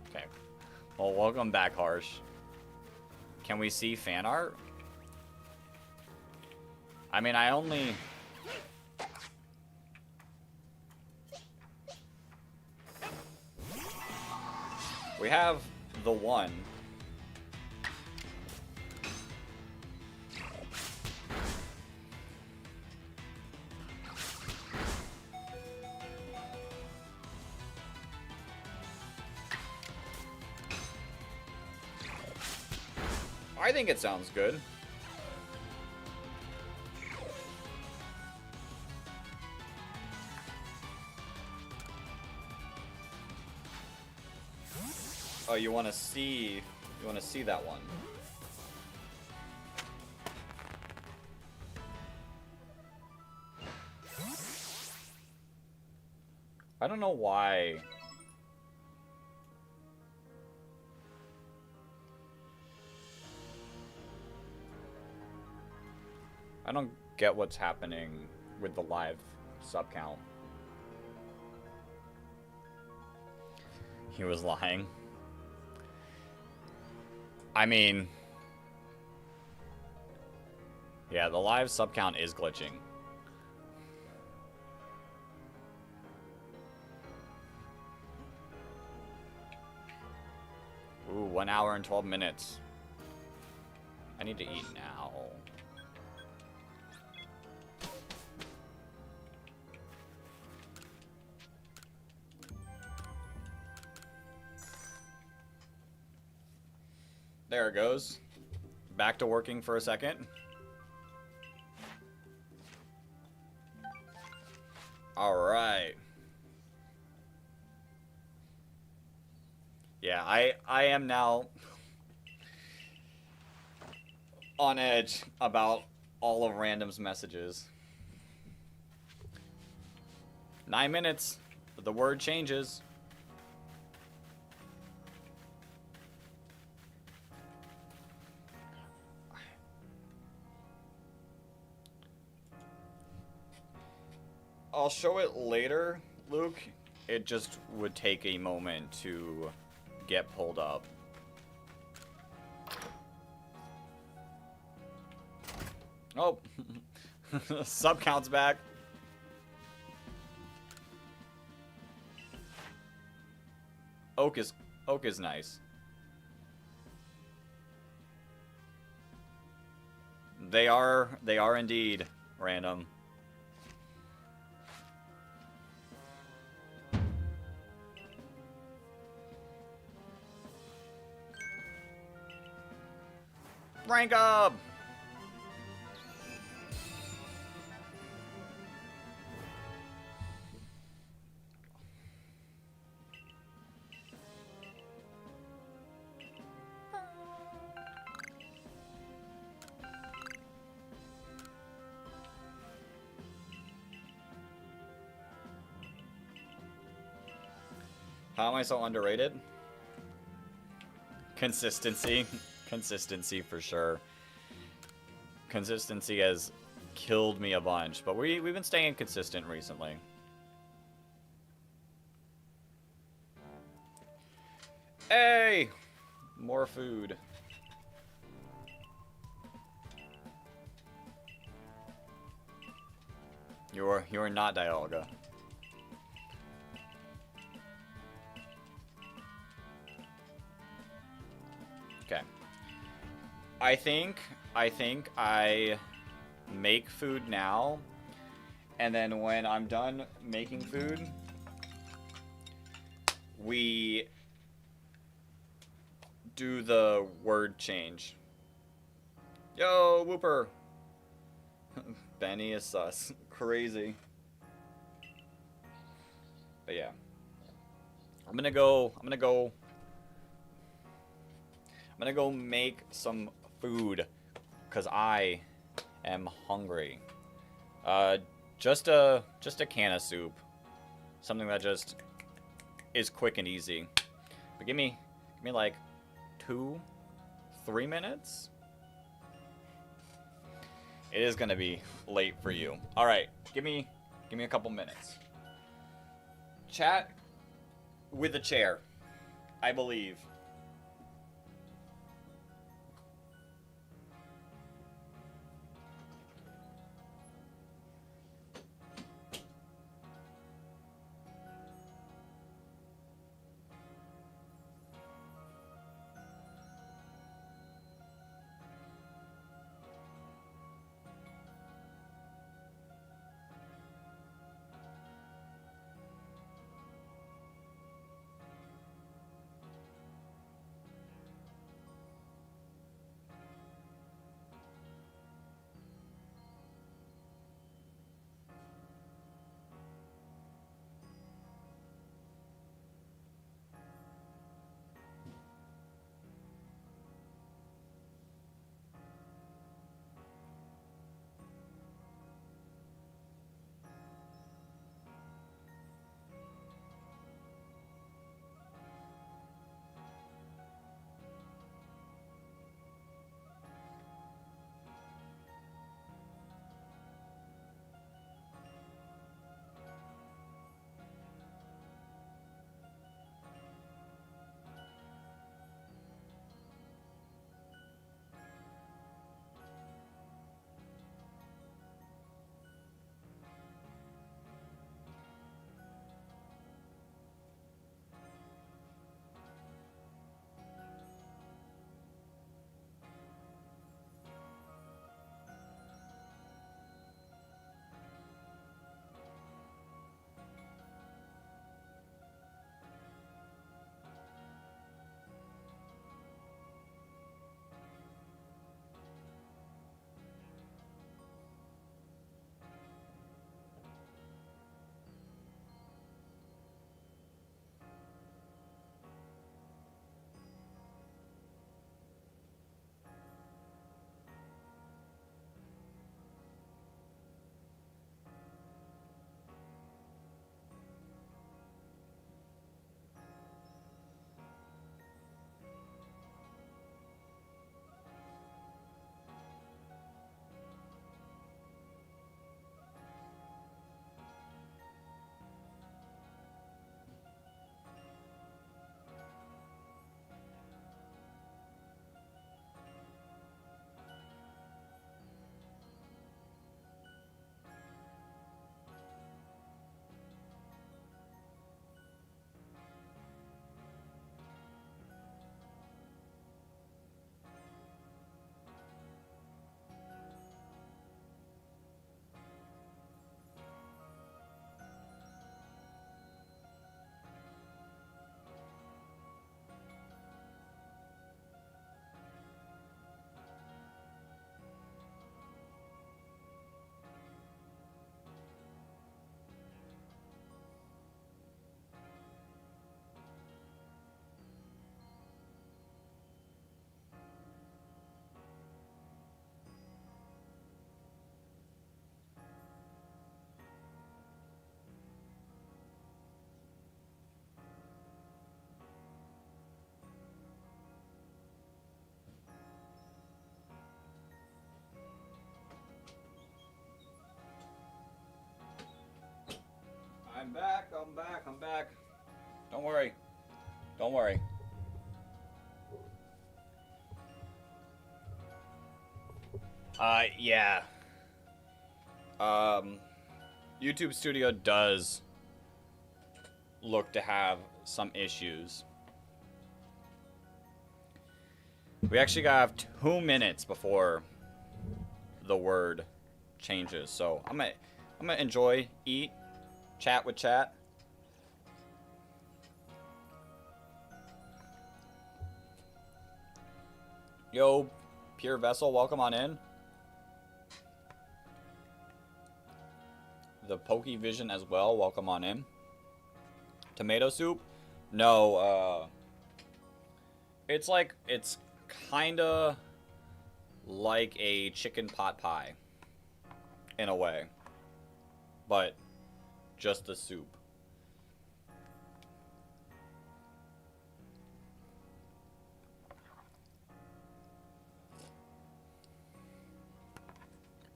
Okay. Well, welcome back, Harsh. Can we see fan art? I mean, I only... We have the one. I think it sounds good. Oh, you want to see that one. I don't know why. I don't get what's happening with the live sub count. He was lying. I mean, yeah, the live sub count is glitching. Ooh, 1 hour and 12 minutes. I need to eat now. There it goes. Back to working for a second. All right. Yeah, I am now on edge about all of Random's messages. 9 minutes, but the word changes. I'll show it later, Luke. It just would take a moment to get pulled up. Oh, sub count's back. Oak is nice. They are indeed random. Rank up! How am I so underrated? Consistency. Consistency for sure. Consistency has killed me a bunch, but we've been staying consistent recently. Hey! More food. You're not Dialga. Okay. I think I make food now, and then when I'm done making food, we do the word change. Yo, Whooper! Benny is sus. Crazy. But yeah. I'm gonna go make some food, cause I am hungry. Just a can of soup, something that just is quick and easy. But give me like 2-3 minutes. It is gonna be late for you. All right, give me a couple minutes. Chat with the chair, I believe. come back. Don't worry. Don't worry. Yeah. YouTube Studio does look to have some issues. We actually got 2 minutes before the word changes, so I'm gonna enjoy, eat, chat with chat. Yo, Pure Vessel, welcome on in. The Pokey Vision as well, welcome on in. Tomato soup? No, it's kinda like a chicken pot pie, in a way, but just the soup.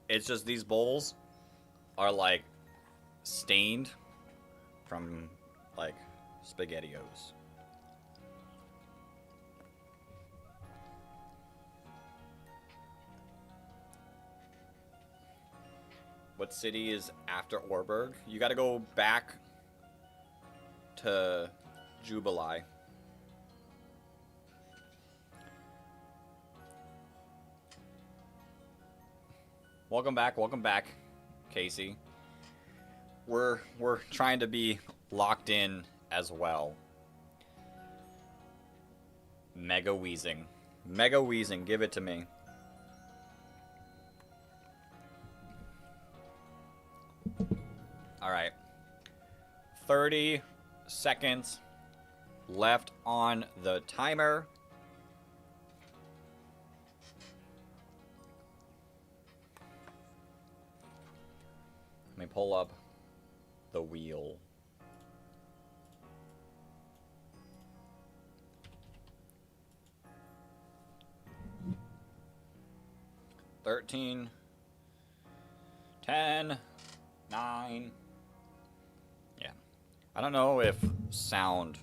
It's just these bowls are like stained from like SpaghettiOs. What city is after Orberg? You gotta go back to Jubilee. Welcome back, Casey. We're trying to be locked in as well. Mega Wheezing. Mega Wheezing, give it to me. Alright. 30 seconds left on the timer. Let me pull up the wheel. $13, 10, 9. Yeah. I don't know if sound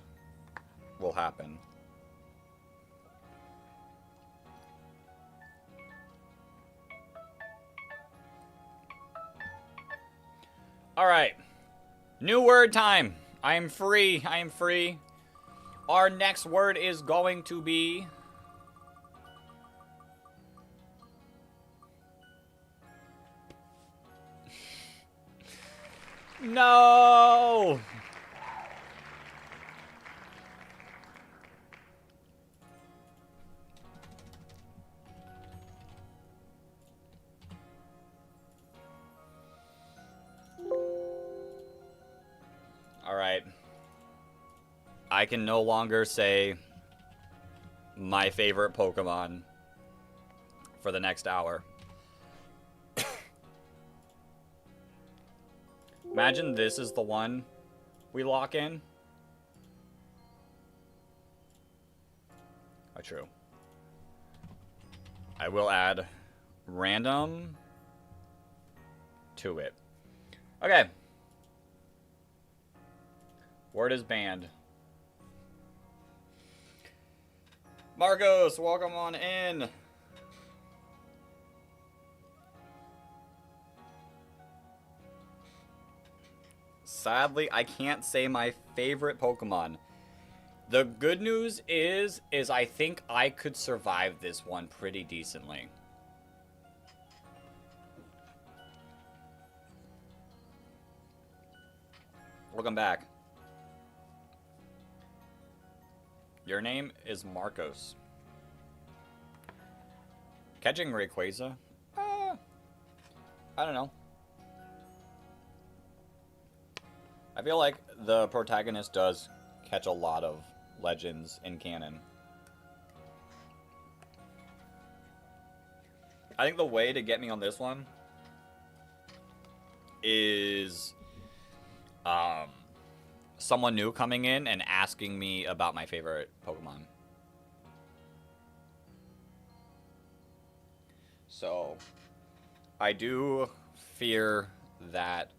will happen. All right. New word time. I am free. I am free. Our next word is going to be... No! Alright. I can no longer say my favorite Pokemon for the next hour. Imagine this is the one we lock in. Oh, true. I will add random to it. Okay. Word is banned. Marcos, welcome on in. Sadly, I can't say my favorite Pokemon. The good news is I think I could survive this one pretty decently. Welcome back. Your name is Marcos. Catching Rayquaza? I don't know. I feel like the protagonist does catch a lot of legends in canon. I think the way to get me on this one is someone new coming in and asking me about my favorite Pokemon. So, I do fear that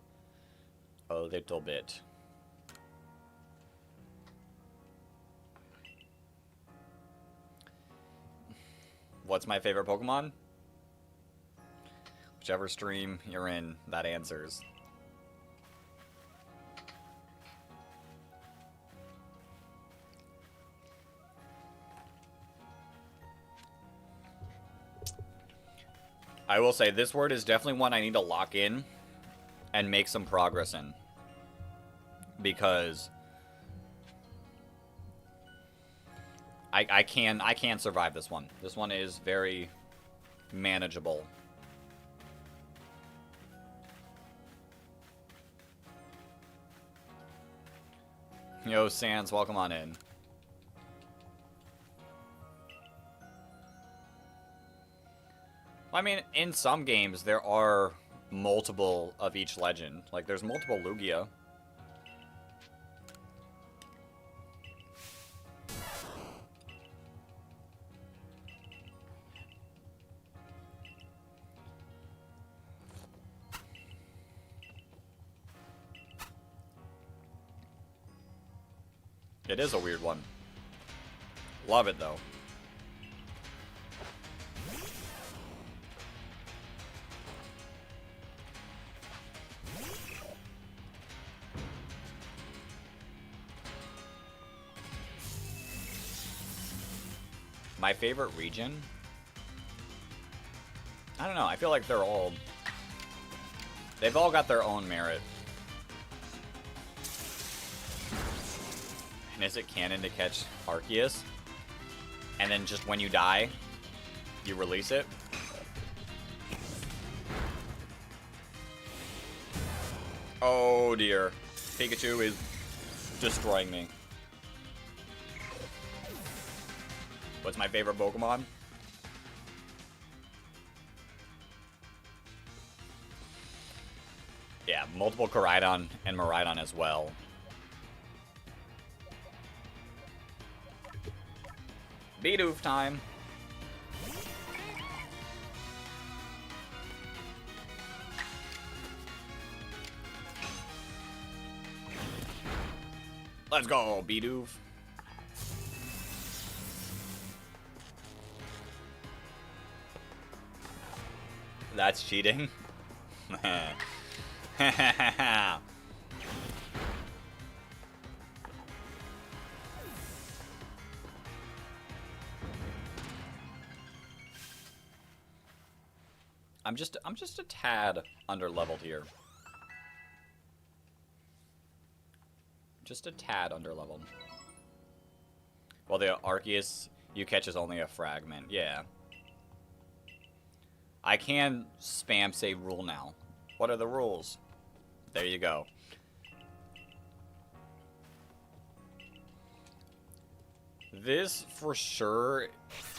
a little bit. What's my favorite Pokemon? Whichever stream you're in, that answers. I will say this word is definitely one I need to lock in and make some progress in. Because I can't survive this one. This one is very manageable. Yo, Sans, welcome on in. I mean, in some games, there are multiple of each legend. Like, there's multiple Lugia. It is a weird one. Love it, though. My favorite region? I don't know. I feel like they're all... They've all got their own merit. And is it canon to catch Arceus? And then just when you die, you release it? Oh dear. Pikachu is destroying me. What's my favorite Pokemon? Yeah, multiple Koraidon and Miraidon as well. Bidoof time. Let's go, Bidoof. That's cheating. I'm just a tad under-leveled here. Just a tad under-leveled. Well, the Arceus you catch is only a fragment. Yeah. I can spam say rule now. What are the rules? There you go. This, for sure,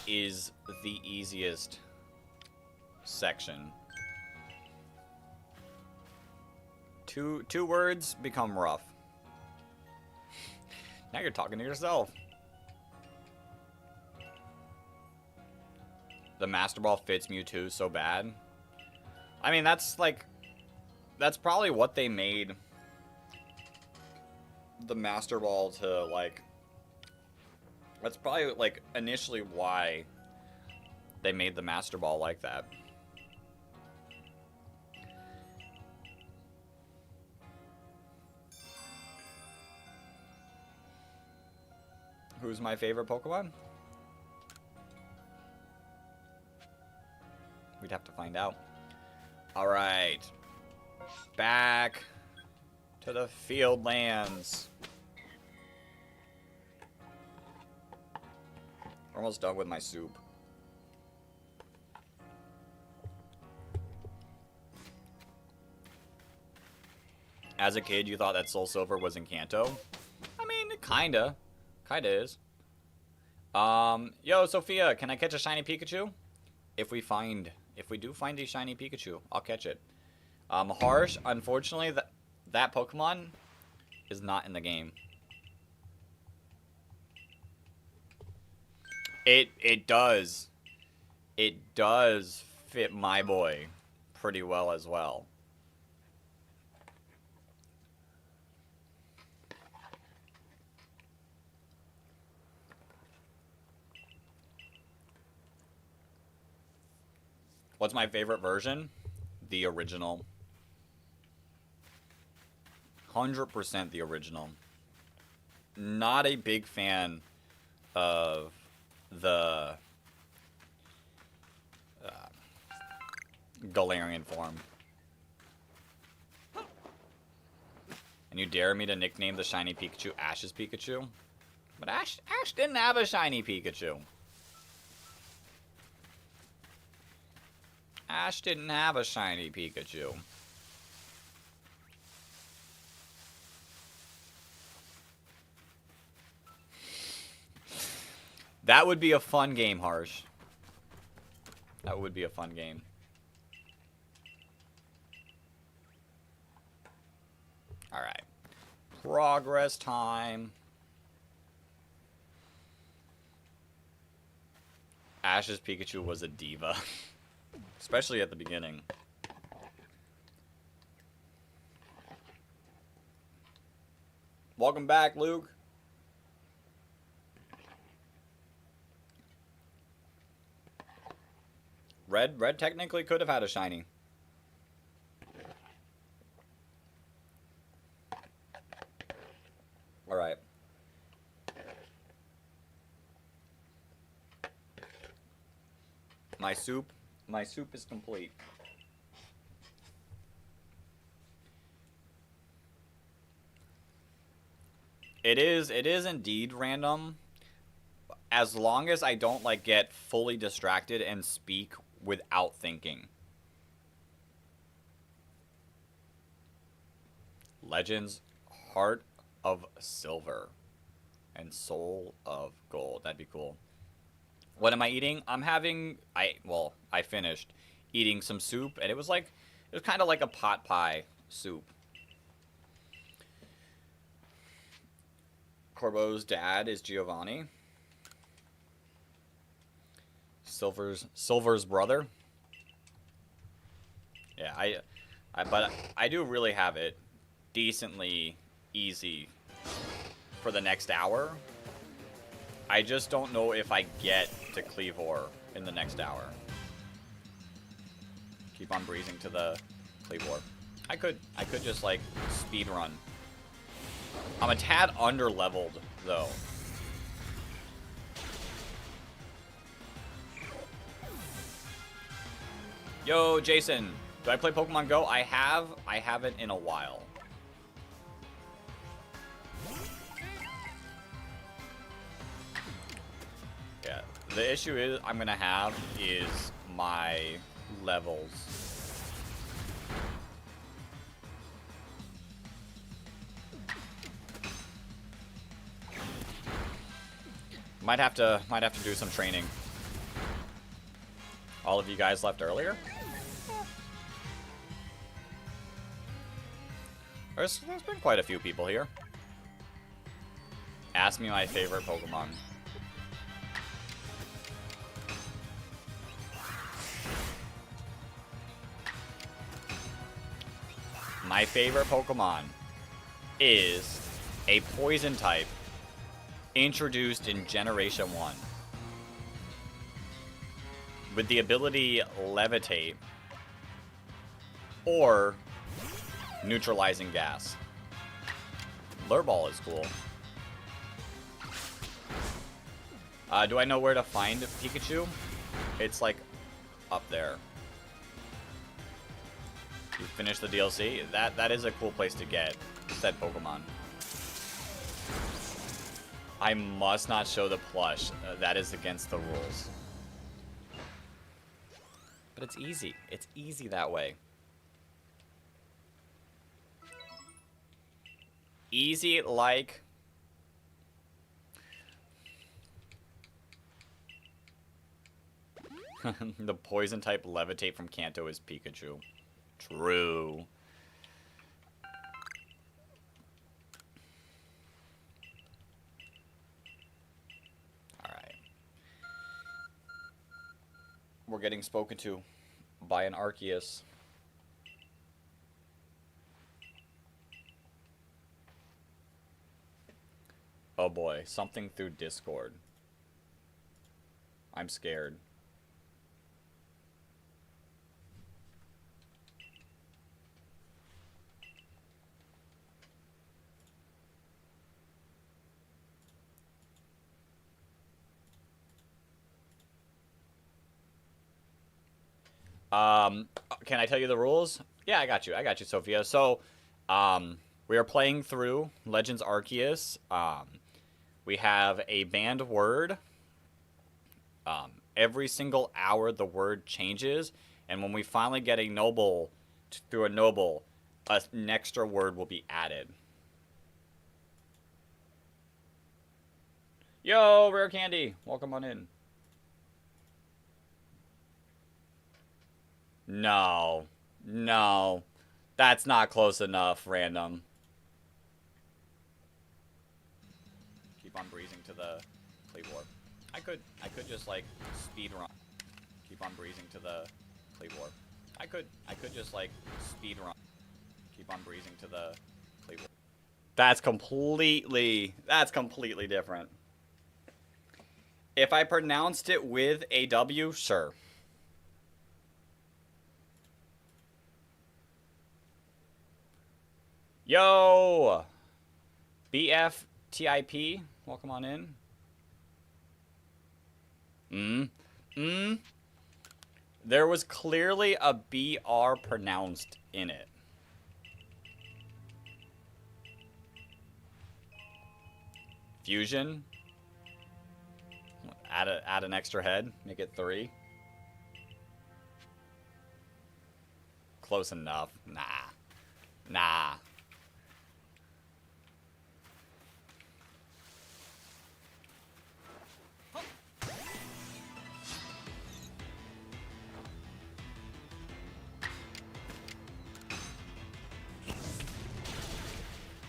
is the easiest section. Two words become rough. Now you're talking to yourself. The Master Ball fits Mewtwo so bad. I mean, that's probably what they made the Master Ball to, like... That's probably, like, initially why they made the Master Ball like that. Who's my favorite Pokemon? We'd have to find out. Alright. Back to the field lands. Almost done with my soup. As a kid, you thought that Soul Silver was in Kanto? I mean, kinda. Kinda is. Yo, Sophia, can I catch a shiny Pikachu? If we do find a shiny Pikachu, I'll catch it. Harsh, unfortunately, that Pokemon is not in the game. It does fit my boy pretty well as well. What's my favorite version? The original. 100% the original. Not a big fan of the Galarian form. And you dare me to nickname the shiny Pikachu Ash's Pikachu? But Ash didn't have a shiny Pikachu. Ash didn't have a shiny Pikachu. That would be a fun game, Harsh. That would be a fun game. Alright. Progress time. Ash's Pikachu was a diva. Especially at the beginning. Welcome back, Luke. Red technically could have had a shiny. Alright. My soup is complete. It is indeed random. As long as I don't like get fully distracted and speak without thinking. Legends, Heart of Silver and Soul of Gold. That'd be cool. What am I eating? I'm having I finished eating some soup, and it was kind of like a pot pie soup. Corbo's dad is Giovanni. Silver's brother. Yeah, but I do really have it decently easy for the next hour. I just don't know if I get to Cleavor in the next hour. Keep on breezing to the Cleavor. I could just like speed run. I'm a tad under leveled though. Yo, Jason, do I play Pokemon Go? I haven't in a while. Yeah, the issue I'm gonna have is my levels. Might have to do some training. All of you guys left earlier? There's been quite a few people here. Ask me my favorite Pokemon. My favorite Pokemon is a poison type introduced in Generation 1 with the ability Levitate or Neutralizing Gas. Lurball is cool. Do I know where to find Pikachu? It's like up there. You finish the DLC? That is a cool place to get said Pokemon. I must not show the plush. That is against the rules. But it's easy. It's easy that way. Easy like... the poison type Levitate from Kanto is Pikachu. True. Alright. We're getting spoken to by an Arceus. Oh boy, something through Discord. I'm scared. Can I tell you the rules? Yeah, I got you. I got you, Sophia. So, we are playing through Legends Arceus. We have a banned word. Every single hour, the word changes, and when we finally get a noble through a noble, an extra word will be added. Yo, Rare Candy, welcome on in. No, no, that's not close enough. Random. Keep on breezing to the play warp. I could just like speed run. Keep on breezing to the play warp. I could just like speed run. Keep on breezing to the play warp. That's completely different. If I pronounced it with a W, sure. Yo! BFTIP, welcome on in. There was clearly a BR pronounced in it. Fusion. Add an extra head, make it 3. Close enough. Nah.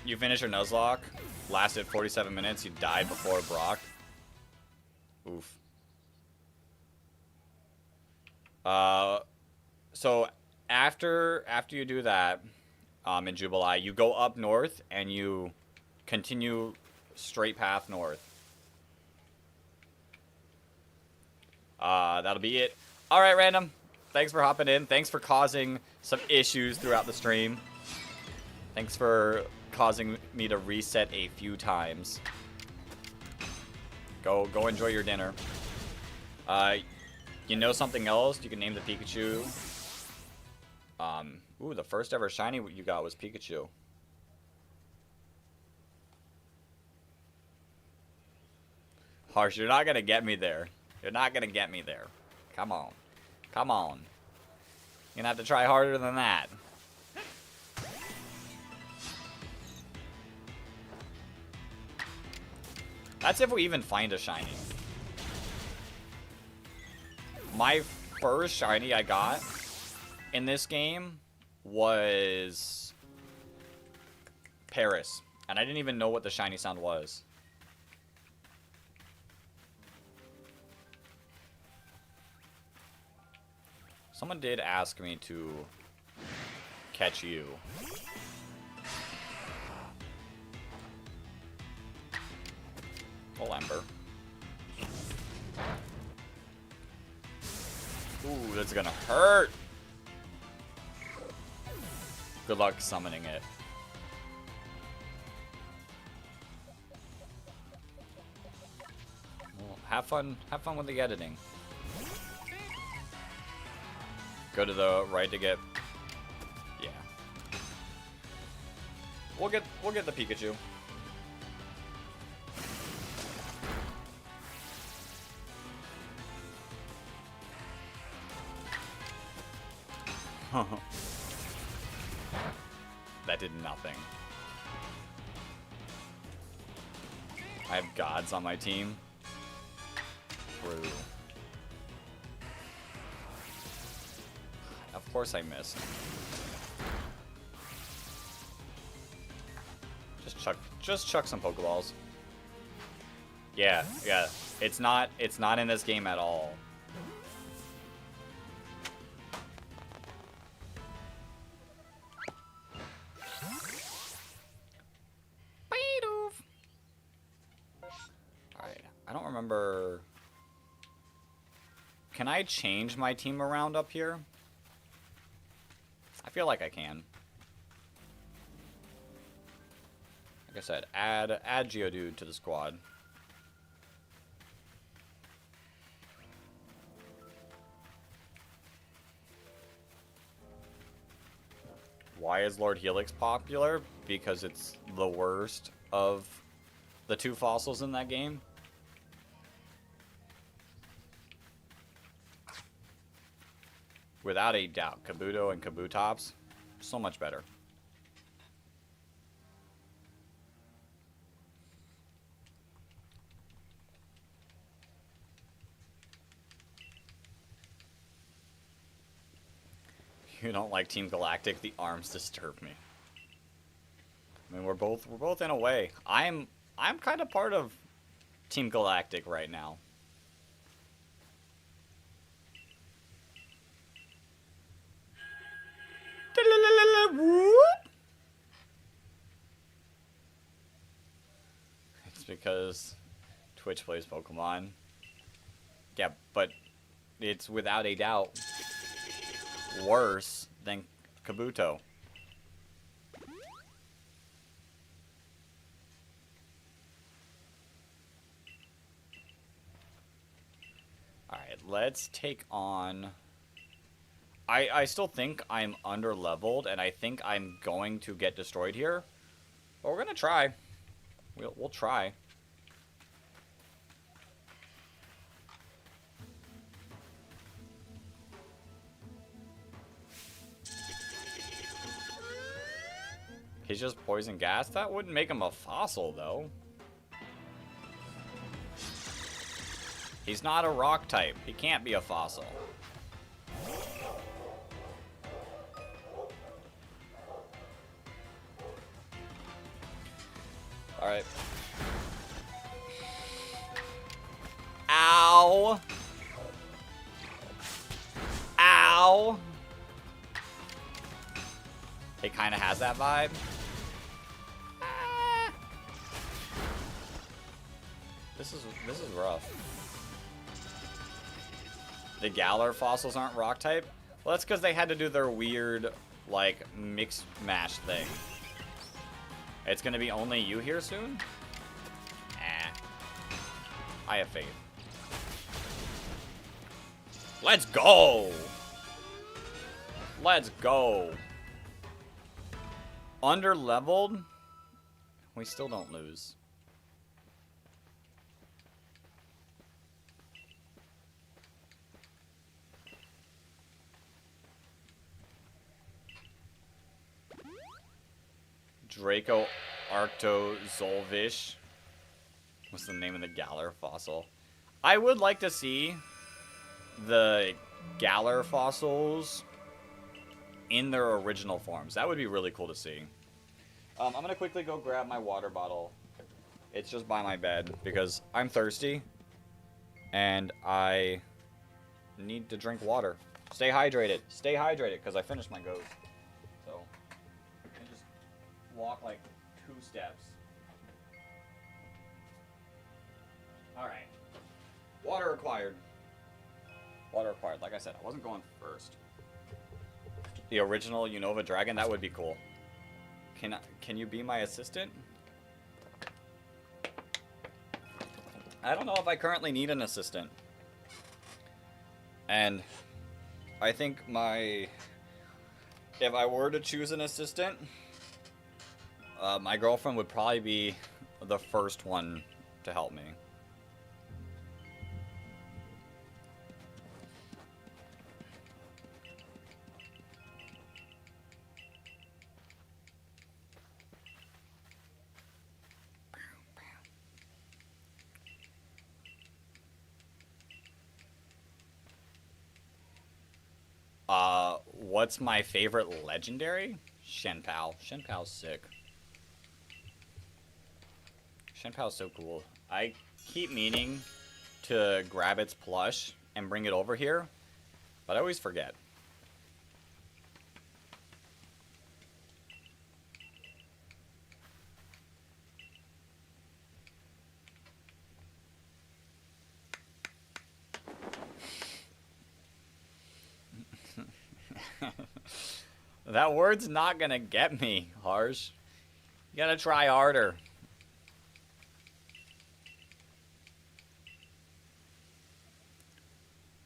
You finished your Nuzlocke, lasted 47 minutes, you died before Brock. Oof. So after you do that, in Jubilee, you go up north and you continue straight path north. That'll be it. All right, Random. Thanks for hopping in. Thanks for causing some issues throughout the stream. Thanks for causing me to reset a few times. Go enjoy your dinner. You know something else? You can name the Pikachu. Ooh, the first ever shiny you got was Pikachu. Harsh, you're not gonna get me there. You're not gonna get me there. Come on. Come on. You're gonna have to try harder than that. That's if we even find a shiny. My first shiny I got in this game was Paris. And I didn't even know what the shiny sound was. Someone did ask me to catch you. Oh, Ember. Ooh, that's gonna hurt. Good luck summoning it. Well, have fun with the editing. Go to the right to get. Yeah. We'll get the Pikachu. That did nothing. I have gods on my team. True. Of course I missed. Just chuck some Pokeballs. Yeah. It's not in this game at all. Alright, I don't remember. Can I change my team around up here? I feel like I can. Like I said, add Geodude to the squad. Why is Lord Helix popular? Because it's the worst of the two fossils in that game. Without a doubt, Kabuto and Kabutops, so much better. You don't like Team Galactic? The arms disturb me. I mean, we're both in a way. I'm kind of part of Team Galactic right now. It's because Twitch plays Pokemon. Yeah, but it's without a doubt worse than Kabuto. Alright, let's take on... I still think I'm under-leveled, and I think I'm going to get destroyed here. But we're gonna try. We'll try. He's just poison gas? That wouldn't make him a fossil, though. He's not a rock type. He can't be a fossil. Alright. Ow! Ow! It kind of has that vibe. This is rough. The Galar fossils aren't rock type? Well, that's because they had to do their weird, like, mix mash thing. It's gonna be only you here soon? I have faith. Let's go! Let's go! Under-leveled? We still don't lose. Draco Arctozolvish. What's the name of the Galar fossil? I would like to see the Galar fossils in their original forms. That would be really cool to see. I'm going to quickly go grab my water bottle. It's just by my bed because I'm thirsty and I need to drink water. Stay hydrated. Stay hydrated because I finished my goes. So, I just walk like 2 steps. Alright. Water required. Water required. Like I said, I wasn't going first. The original Unova Dragon, that would be cool. Can you be my assistant? I don't know if I currently need an assistant. And I think if I were to choose an assistant, my girlfriend would probably be the first one to help me. What's my favorite legendary? Shenpao. Shenpao's sick. Shenpao's so cool. I keep meaning to grab its plush and bring it over here, but I always forget. That word's not gonna get me, Harsh. You gotta try harder.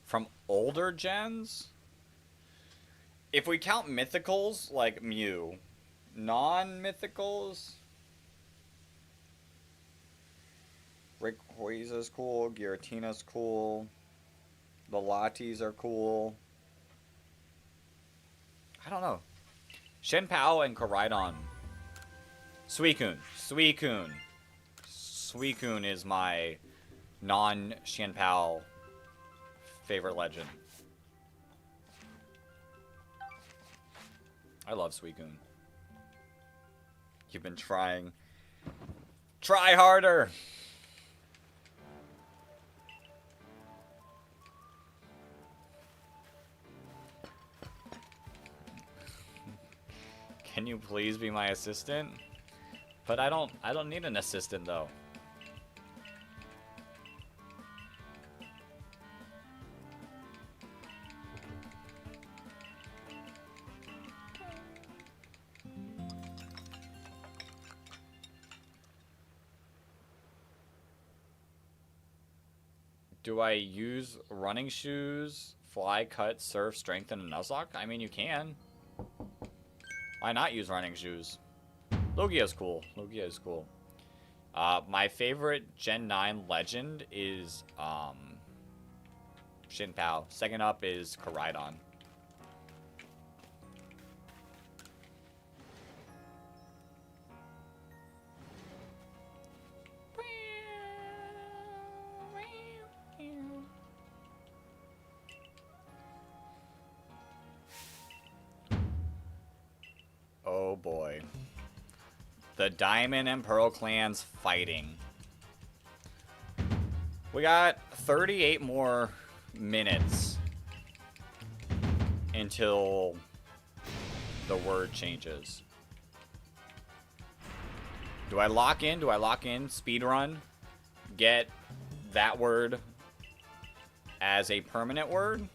From older gens? If we count mythicals, like Mew, non-mythicals, Rayquaza's cool, Giratina's cool, the Latis are cool. I don't know. Shenpao and Koraidon. Suicune. Suicune. Suicune is my non-Shenpao favorite legend. I love Suicune. You've been trying. Try harder! Can you please be my assistant? But I don't need an assistant though. Do I use running shoes, fly, cut, surf, strengthen, and Nuzlocke? I mean, you can. Why not use running shoes? Lugia's cool. Lugia is cool. My favorite Gen 9 legend is Shinpao. Second up is Koraidon. Oh boy. The Diamond and Pearl clans fighting. We got 38 more minutes until the word changes. Do I lock in? Do I lock in? Speedrun? Get that word as a permanent word?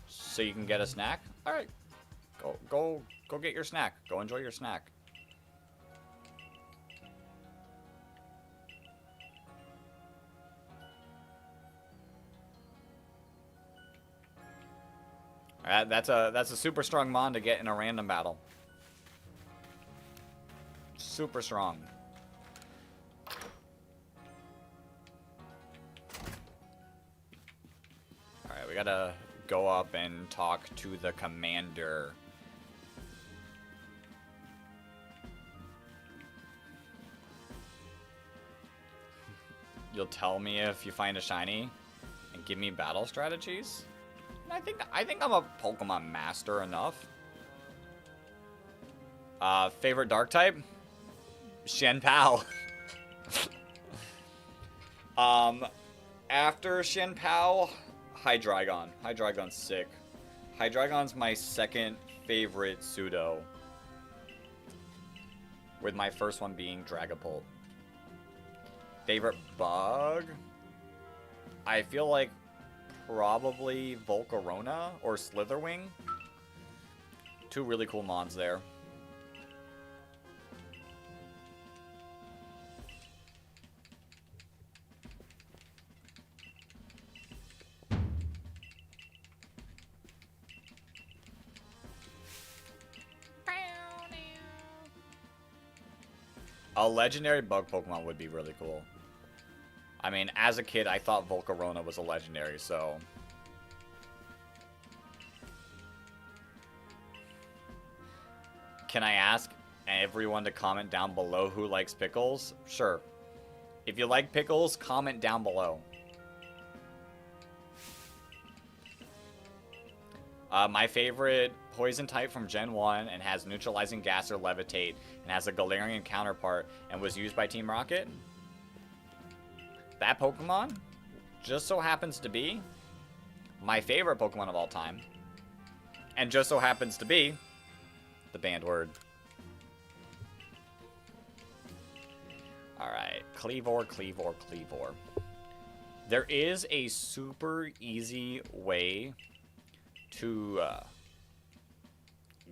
So you can get a snack? Alright. Go get your snack. Go enjoy your snack. Alright, that's a super strong mon to get in a random battle. Super strong. Alright, we gotta go up and talk to the commander. You'll tell me if you find a shiny and give me battle strategies? I think I'm a Pokemon master enough. Favorite dark type? Shenpao. After Shenpao, Hydreigon. Hydreigon's sick. Hydreigon's my second favorite pseudo, with my first one being Dragapult. Favorite bug? I feel like probably Volcarona or Slitherwing. Two really cool mons there. A legendary bug Pokemon would be really cool. I mean, as a kid, I thought Volcarona was a legendary, so... Can I ask everyone to comment down below who likes pickles? Sure. If you like pickles, comment down below. My favorite poison type from Gen 1 and has neutralizing gas or levitate and has a Galarian counterpart and was used by Team Rocket. That Pokemon just so happens to be my favorite Pokemon of all time. And just so happens to be the banned word. Alright, Kleavor, Kleavor, Kleavor. There is a super easy way to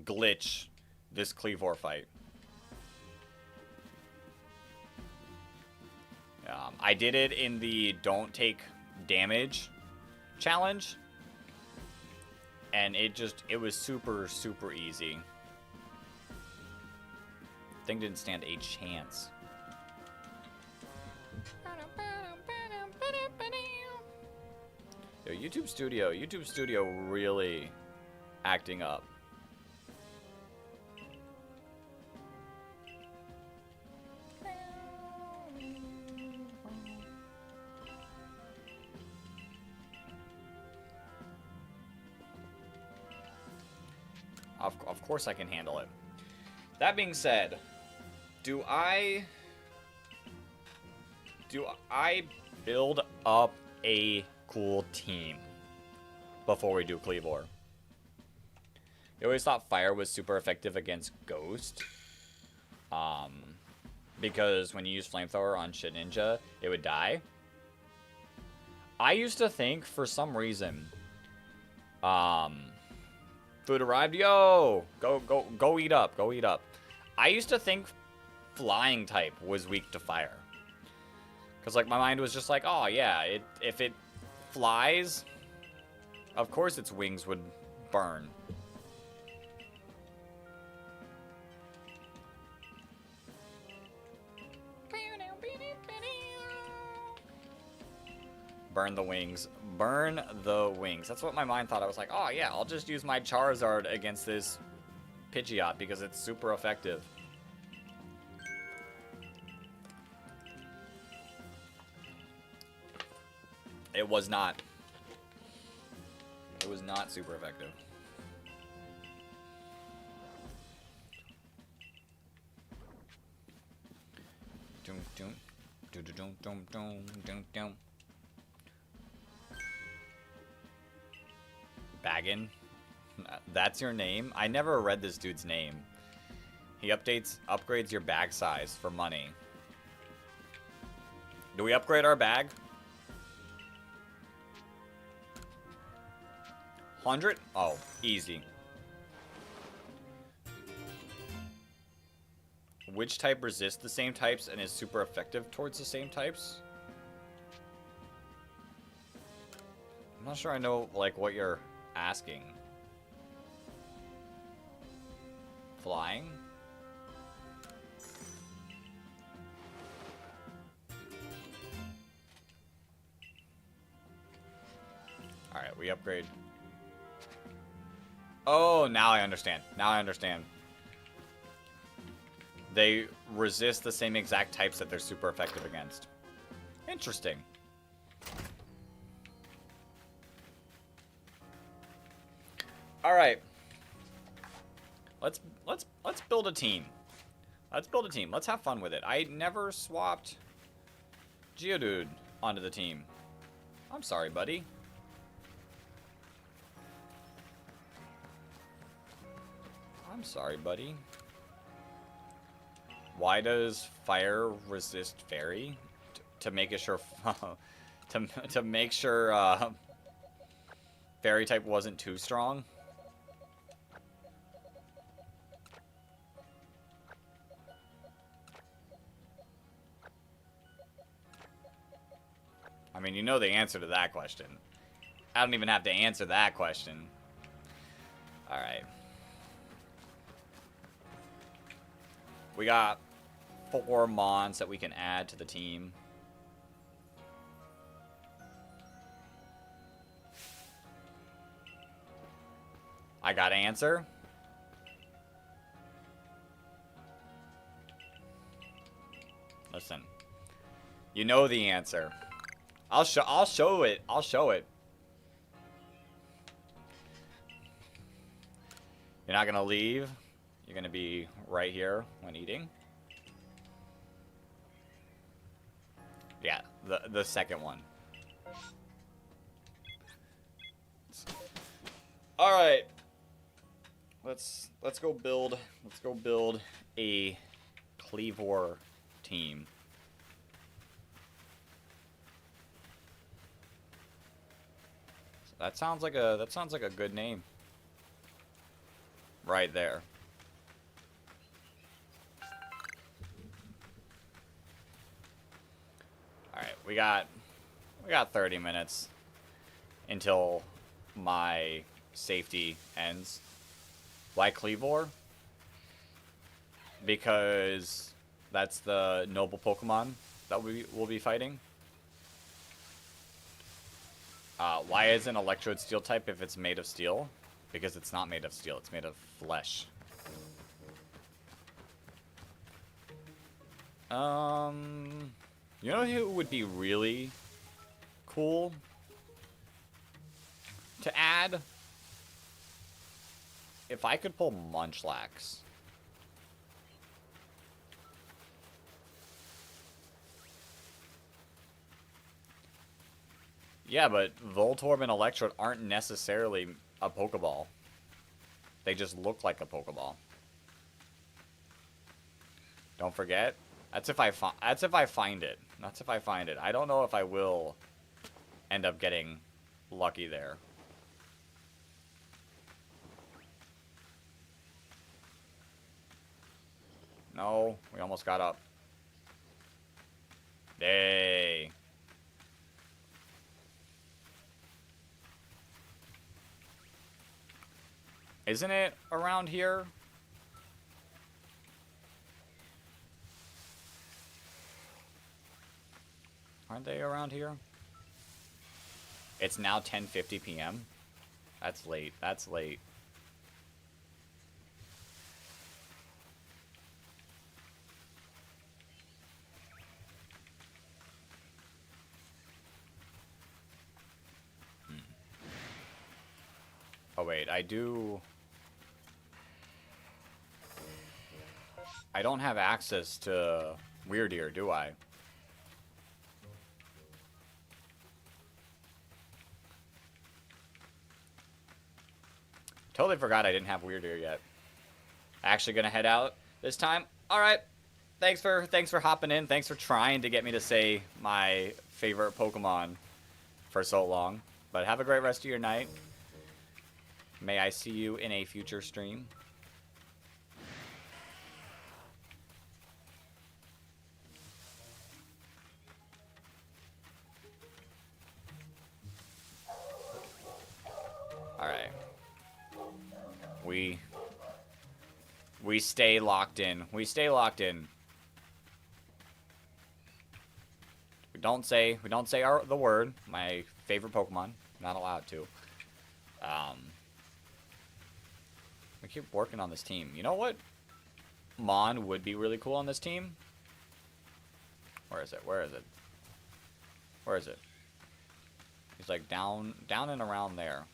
glitch this Kleavor fight. I did it in the don't take damage challenge, And it was super, super easy. Thing didn't stand a chance. Yo, YouTube Studio really acting up. Of course I can handle it. That being said, do I build up a cool team before we do Cleavor? You always thought fire was super effective against Ghost. Because when you use Flamethrower on Shit Ninja, it would die. I used to think, for some reason, food arrived. Yo! Go eat up. Go eat up. I used to think flying type was weak to fire. Because, like, my mind was just like, oh, yeah, if it flies, of course its wings would burn. Burn the wings. Burn the wings. That's what my mind thought. I was like, oh yeah, I'll just use my Charizard against this Pidgeot because it's super effective. It was not. It was not super effective. Dum dum dum dum dum dum dum dum. Baggin? That's your name? I never read this dude's name. He upgrades your bag size for money. Do we upgrade our bag? 100? Oh, easy. Which type resists the same types and is super effective towards the same types? I'm not sure I know, like, what you're asking. Flying? Alright, we upgrade. Oh, now I understand. Now I understand. They resist the same exact types that they're super effective against. Interesting. All right. Let's build a team. Let's build a team. Let's have fun with it. I never swapped Geodude onto the team. I'm sorry, buddy. I'm sorry, buddy. Why does fire resist fairy? To make it sure to make sure fairy type wasn't too strong. I mean, you know the answer to that question. I don't even have to answer that question. All right. We got 4 Mons that we can add to the team. I got an answer. Listen. You know the answer. I'll show it. I'll show it. You're not gonna leave. You're gonna be right here when eating. Yeah, the second one. All right. Let's go build a Cleavor team. That sounds like a good name. Right there. All right, we got 30 minutes until my safety ends. Why Kleavor? Because that's the noble Pokemon that we will be fighting. Why isn't Electrode Steel type if it's made of steel? Because it's not made of steel, it's made of flesh. You know who would be really cool to add? If I could pull Munchlax. Yeah, but Voltorb and Electrode aren't necessarily a Pokeball. They just look like a Pokeball. Don't forget. That's if I find it. That's if I find it. I don't know if I will end up getting lucky there. No, we almost got up. Yay. Isn't it around here? Aren't they around here? It's now 10:50 p.m. That's late. That's late. Oh wait, I don't have access to Weirdeer, do I? Totally forgot I didn't have Weirdeer yet. Actually gonna head out this time. Alright. Thanks for hopping in. Thanks for trying to get me to say my favorite Pokemon for so long. But have a great rest of your night. May I see you in a future stream. Alright. We stay locked in. We stay locked in. We don't say the word. My favorite Pokemon. Not allowed to. We keep working on this team. You know what? Mon would be really cool on this team. Where is it? Where is it? Where is it? He's like down and around there.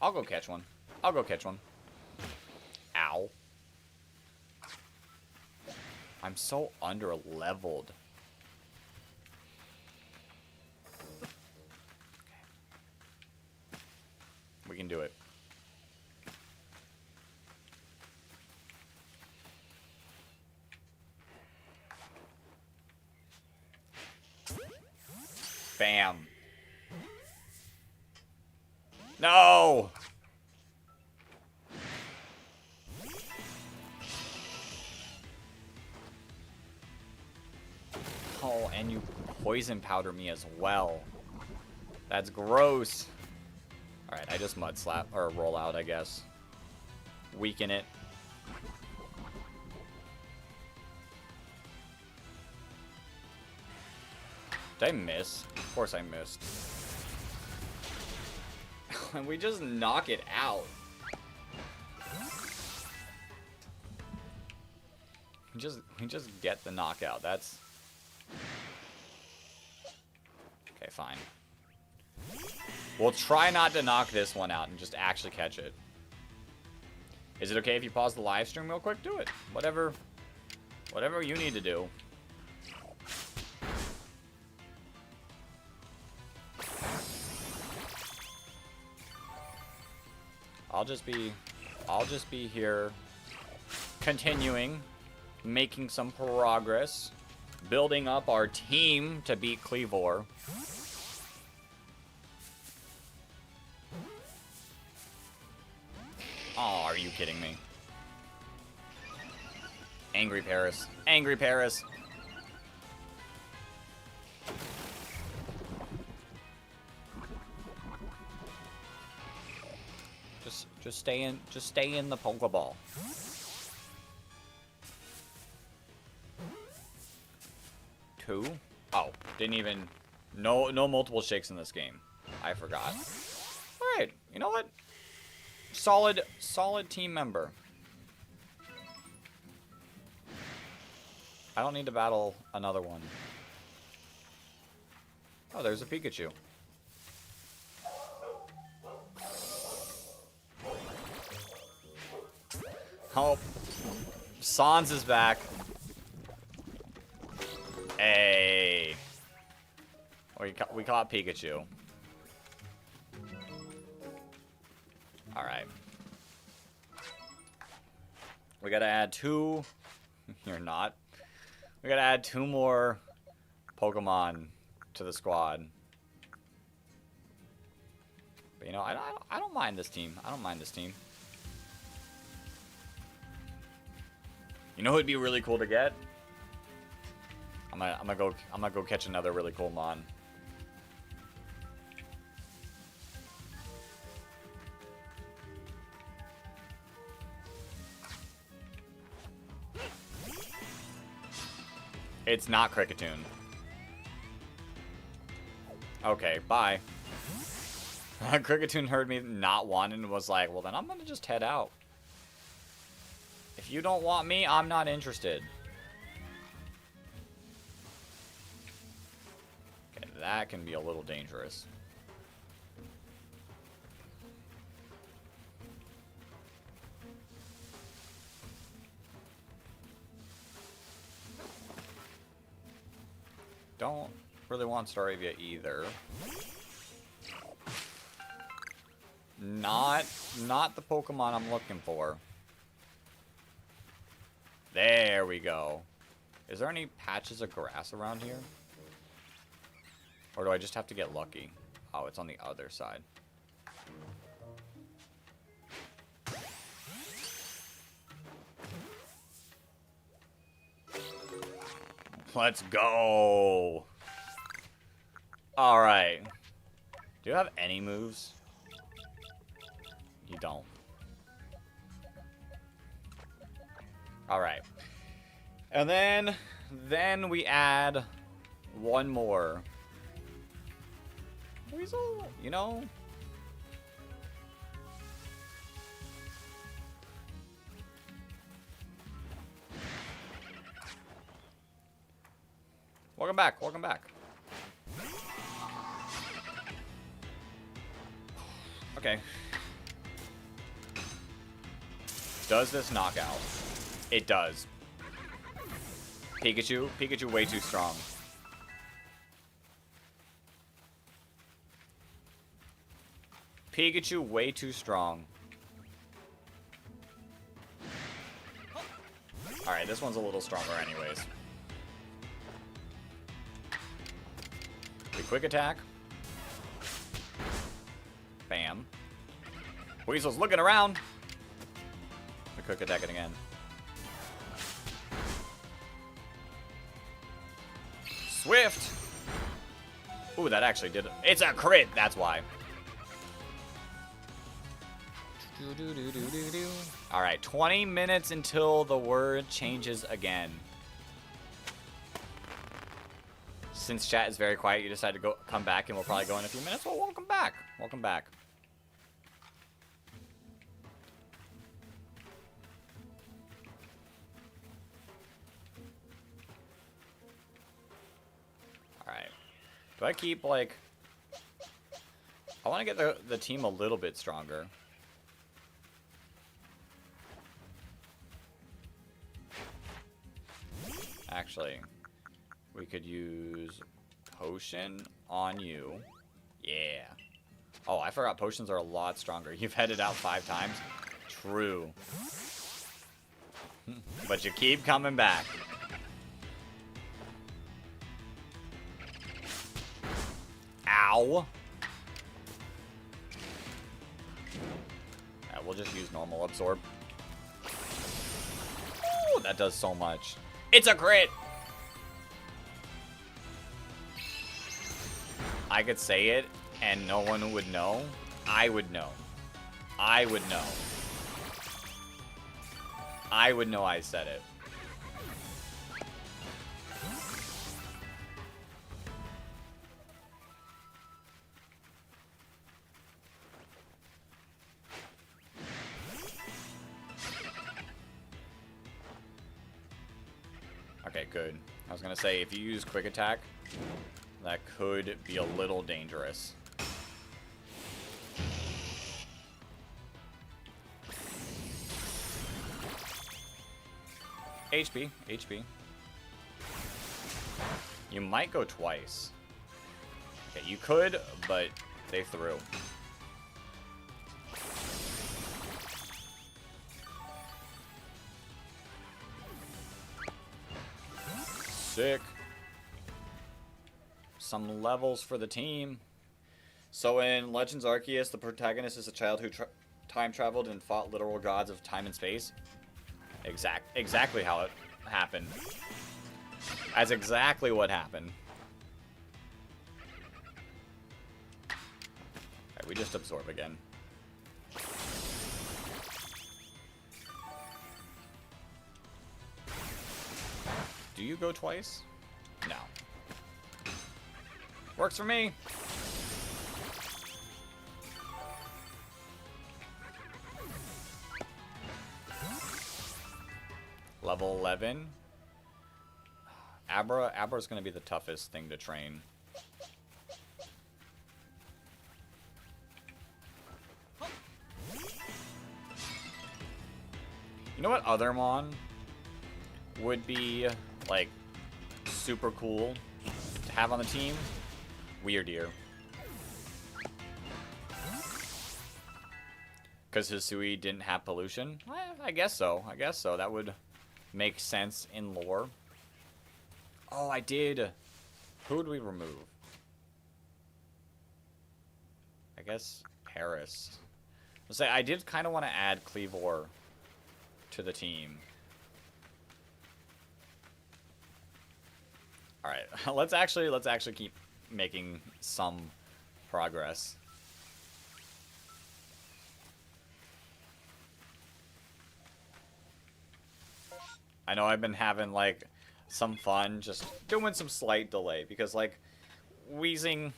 I'll go catch one. I'll go catch one. Ow. I'm so under-leveled. We can do it. Bam. No! Oh, and you poison powder me as well. That's gross. Alright, I just mud slap, or roll out, I guess. Weaken it. Did I miss? Of course I missed. And we just knock it out. We just get the knockout. That's... Okay, fine. We'll try not to knock this one out and just actually catch it. Is it okay if you pause the live stream real quick? Do it. Whatever you need to do. I'll just be here continuing, making some progress, building up our team to beat Kleavor. Oh, are you kidding me? Angry Paris. Angry Paris. Just stay in the Pokeball. Two? Oh, didn't even... No multiple shakes in this game. I forgot. Alright, you know what? Solid team member. I don't need to battle another one. Oh, there's a Pikachu. Oh, Sans is back. Hey. We caught Pikachu. Alright. We gotta add two... You're not. We gotta add 2 more Pokemon to the squad. But you know, I don't mind this team. I don't mind this team. You know who would be really cool to get? I'm gonna go catch another really cool Mon. It's not Kricketune. Okay, bye. Kricketune heard me not want and was like, well then I'm gonna just head out. If you don't want me, I'm not interested. Okay, that can be a little dangerous. Don't really want Staravia either. Not the Pokemon I'm looking for. There we go. Is there any patches of grass around here? Or do I just have to get lucky? Oh, it's on the other side. Let's go. All right. Do you have any moves? You don't. All right. And then we add one more. Weasel, you know? Welcome back, welcome back. Okay. Does this knock out? It does. Pikachu way too strong. Pikachu way too strong. Alright, this one's a little stronger anyways. We quick attack. Bam. Weasel's looking around. We quick attack it again. Swift. Ooh, that actually did it. It's a crit, that's why. Alright, 20 minutes until the word changes again. Since chat is very quiet, you decided to come back, and we'll probably go in a few minutes. Well, welcome back. Welcome back. Alright. Do I keep, like... I want to get the team a little bit stronger. Actually, we could use potion on you. Yeah. Oh, I forgot potions are a lot stronger. You've headed out 5 times. True. But you keep coming back. Ow. Yeah, we'll just use normal absorb. Ooh, that does so much. It's a crit! I could say it, and no one would know. I would know. I would know. I would know I said it. Okay, good. I was gonna say, if you use quick attack, that could be a little dangerous. HP, HP. You might go twice. Okay, you could, but they threw. Sick. Some levels for the team. So in Legends Arceus, the protagonist is a child who time traveled and fought literal gods of time and space. Exactly how it happened. That's exactly what happened. Alright, we just absorb again. Do you go twice? No. Works for me. Level 11. Abra's gonna be the toughest thing to train. You know what other Mon would be, like, super cool to have on the team? Weirdeer. Because Hisui didn't have pollution? I guess so. I guess so. That would make sense in lore. Oh, I did. Who would we remove? I guess Paris. Let's say I did kind of want to add Cleavor to the team. All right, let's actually keep making some progress. I know I've been having like some fun just doing some slight delay because like wheezing.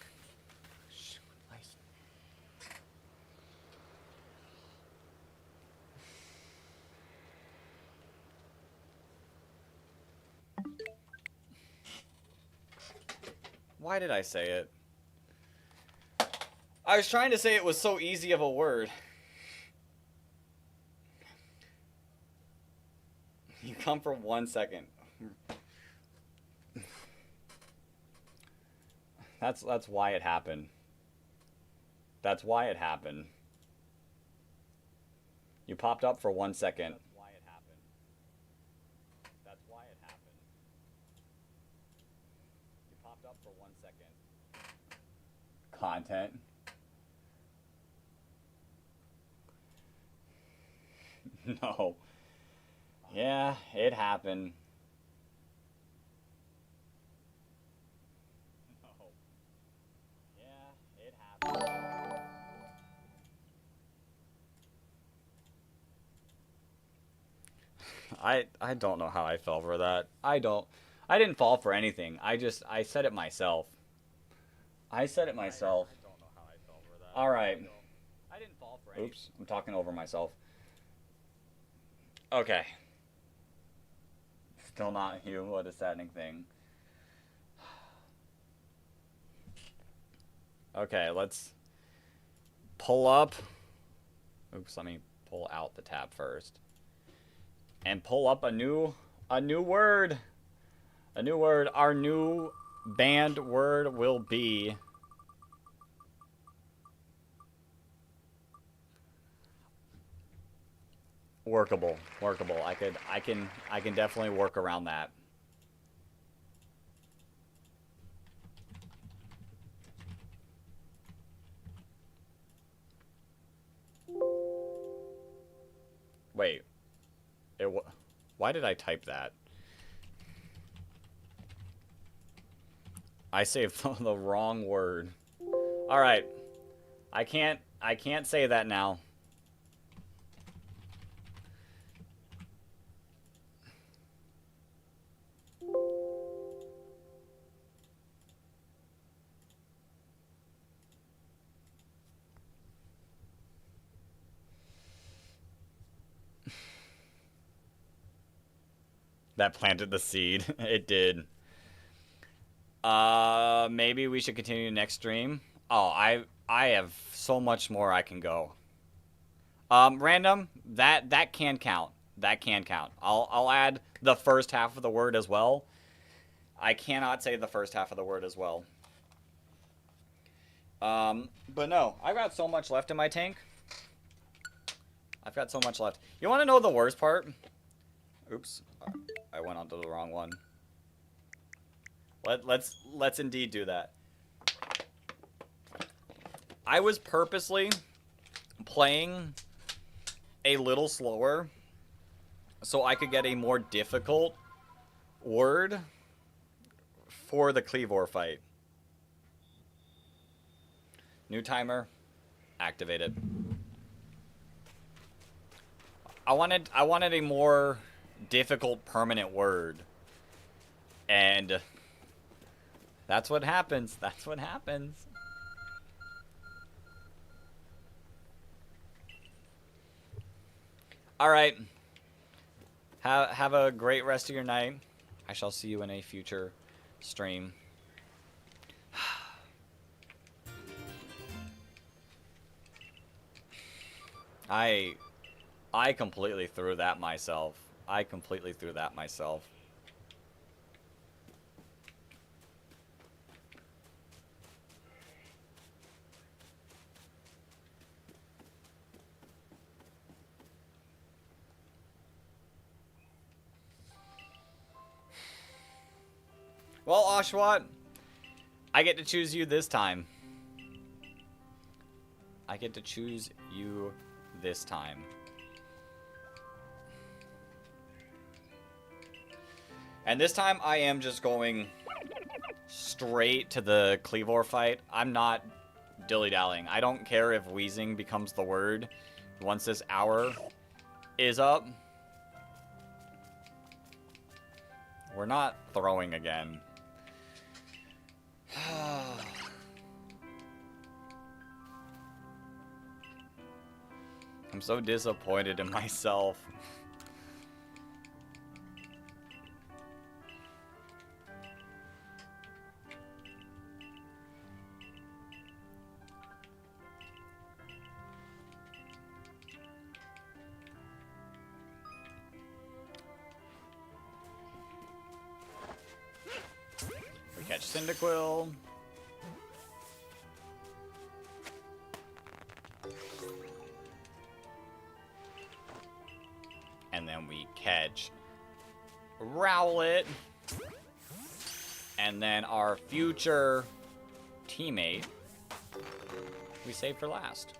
Why did I say it? I was trying to say it was so easy of a word. You come for 1 second. That's why it happened. That's why it happened. You popped up for 1 second. That's why it happened. That's why it happened. You popped up for 1 second. Content. No. Yeah, it happened. No. Yeah, it happened. I don't know how I fell for that. I didn't fall for anything. I said it myself. I said it myself. I don't know how I fell for that. All right. I didn't fall for anything. Oops, I'm talking over myself. Okay. Still not you. What a saddening thing. Okay, let's pull up. Oops, let me pull out the tab first. And pull up a new word. A new word. Our new banned word will be workable. Workable. I can definitely work around that. Wait. Why did I type that? I saved the wrong word. All right. I can't say that now. That planted the seed. It did. Maybe we should continue next stream. Oh, I have so much more I can go. Random, that can count. That can count. I'll add the first half of the word as well. I cannot say the first half of the word as well. But no, I've got so much left in my tank. I've got so much left. You want to know the worst part? Oops, I went onto the wrong one. Let's indeed do that. I was purposely playing a little slower so I could get a more difficult word for the Kleavor fight. New timer, activated. I wanted a more difficult permanent word. And that's what happens. That's what happens. All right. Have a great rest of your night. I shall see you in a future stream. I completely threw that myself. I completely threw that myself. Well, Oshawott, I get to choose you this time. I get to choose you this time. And this time I am just going straight to the Kleavor fight. I'm not dilly-dallying. I don't care if wheezing becomes the word once this hour is up. We're not throwing again. I'm so disappointed in myself. We catch Cyndaquil. And then we catch Rowlet. And then our future teammate we save for last.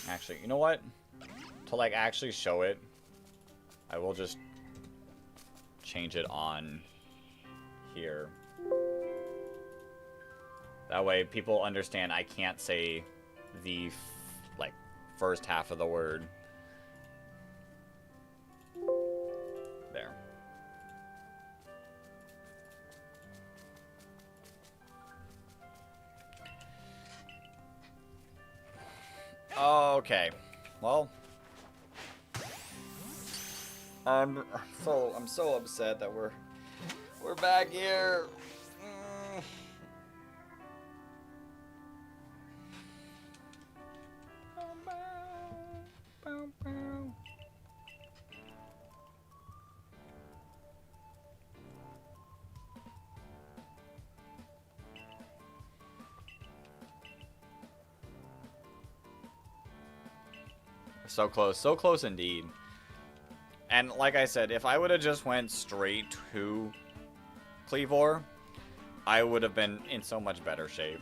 Actually, you know what? To like actually show it, I will just change it on here. That way people understand I can't say the like first half of the word. There. Okay. Well, I'm so upset that we're back here. So close indeed. And like I said, if I would have just went straight to Kleavor, I would have been in so much better shape.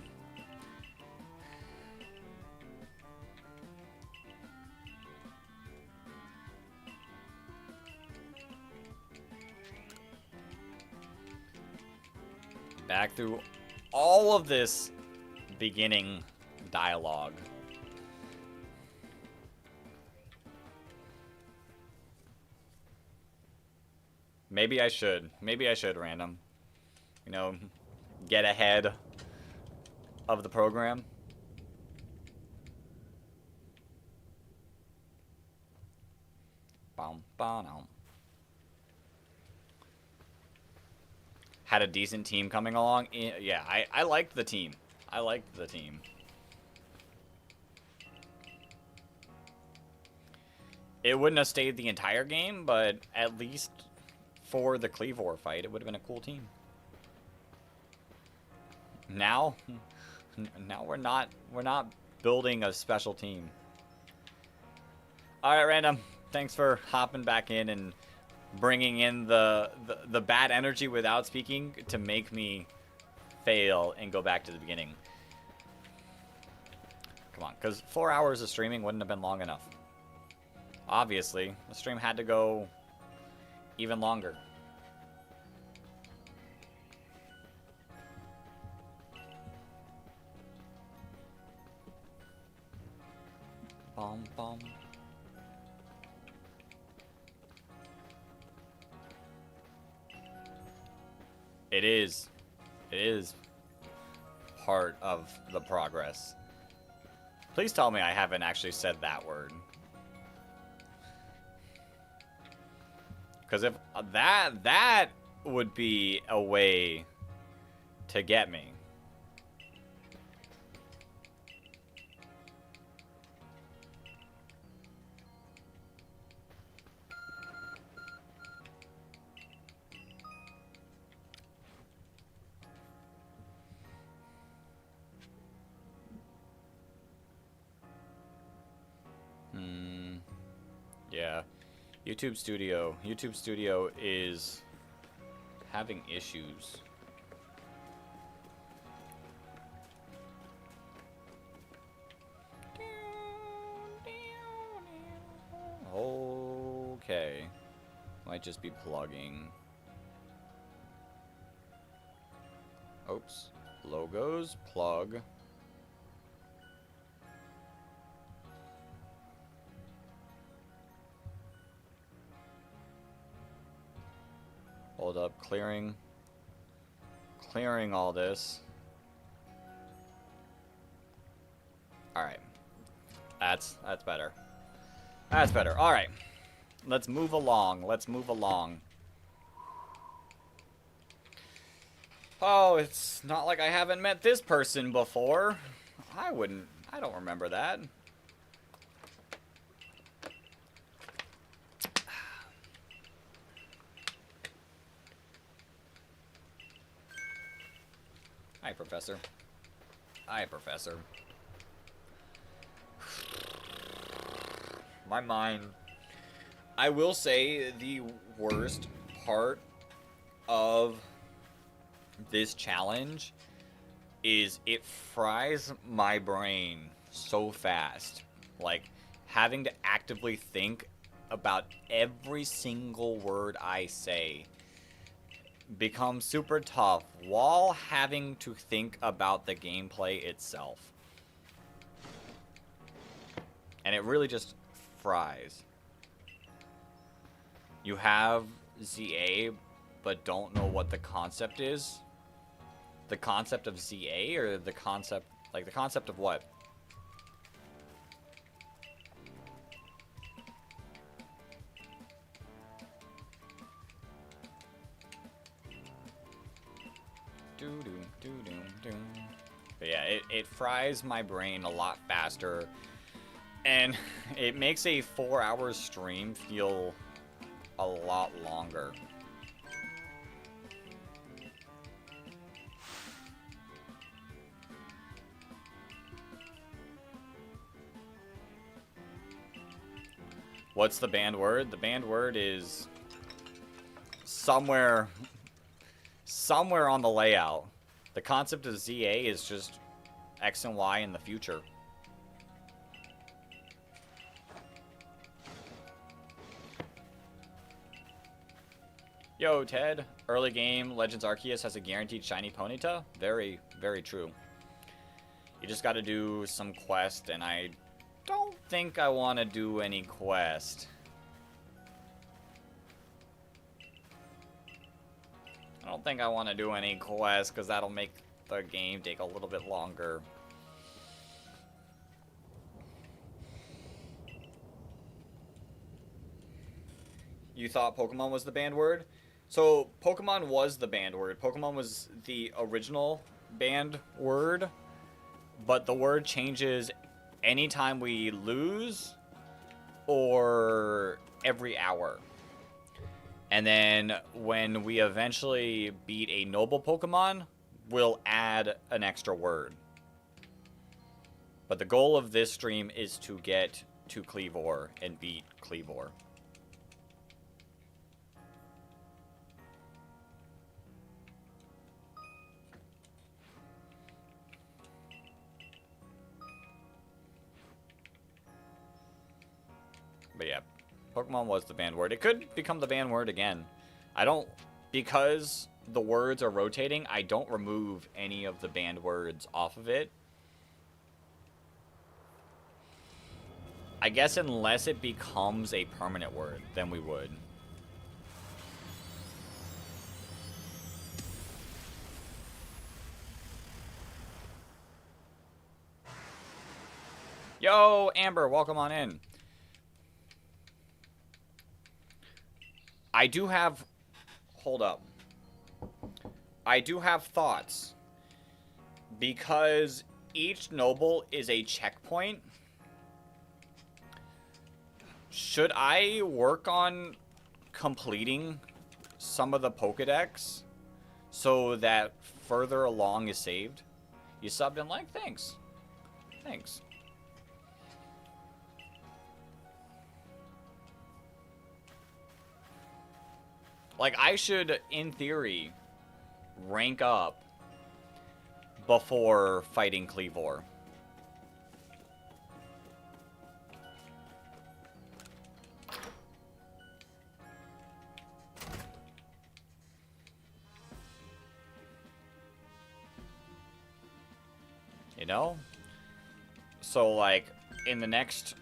Back through all of this beginning dialogue. Maybe I should. Maybe I should, random. You know, get ahead of the program. Had a decent team coming along. Yeah, I liked the team. I liked the team. It wouldn't have stayed the entire game, but at least for the Cleavor fight, it would have been a cool team. Now we're not building a special team. All right, Random. Thanks for hopping back in and bringing in the bad energy without speaking to make me fail and go back to the beginning. Come on, because 4 hours of streaming wouldn't have been long enough. Obviously, the stream had to go even longer. Bum, bum. It is part of the progress. Please tell me I haven't actually said that word. Because if that would be a way to get me. Yeah. YouTube Studio is having issues. Okay. Might just be plugging. Oops. Logos, plug. Hold up, clearing all this. All right, that's better. That's better. All right, let's move along. Oh, it's not like I haven't met this person before. I don't remember that. Hi, Professor. Hi, Professor. My mind. I will say the worst part of this challenge is it fries my brain so fast. Like, having to actively think about every single word I say becomes super tough while having to think about the gameplay itself. And it really just fries. You have ZA, but don't know what the concept is. The concept of ZA, or the concept of what? But yeah, it fries my brain a lot faster, and it makes a 4-hour stream feel a lot longer. What's the banned word? The banned word is somewhere on the layout. The concept of ZA is just X and Y in the future. Yo, Ted. Early game, Legends Arceus has a guaranteed shiny Ponyta. Very, very true. You just gotta do some quest, and I don't think I want to do any quest. I don't think I want to do any quests, because that'll make the game take a little bit longer. You thought Pokemon was the banned word? So, Pokemon was the banned word. Pokemon was the original banned word, but the word changes anytime we lose or every hour. And then when we eventually beat a noble Pokemon, we'll add an extra word. But the goal of this stream is to get to Kleavor and beat Kleavor. But yeah, Pokemon was the banned word. It could become the banned word again. I don't... Because the words are rotating, I don't remove any of the banned words off of it. I guess unless it becomes a permanent word, then we would. Yo, Amber, welcome on in. I do have... Hold up. I do have thoughts. Because each noble is a checkpoint. Should I work on completing some of the Pokedex so that further along is saved? You subbed and like? Thanks. Thanks. Like, I should, in theory, rank up before fighting Kleavor. You know? So, like, in the next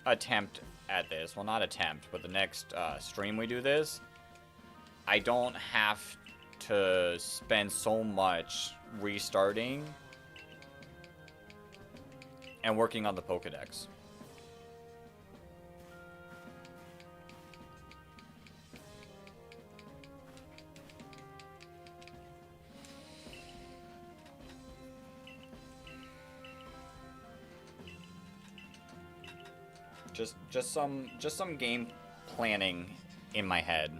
attempt at this, well, not attempt, but the next stream we do this, I don't have to spend so much restarting and working on the Pokedex. Just some game planning in my head.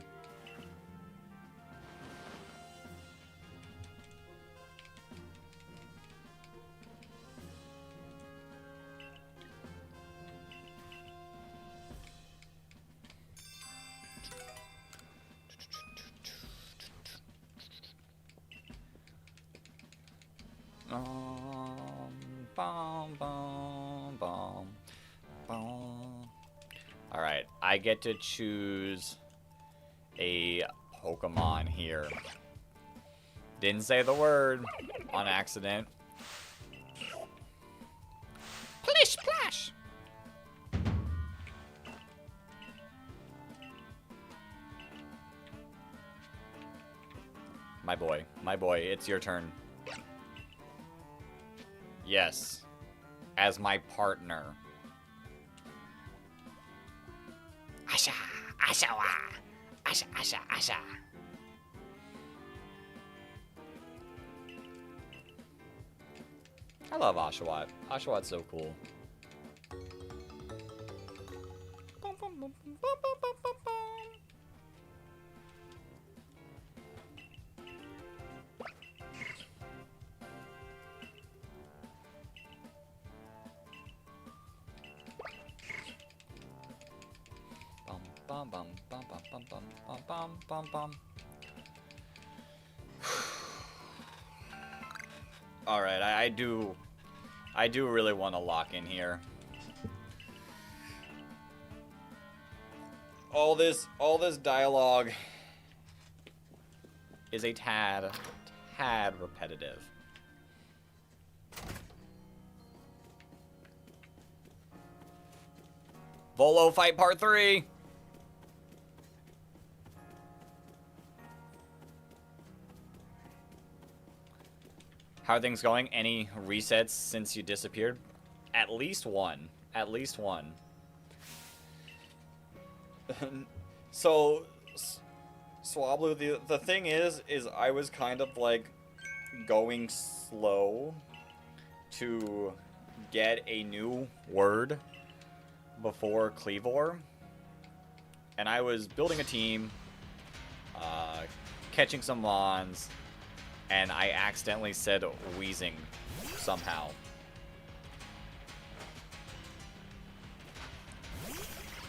Alright, I get to choose a Pokemon here. Didn't say the word on accident. Plish splash! My boy, it's your turn. Yes, as my partner. Asha, Ashawa, Asha, Asha, Asha. I love Oshawott. Oshawott's so cool. Bum, bum, bum, bum, bum, bum, bum, bum. Bum, bum, bum, bum, bum, bum, bum, bum, bum, bum. Alright, I do really want to lock in here. All this dialogue is a tad repetitive. Volo fight part 3. How are things going? Any resets since you disappeared? At least one. At least one. So, Swablu, the thing is I was kind of like going slow to get a new word before Cleavor, and I was building a team, catching some Mons, and I accidentally said wheezing somehow.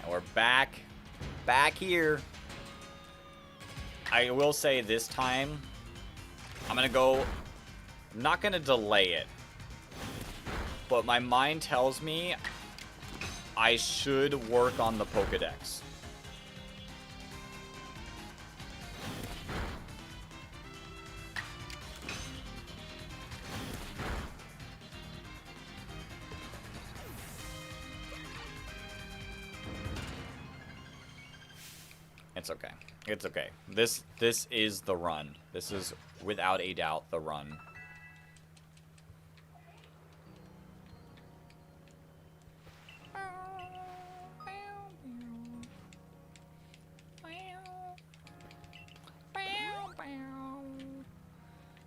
And we're back here. I will say this time, I'm not gonna delay it, but my mind tells me I should work on the Pokedex. It's okay. It's okay. This is the run. This is without a doubt the run.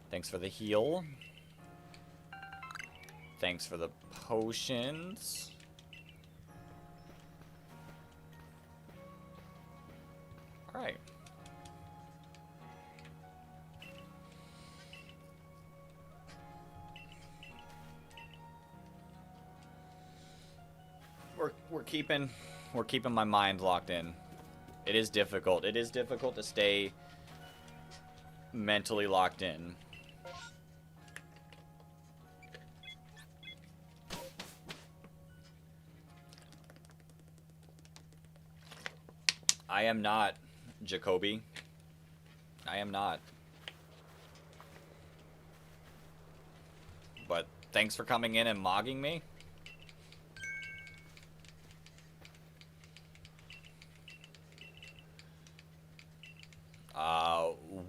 Thanks for the heal. Thanks for the potions. Alright. We're keeping my mind locked in. It is difficult. It is difficult to stay mentally locked in. I am not Jacoby. I am not. But thanks for coming in and mogging me.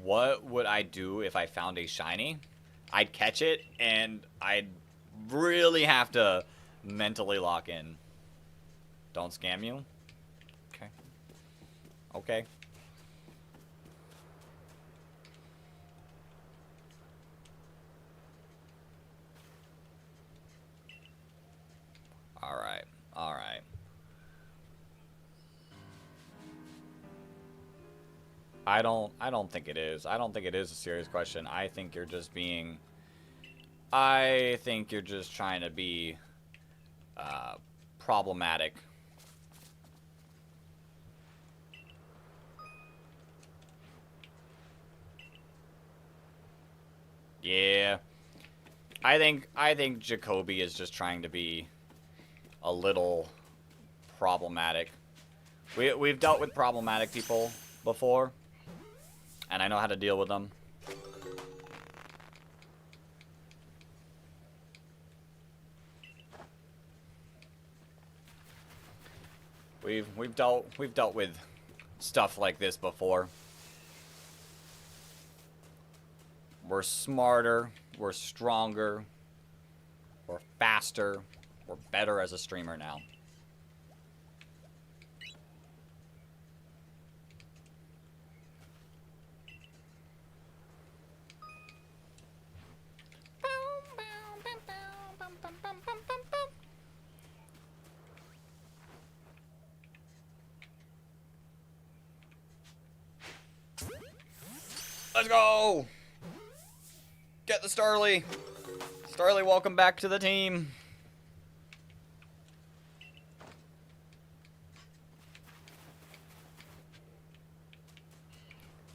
What would I do if I found a shiny? I'd catch it, and I'd really have to mentally lock in. Don't scam you? Okay. Okay. Alright. Alright. I don't think it is. I don't think it is a serious question. I think you're just trying to be problematic. Yeah. I think Jacoby is just trying to be a little problematic. We've dealt with problematic people before, and I know how to deal with them. We've dealt with stuff like this before. We're smarter, we're stronger, we're faster, we're better as a streamer now. Let's go! Get the Starly! Starly, welcome back to the team.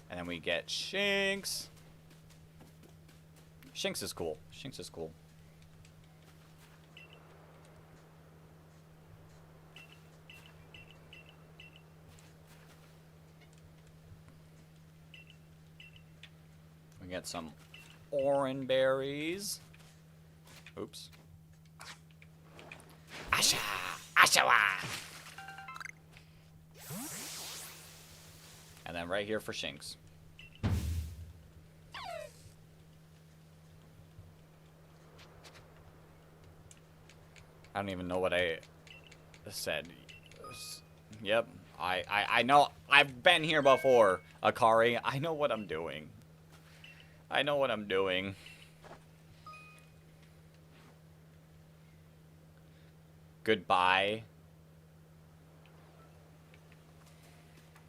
And then we get Shinx. Shinx is cool. Shinx is cool. We get some orange berries. Oops. Asha! Ashawa! And then right here for Shinx. I don't even know what I said. Yep. I know. I've been here before, Akari. I know what I'm doing. I know what I'm doing. Goodbye.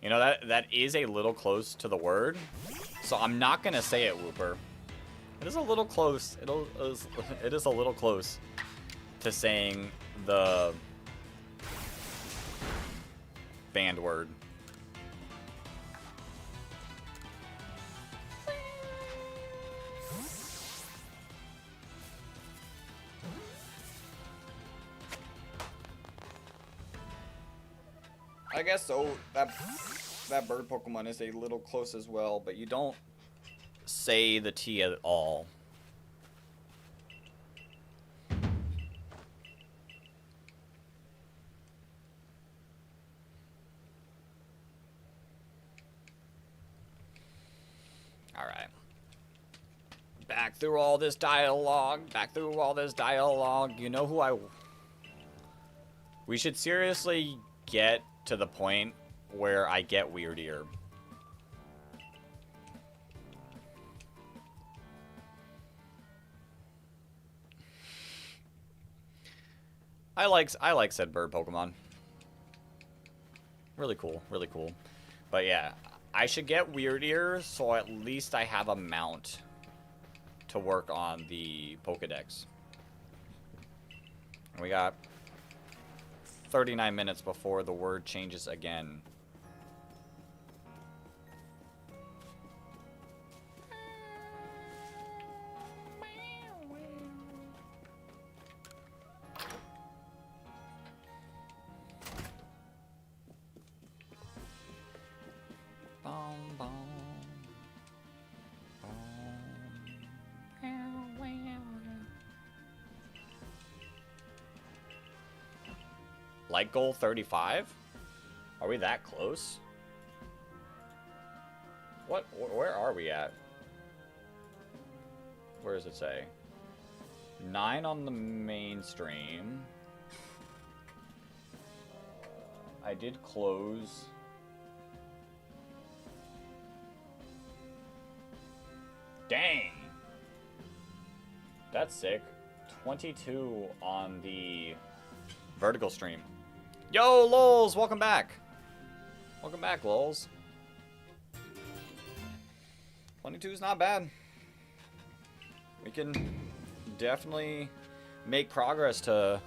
You know, that is a little close to the word. So I'm not going to say it, Whooper. It is a little close. It is a little close to saying the banned word. I guess so. That bird Pokemon is a little close as well, but you don't say the T at all. Alright. Back through all this dialogue. You know who I... We should seriously get to the point where I get weirdier. I like said bird Pokemon. Really cool, really cool. But yeah, I should get weirdier so at least I have a mount to work on the Pokedex. We got 39 minutes before the word changes again. Like goal 35? Are we that close? What? Where are we at? Where does it say? 9 on the mainstream. I did close. Dang! That's sick. 22 on the vertical stream. Yo, Lols! Welcome back! Welcome back, Lols. 22 is not bad. We can definitely make progress to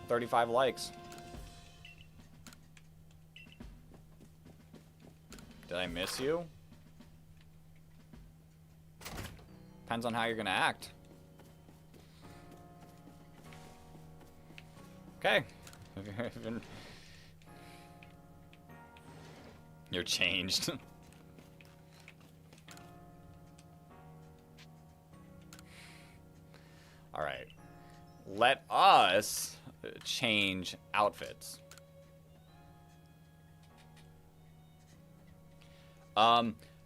35 likes. Did I miss you? Depends on how you're gonna act. Okay. You're changed. Alright. Let us change outfits.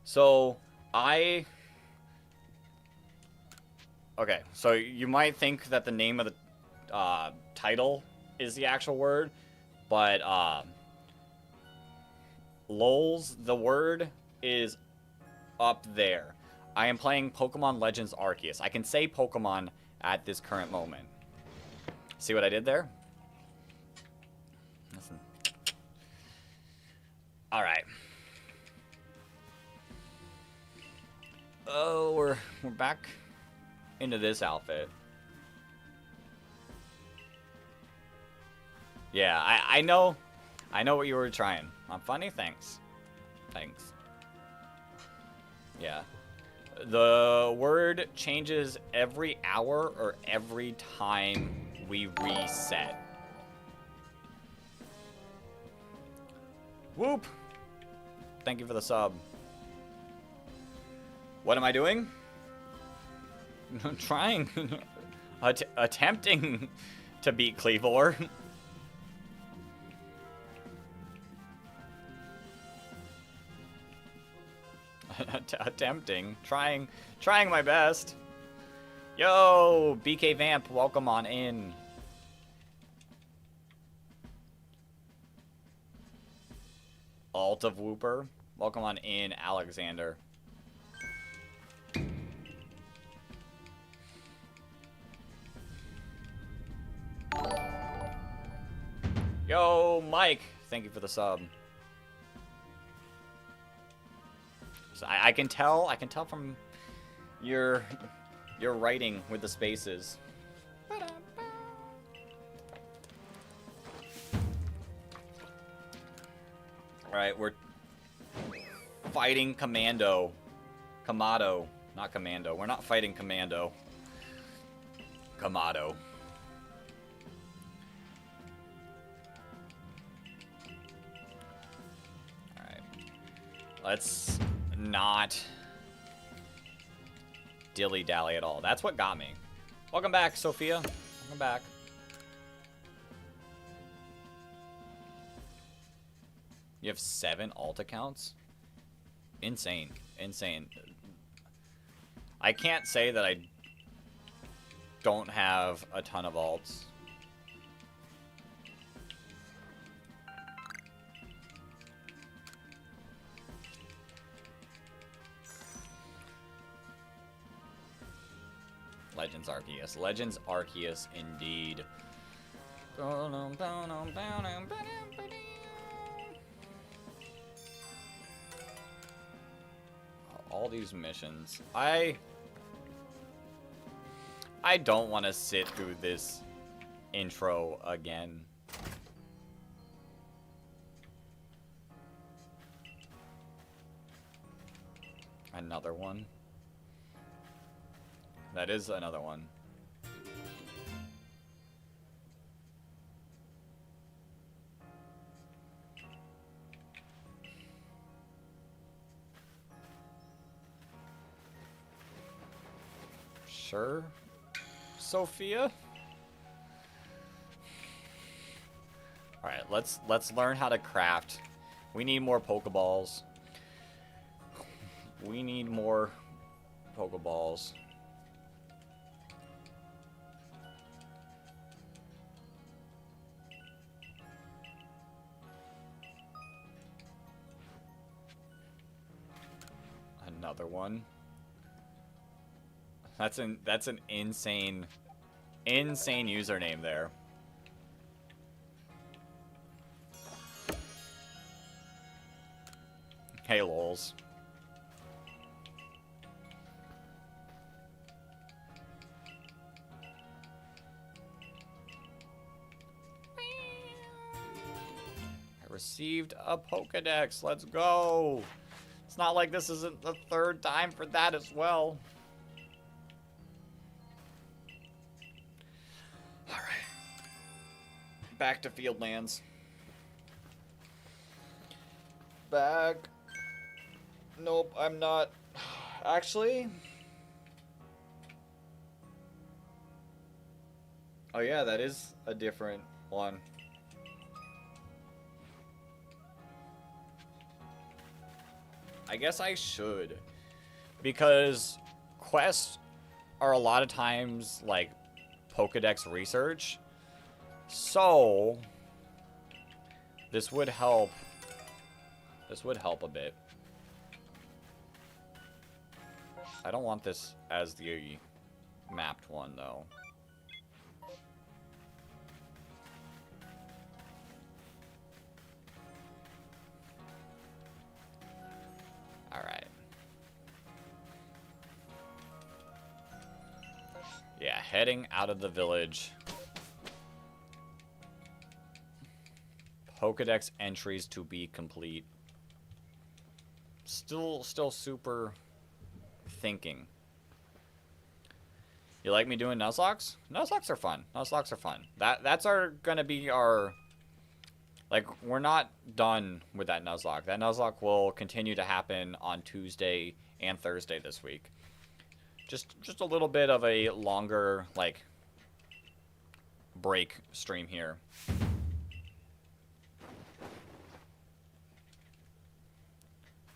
So okay, so you might think that the name of the title is the actual word, but lols, the word is up there. I am playing Pokemon Legends Arceus. I can say Pokemon at this current moment. See what I did there? Listen. Alright. Oh, we're back into this outfit. Yeah, I know what you were trying. I'm funny, thanks. Thanks. Yeah. The word changes every hour or every time we reset. Whoop! Thank you for the sub. What am I doing? I'm trying. Attempting to beat Cleavor. Attempting. Trying my best. Yo, BK Vamp, welcome on in. Alt of Wooper. Welcome on in, Alexander. Yo, Mike. Thank you for the sub. So I can tell from your writing with the spaces. Alright, we're fighting Commando. Kamado. Not Commando. We're not fighting Commando. Kamado. Alright. Let's not dilly-dally at all. That's what got me. Welcome back, Sophia. Welcome back. You have 7 alt accounts? Insane. Insane. I can't say that I don't have a ton of alts. Legends Arceus. Legends Arceus indeed. All these missions. I don't want to sit through this intro again. Another one. That is another one. Sure, Sophia. All right, let's learn how to craft. We need more Pokeballs. We need more Pokeballs. Another one. That's an insane username there. Hey lols. I received a Pokedex. Let's go. It's not like this isn't the 3rd time for that as well. Back to Fieldlands. Back. Nope, I'm not. Actually. Oh yeah, that is a different one. I guess I should. Because quests are a lot of times like Pokedex research. So, this would help. This would help a bit. I don't want this as the mapped one, though. Alright. Yeah, heading out of the village. Pokedex entries to be complete. Still super thinking. You like me doing Nuzlocks? Nuzlocks are fun. Nuzlocks are fun. That's gonna be our. Like, we're not done with that Nuzlocke. That Nuzlocke will continue to happen on Tuesday and Thursday this week. Just a little bit of a longer like break stream here.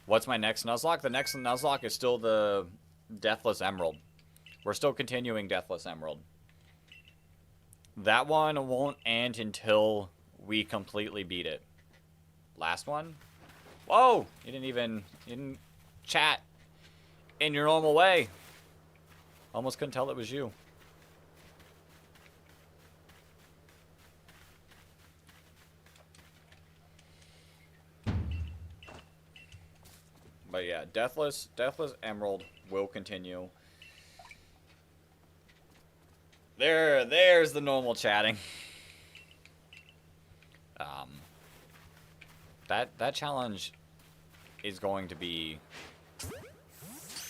What's my next Nuzlocke? The next Nuzlocke is still the Deathless Emerald. We're still continuing Deathless Emerald. That one won't end until we completely beat it. Last one? Whoa! You didn't chat in your normal way. Almost couldn't tell it was you. But yeah, Deathless Emerald will continue. There's the normal chatting. That challenge is going to be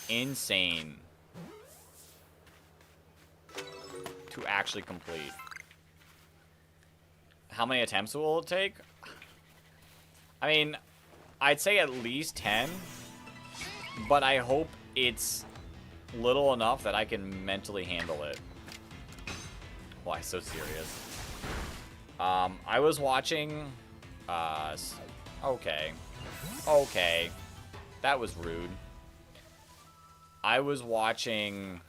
insane to actually complete. How many attempts will it take? I mean, I'd say at least 10, but I hope it's little enough that I can mentally handle it. Why so serious? I was watching, okay, that was rude. I was watching,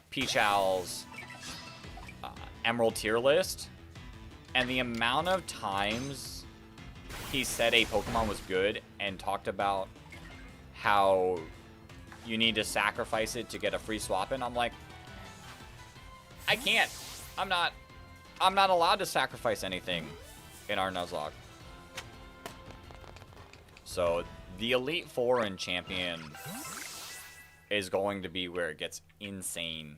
Peach Owl's, Emerald tier list, and the amount of times he said a Pokemon was good and talked about how you need to sacrifice it to get a free swap in, I'm like, I can't. I'm not allowed to sacrifice anything in our Nuzlocke. So the Elite Four in Champion is going to be where it gets insane.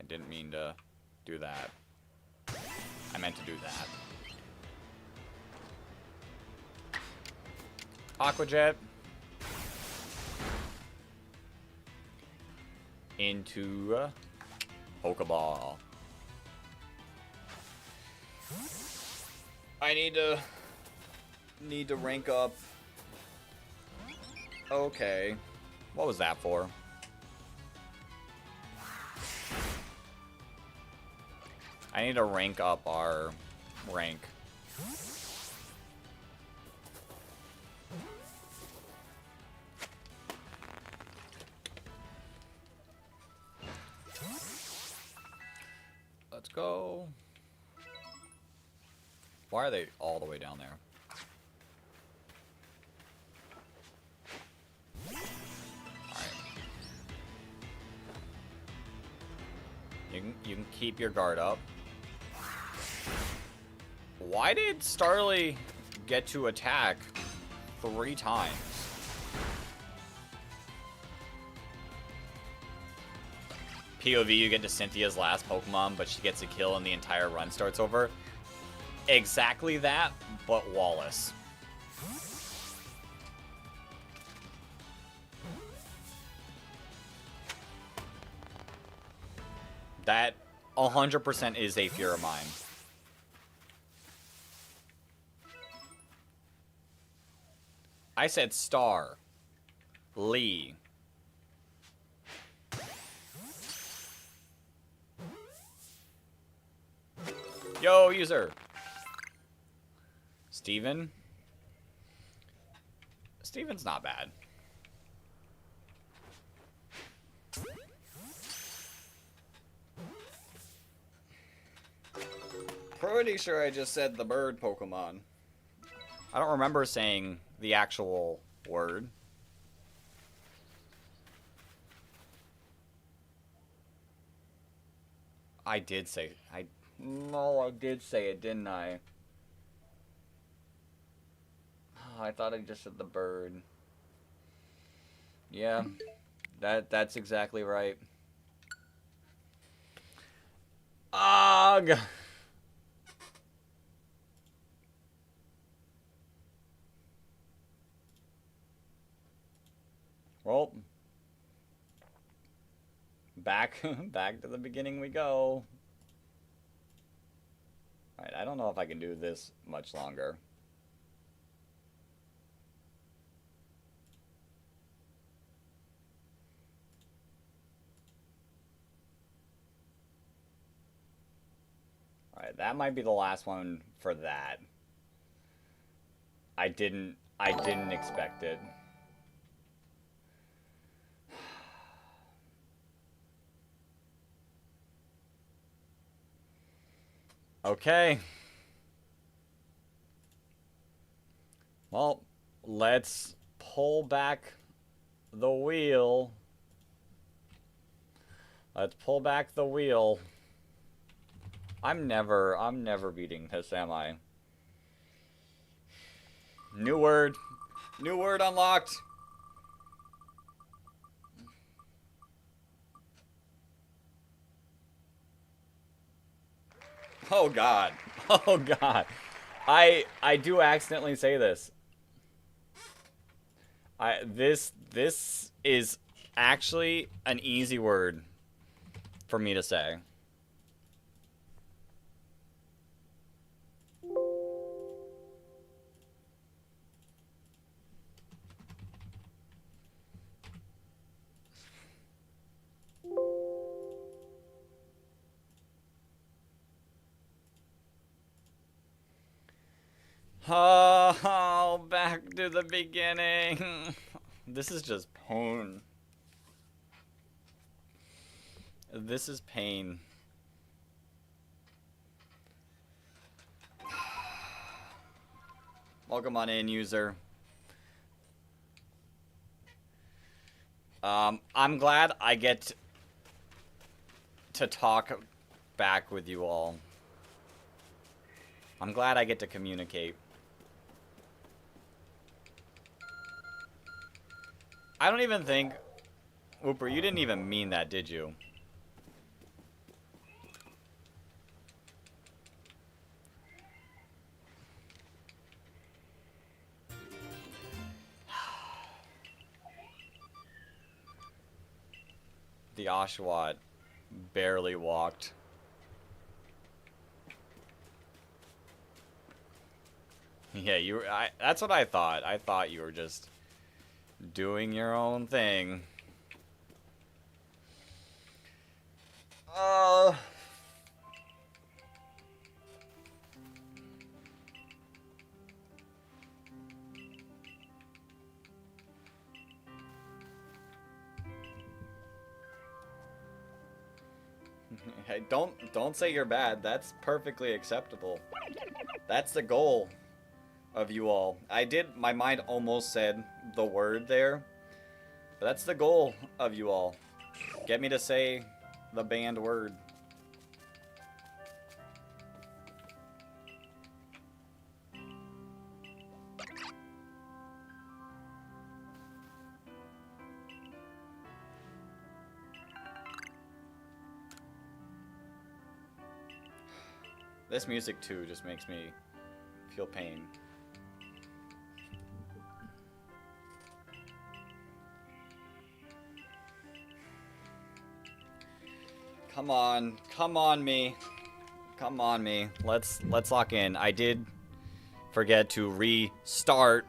I didn't mean to do that. I meant to do that. Aqua Jet. Into Pokeball. I need to rank up. Okay. What was that for? I need to rank up our rank. Let's go. Why are they all the way down there? Alright. You can keep your guard up. Why did Starly get to attack 3 times? POV, you get to Cynthia's last Pokemon, but she gets a kill and the entire run starts over. Exactly that, but Wallace. That 100% is a fear of mine. I said Star. Lee. Yo, user. Steven. Steven's not bad. Pretty sure I just said the bird Pokemon. I don't remember saying the actual word. I did say no, I did say it, didn't I? Oh, I thought I just said the bird. Yeah, that's exactly right. Ugh. Well, back to the beginning we go. Alright, I don't know if I can do this much longer. Alright, that might be the last one for that. I didn't I didn't expect it. Okay. Well, let's pull back the wheel. Let's pull back the wheel. I'm never beating this, am I? New word. New word unlocked. Oh god. Oh god. I do accidentally say this. This is actually an easy word for me to say. Oh, back to the beginning. This is just pain. This is pain. Welcome on in, user. I'm glad I get to talk back with you all. I'm glad I get to communicate. I don't even think... Whooper, you didn't even mean that, did you? The Oshawott barely walked. Yeah, you were, that's what I thought. I thought you were just doing your own thing. Hey, don't say you're bad. That's perfectly acceptable. That's the goal of you all. My mind almost said the word there. But that's the goal of you all. Get me to say the banned word. This music too just makes me feel pain. Come on me. Come on me. Let's lock in. I did forget to restart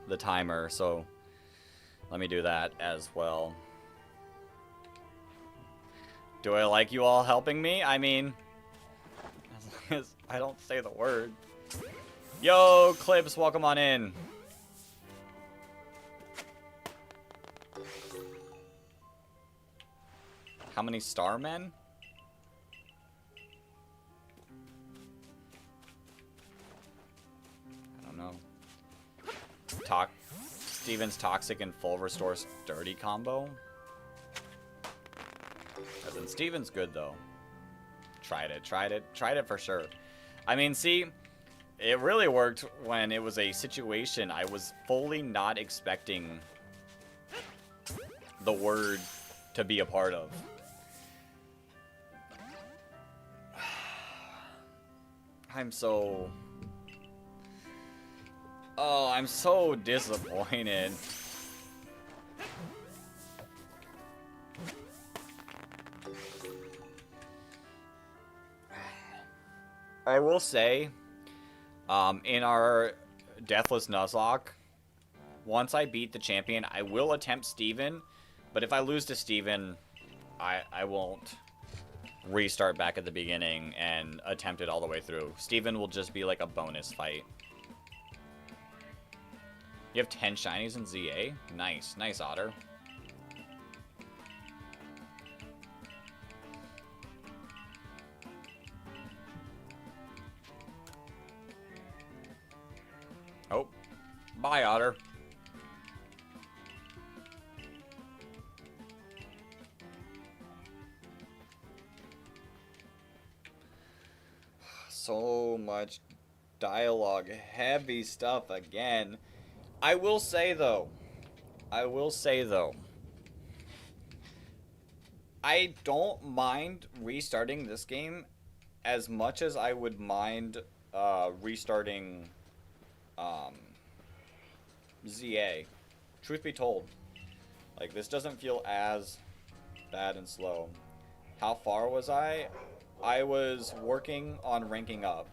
the timer, so let me do that as well. Do I like you all helping me? I mean, as long as I don't say the word. Yo, Clips, welcome on in. How many Starmen? I don't know. Steven's Toxic and Full Restore Sturdy combo? As in, Steven's good, though. Tried it for sure. I mean, see, it really worked when it was a situation I was fully not expecting the word to be a part of. I'm so disappointed. I will say, in our Deathless Nuzlocke, once I beat the champion, I will attempt Steven, but if I lose to Steven, I won't restart back at the beginning and attempt it all the way through. Steven will just be like a bonus fight. You have 10 shinies in ZA? Nice. Nice, Otter. Oh. Bye, Otter. So much dialogue, heavy stuff again. I will say though, I don't mind restarting this game as much as I would mind restarting ZA. Truth be told, like, this doesn't feel as bad and slow. How far was I? I was working on ranking up.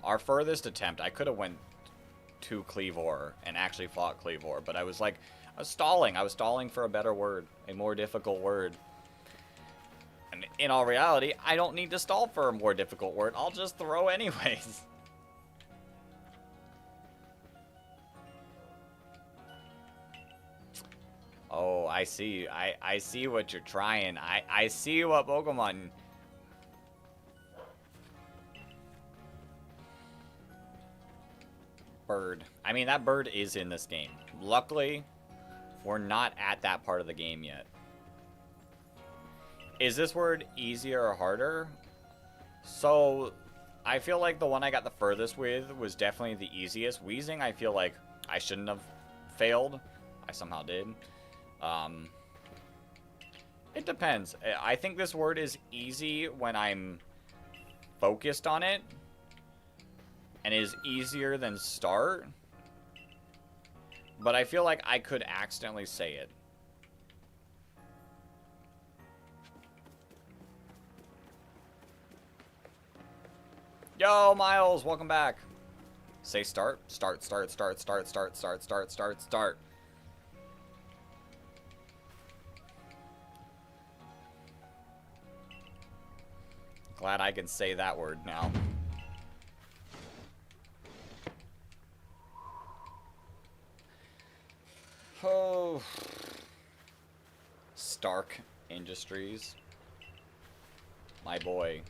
Our furthest attempt, I could have went to Cleavor and actually fought Cleavor, but I was stalling. I was stalling for a better word, a more difficult word. And in all reality, I don't need to stall for a more difficult word. I'll just throw anyways. Oh, I see. I see what you're trying. I see what Pokemon... Bird. I mean, that bird is in this game. Luckily, we're not at that part of the game yet. Is this word easier or harder? So, I feel like the one I got the furthest with was definitely the easiest. Wheezing, I feel like I shouldn't have failed. I somehow did. It depends. I think this word is easy when I'm focused on it. And is easier than start. But I feel like I could accidentally say it. Yo, Miles, welcome back. Say start. Start. Glad I can say that word now. Oh. Stark Industries. My boy.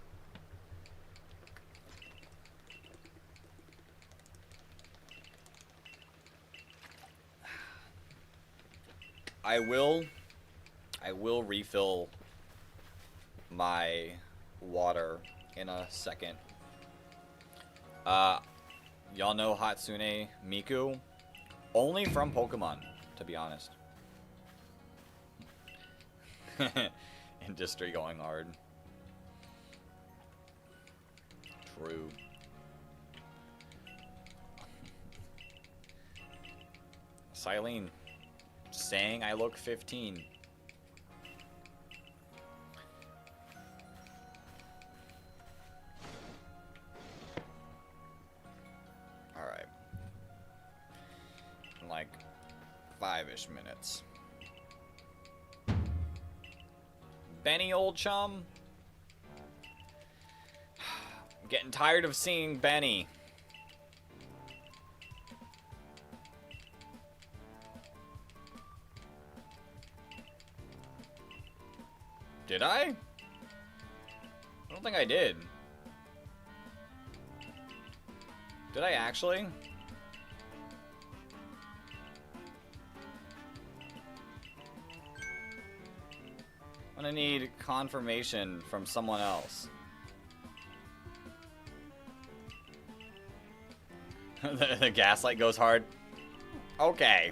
I will refill my water in a second. Y'all know Hatsune Miku? Only from Pokemon, to be honest. Industry going hard. True. Silene, saying I look 15. Alright. In like 5-ish minutes. Benny, old chum? I'm getting tired of seeing Benny. Did I? I don't think I did. Did I actually? I'm gonna need confirmation from someone else. The gaslight goes hard. Okay.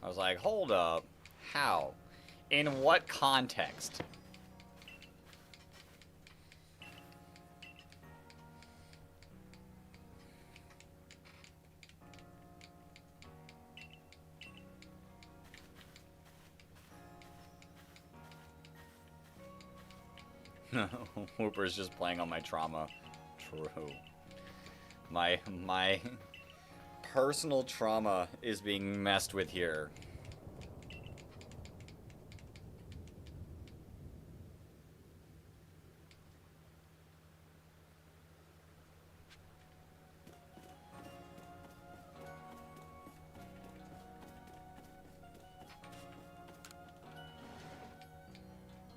I was like, hold up. How? In what context? Whooper's just playing on my trauma. True. My personal trauma is being messed with here.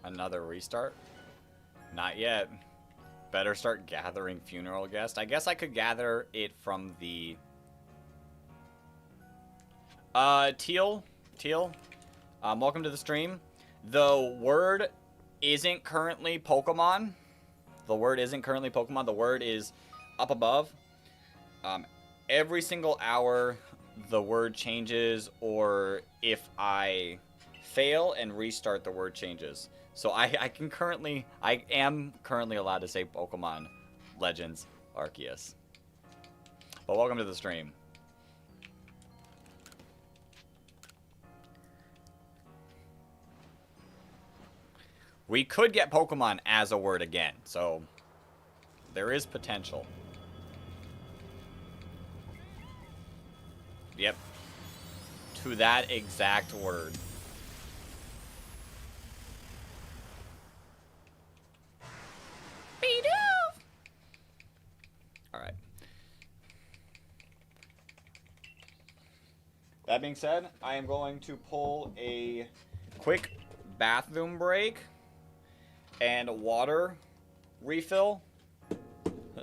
Another restart? Not yet. Better start gathering funeral guests. I guess I could gather it from the... Teal, welcome to the stream. The word isn't currently Pokemon. The word isn't currently Pokemon. The word is up above. Every single hour, the word changes, or if I fail and restart, the word changes. So I am currently allowed to say Pokemon Legends Arceus. But welcome to the stream. We could get Pokemon as a word again, so there is potential. Yep. To that exact word. Alright. That being said, I am going to pull a quick bathroom break and water refill.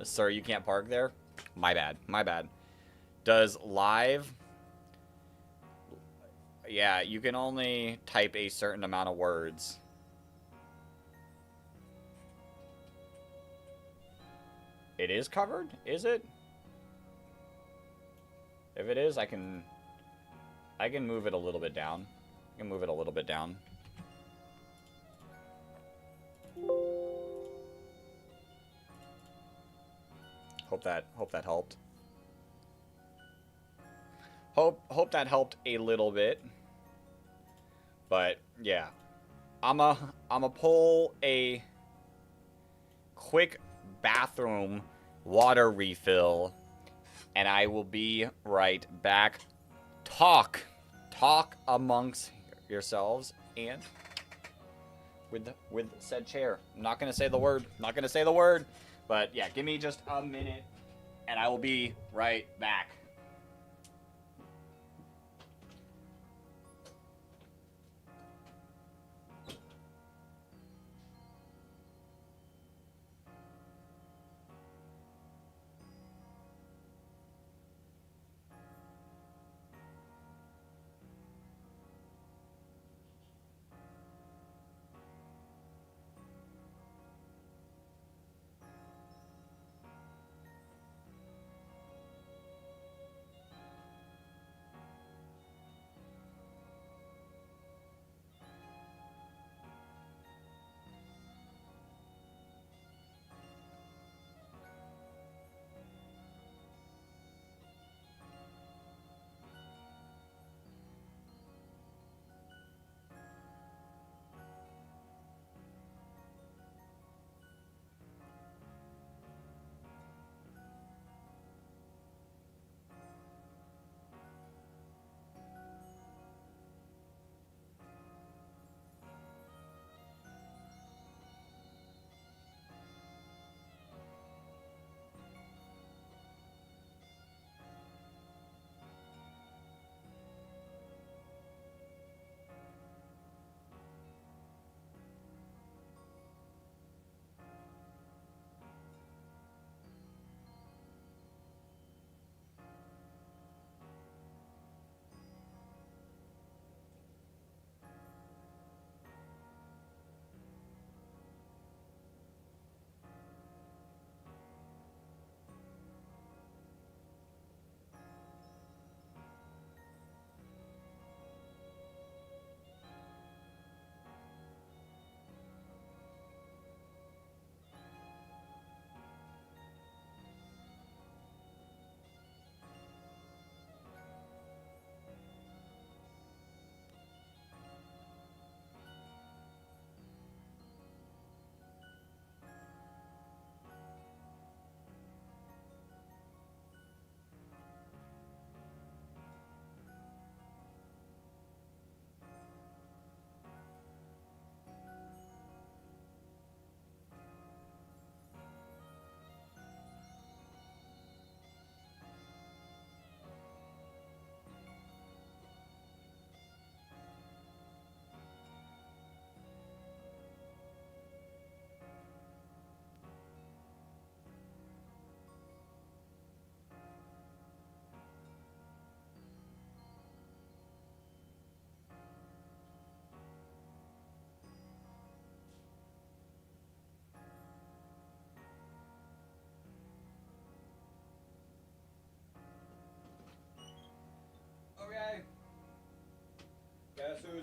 Sir, you can't park there? My bad. My bad. Does live... Yeah, you can only type a certain amount of words. It is covered? Is it? If it is, I can move it a little bit down. I can move it a little bit down. Hope that helped. Hope that helped a little bit. But yeah, I'ma pull a quick bathroom water refill, and I will be right back. Talk amongst yourselves and with said chair. I'm not gonna say the word. Not gonna say the word. But yeah, give me just a minute, and I will be right back.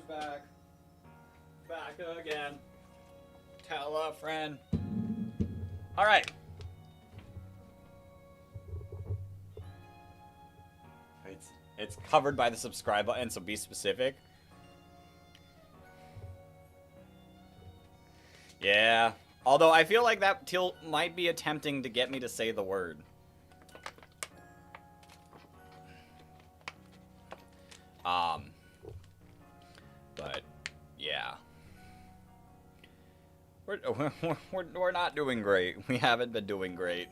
back. Back again. Tell a friend. Alright. It's covered by the subscribe button, so be specific. Yeah. Although I feel like that tilt might be attempting to get me to say the word. But yeah. We're not doing great. We haven't been doing great.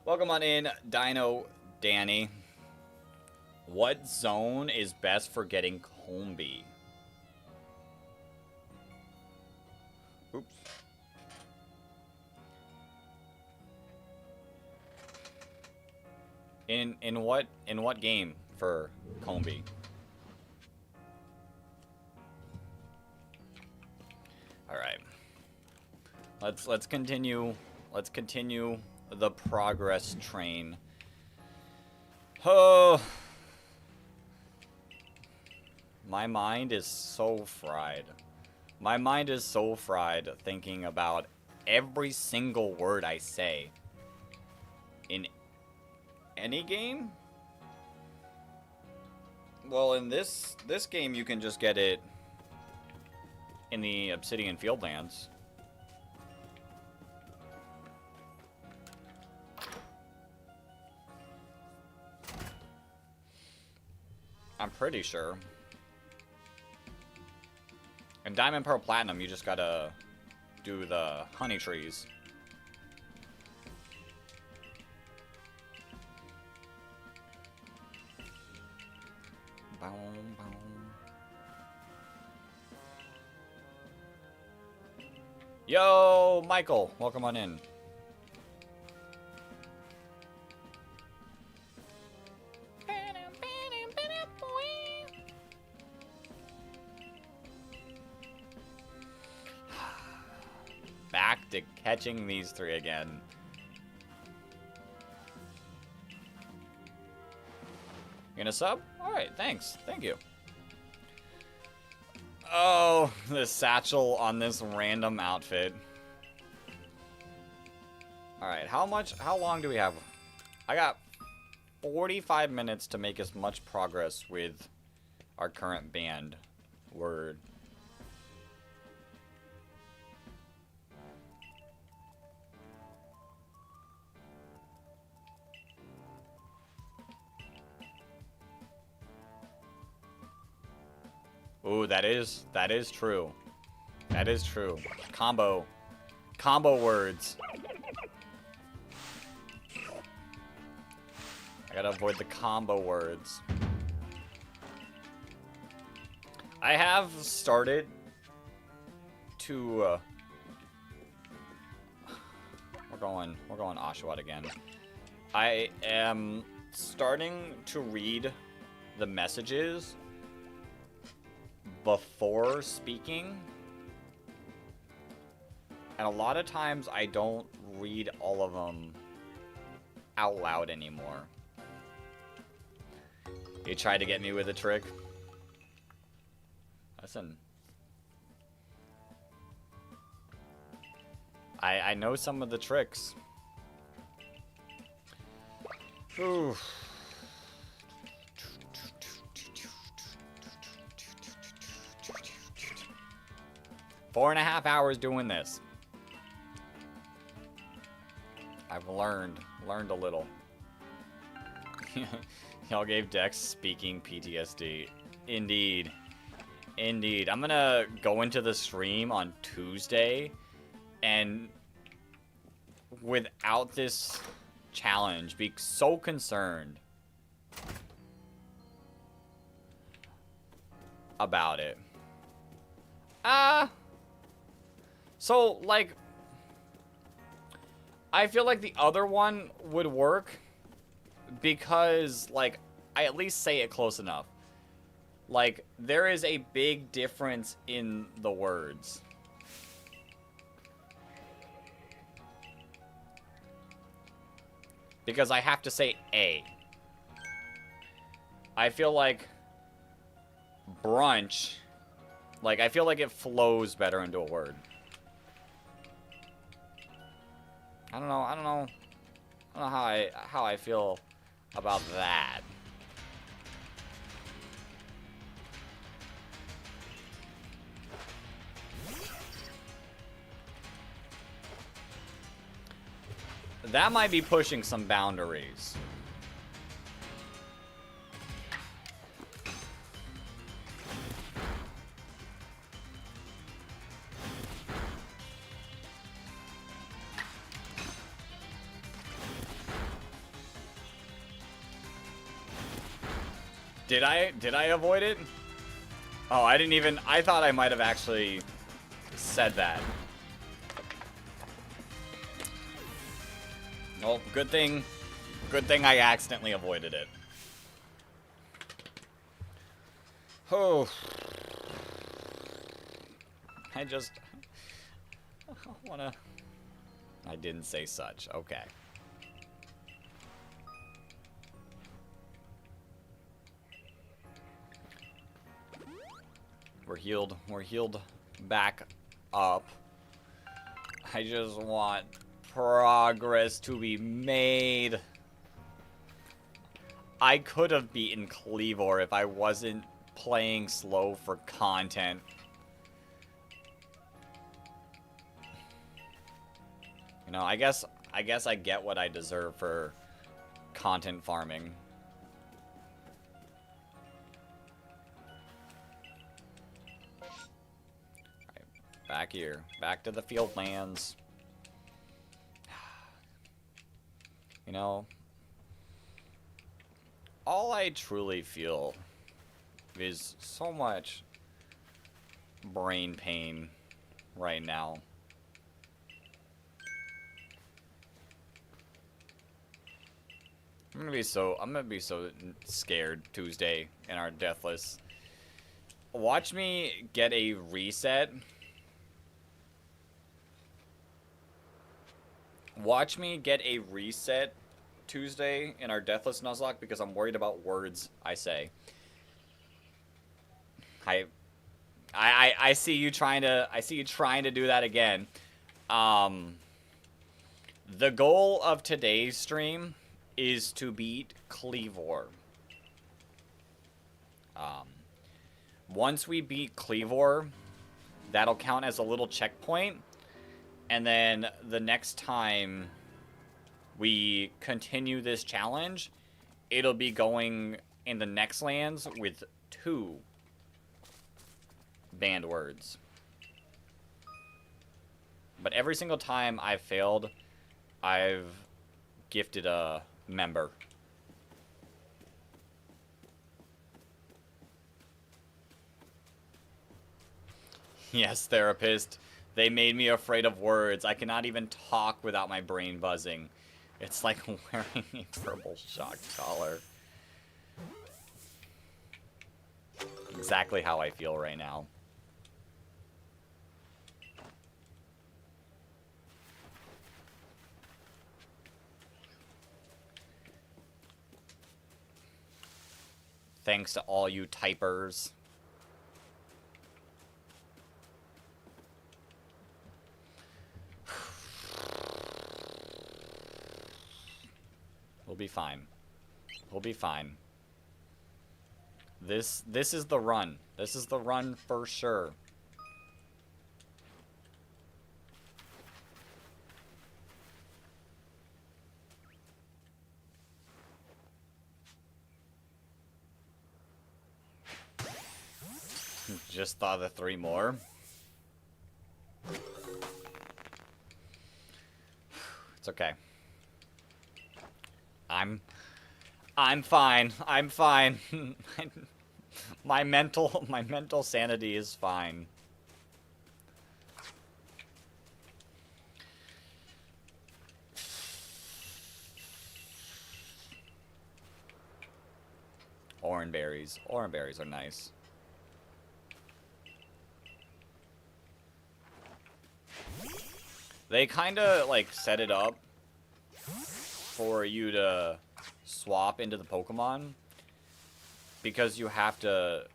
Welcome on in, Dino Danny. What zone is best for getting Combee? Oops. In what game for Combee? All right. Let's continue. Let's continue the progress train. Oh. My mind is so fried. My mind is so fried thinking about every single word I say in any game. Well, in this game you can just get it in the Obsidian Fieldlands. I'm pretty sure. In Diamond, Pearl, Platinum, you just gotta do the honey trees. Boom, boom. Yo, Michael, welcome on in. Back to catching these three again. You gonna sub? Alright, thanks. Thank you. Oh, the satchel on this random outfit. Alright, how long do we have? I got 45 minutes to make as much progress with our current band word. Ooh, that is true. That is true. Combo words. I gotta avoid the combo words. I have started to we're going Oshawott again. I am starting to read the messages before speaking, and a lot of times I don't read all of them out loud anymore. You tried to get me with a trick? Listen, I know some of the tricks. Ooh. 4.5 hours doing this. I've learned a little. Y'all gave Dex speaking PTSD. Indeed. Indeed. I'm gonna go into the stream on Tuesday, and without this challenge, be so concerned about it. So, like, I feel like the other one would work because, like, I at least say it close enough. Like, there is a big difference in the words. Because I have to say A. I feel like brunch Like, I feel like it flows better into a word. I don't know. I don't know how I feel about that. That might be pushing some boundaries. Did I avoid it? Oh, I didn't even... I thought I might have actually said that. Well, good thing I accidentally avoided it. Oh. I wanna... I didn't say such. Okay. We're healed. We're healed back up. I just want progress to be made. I could have beaten Cleavor if I wasn't playing slow for content. You know, I guess I get what I deserve for content farming. Alright, back here. Back to the field lands. You know, all I truly feel is so much brain pain right now. I'm gonna be so scared Tuesday in our Deathless. Watch me get a reset. Watch me get a reset Tuesday in our Deathless Nuzlocke because I'm worried about words I say. I see you trying to do that again. The goal of today's stream is to beat Cleavor. Once we beat Cleavor, that'll count as a little checkpoint. And then the next time we continue this challenge, it'll be going in the next lands with 2 banned words. But every single time I've failed, I've gifted a member. Yes, therapist. They made me afraid of words. I cannot even talk without my brain buzzing. It's like wearing a purple shock collar. Exactly how I feel right now. Thanks to all you typers. We'll be fine. We'll be fine. This is the run. This is the run for sure. Just thought of 3 more. It's okay. I'm fine. I'm fine. my mental sanity is fine. Oranberries. Oranberries are nice. They kind of like set it up for you to swap into the Pokemon because you have to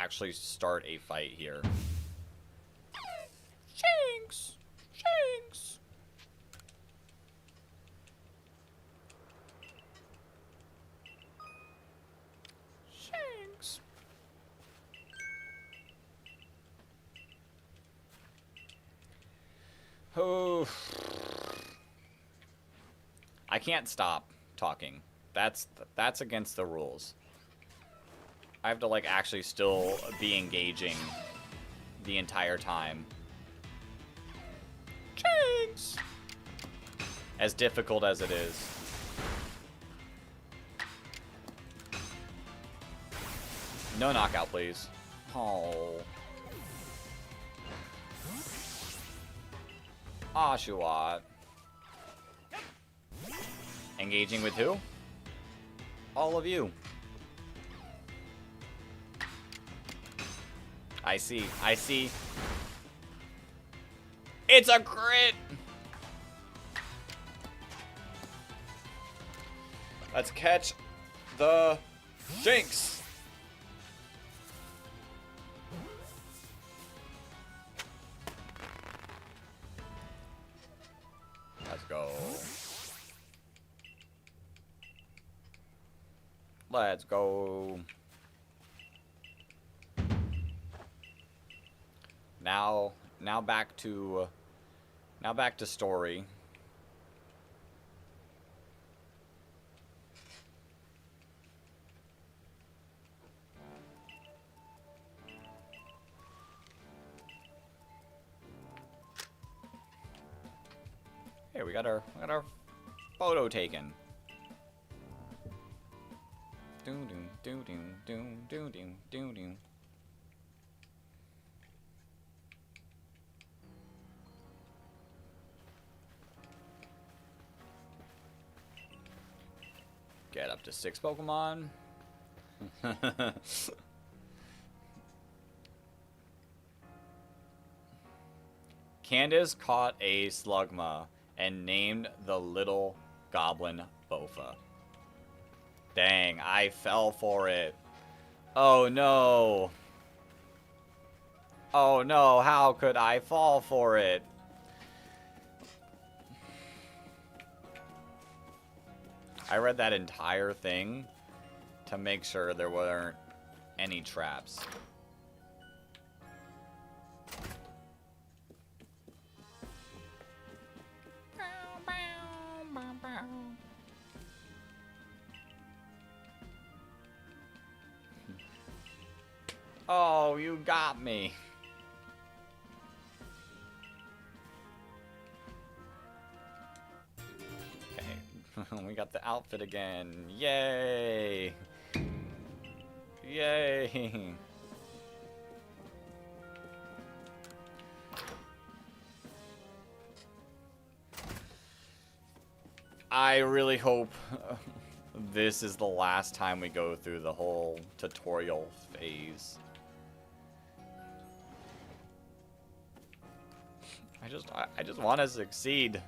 actually start a fight here. Shanks! Shanks! Shanks! Oh. I can't stop talking. That's against the rules. I have to, like, actually still be engaging the entire time. Jinx! As difficult as it is. No knockout, please. Oh. Oshawott. Engaging with who? All of you. I see. I see. It's a crit! Let's catch the Jinx. Let's go. Let's go. Now back to story. Hey, we got our photo taken. Doom doom doom doom doom doom doom doom doom. Get up to 6 Pokemon. Candace caught a Slugma and named the little goblin Bofa. Dang, I fell for it. Oh no. Oh no, how could I fall for it? I read that entire thing to make sure there weren't any traps. Oh, you got me. Okay, we got the outfit again. Yay! Yay! I really hope this is the last time we go through the whole tutorial phase. I just want to succeed.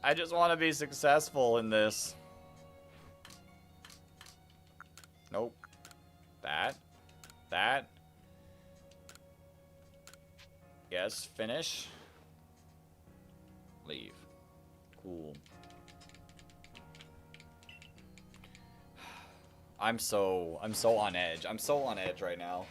I just want to be successful in this. Nope. That. Yes, finish. Leave. Cool. I'm so on edge. I'm so on edge right now.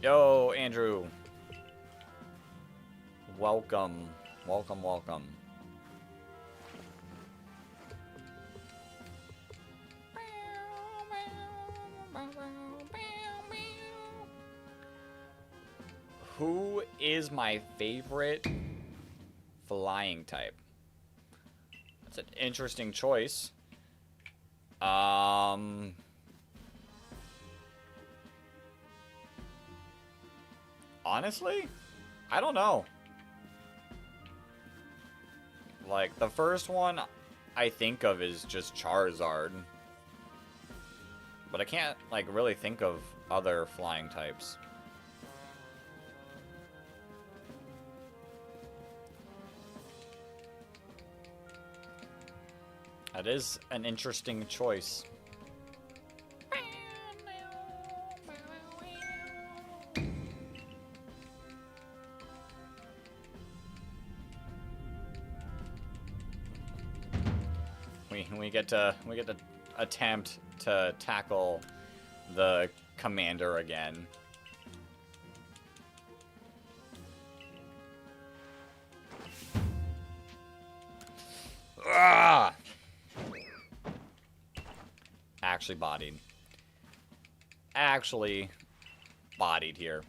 Yo, Andrew. Welcome. Welcome, welcome. Who is my favorite flying type? That's an interesting choice. Honestly, I don't know. Like, the first one I think of is just Charizard. But I can't, like, really think of other flying types. That is an interesting choice. We get to attempt to tackle the commander again. Ah! Actually bodied. Actually bodied here.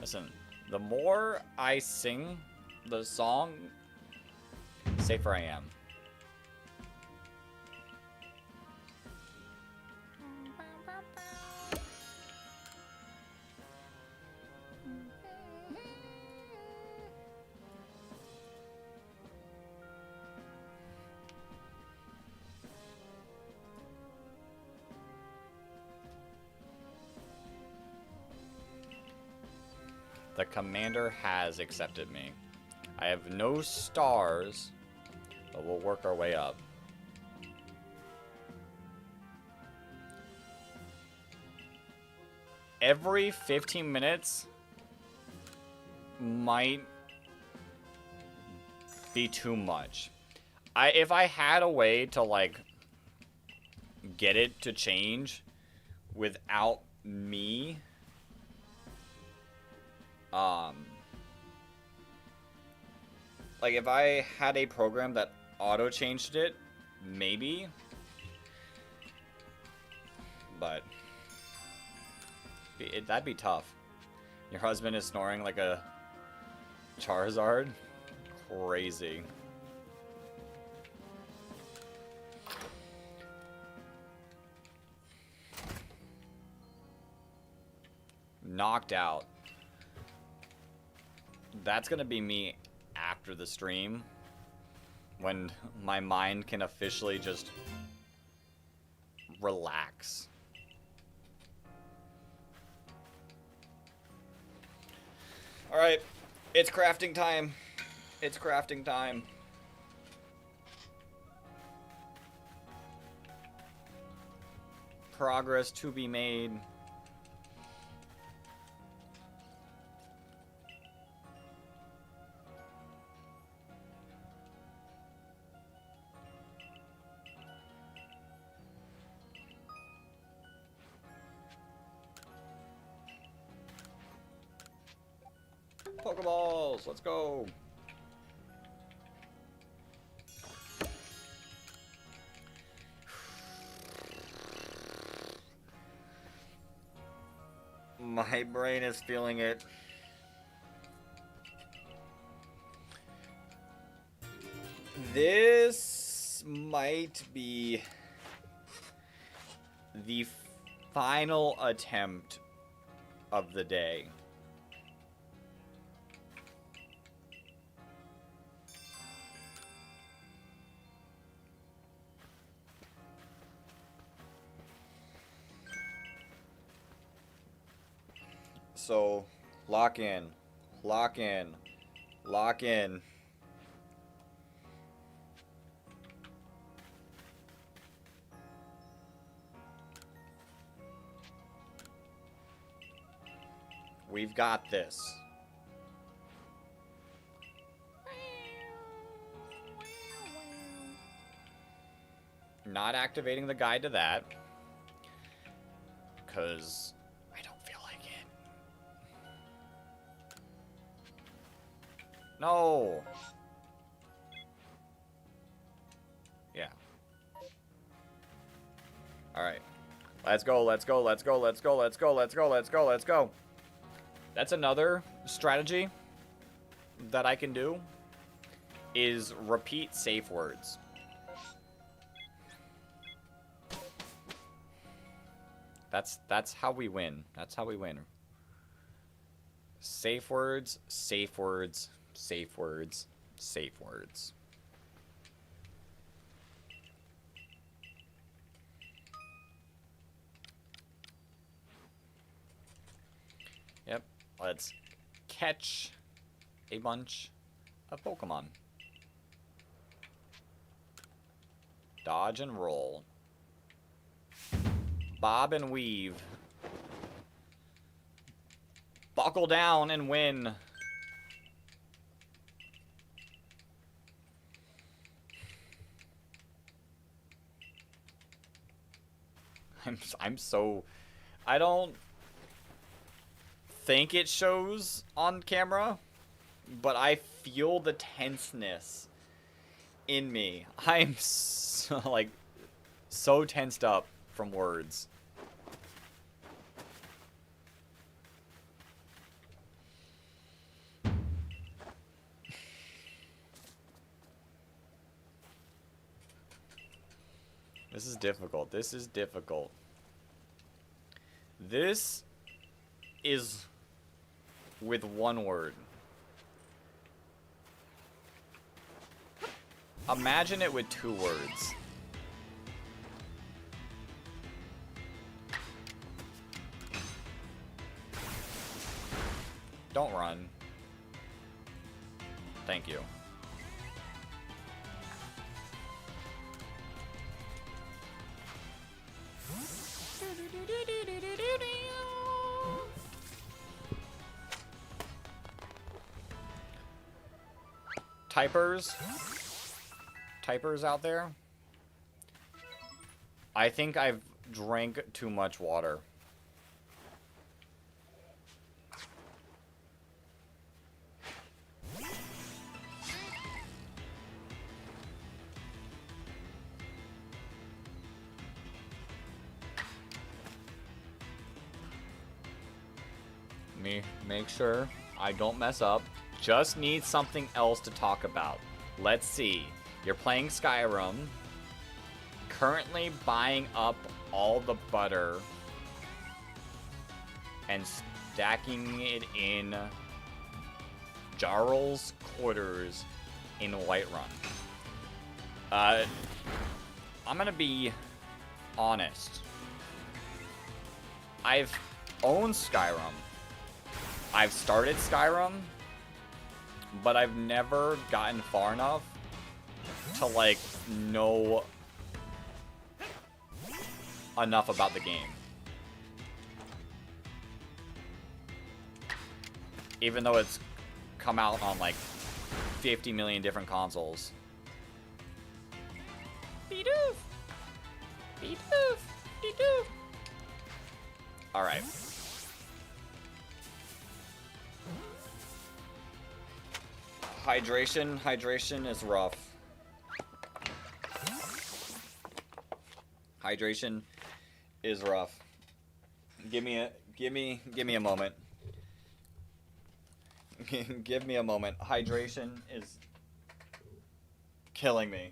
Listen, the more I sing the song, safer I am. The commander has accepted me. I have no stars, but we'll work our way up. Every 15 minutes might be too much. If I had a way to, like, get it to change without me like, if I had a program that auto-changed it, maybe. But that'd be tough. Your husband is snoring like a Charizard? Crazy. Knocked out. That's gonna be me after the stream, when my mind can officially just relax. Alright, it's crafting time. It's crafting time. Progress to be made. Pokeballs, let's go. My brain is feeling it. This might be the final attempt of the day. So, lock in, lock in, lock in. We've got this. Not activating the guide to that, because I don't feel like it. No. Yeah. All right. Let's go, let's go, let's go, let's go, let's go, let's go, let's go, let's go. That's another strategy that I can do, is repeat safe words. That's how we win. That's how we win. Safe words, safe words, safe words, safe words. Yep. Let's catch a bunch a Pokemon. Dodge and roll. Bob and weave. Buckle down and win. I'm so... I don't think it shows on camera, but I feel the tenseness in me. I'm so, like, so tensed up from words. This is difficult. This is difficult. This is with one word. Imagine it with 2 words. Don't run. Thank you. Typers out there. I think I've drank too much water. Me make sure I don't mess up. Just need something else to talk about. Let's see. You're playing Skyrim. Currently buying up all the butter and stacking it in Jarl's quarters in Whiterun. I'm gonna be honest. I've owned Skyrim. I've started Skyrim, but I've never gotten far enough to, like, know enough about the game. Even though it's come out on, like, 50 million different consoles. Be-doof! Be-doof! Be-doof! Alright. Hydration is rough. Hydration is rough. Give me a moment. Give me a moment. Hydration is killing me.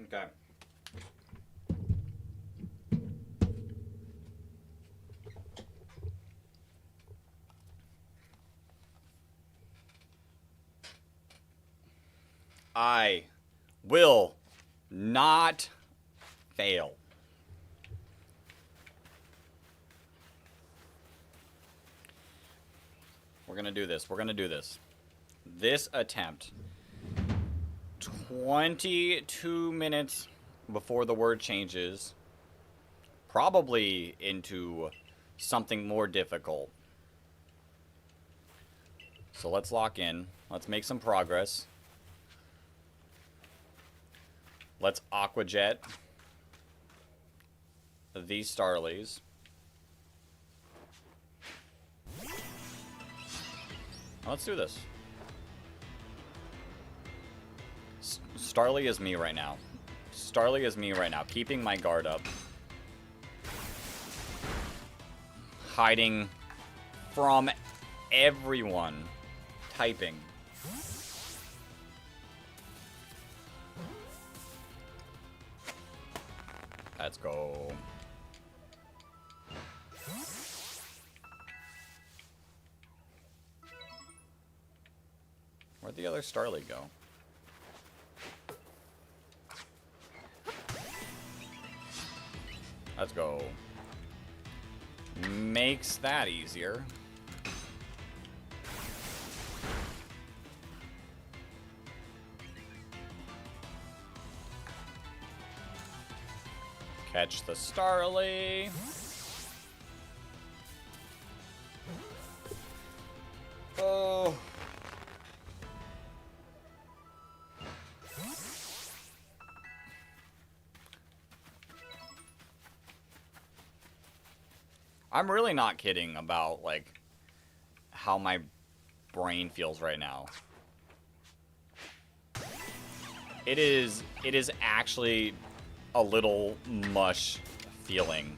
Okay. I will not fail. We're gonna do this. We're gonna do this. This attempt, 22 minutes before the word changes, probably into something more difficult. So let's lock in. Let's make some progress. Let's aquajet these Starlies. Let's do this. Starly is me right now. Starly is me right now, keeping my guard up. Hiding from everyone. Typing. Let's go. Where'd the other Starly go? Let's go. Makes that easier. Catch the Starly. Oh. I'm really not kidding about, like, how my brain feels right now. It is actually a little mush feeling.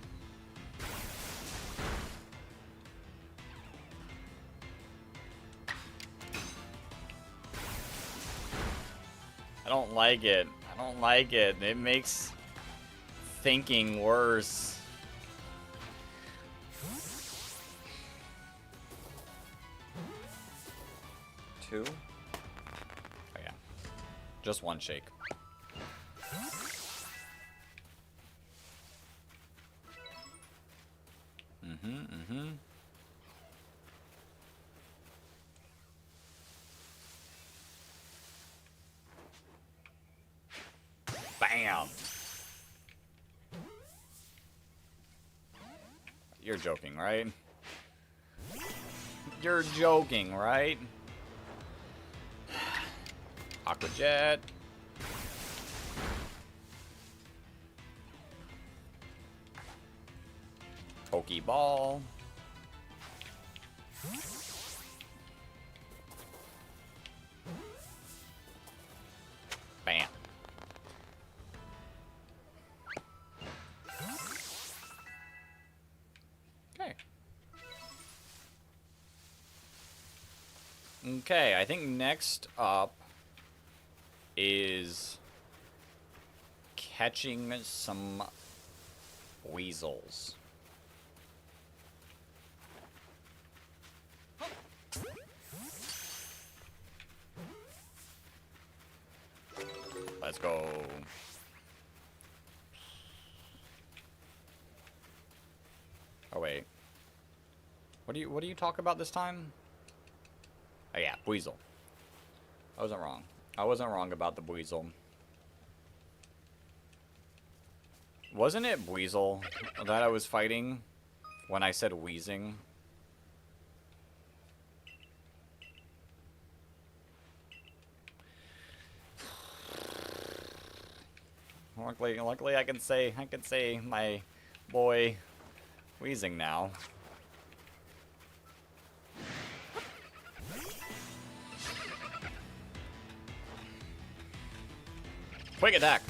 I don't like it. I don't like it. It makes thinking worse. Two? Oh yeah. Just one shake. Bam! You're joking, right? You're joking, right? Aquajet. Pokeball. Bam. Okay. Okay, I think next up is catching some weasels. Let's go. Oh wait. What do you talk about this time? Oh yeah, Weasel. I wasn't wrong. I wasn't wrong about the Weasel. Wasn't it Weasel that I was fighting when I said wheezing? Luckily I can say my boy wheezing now. Quick attack.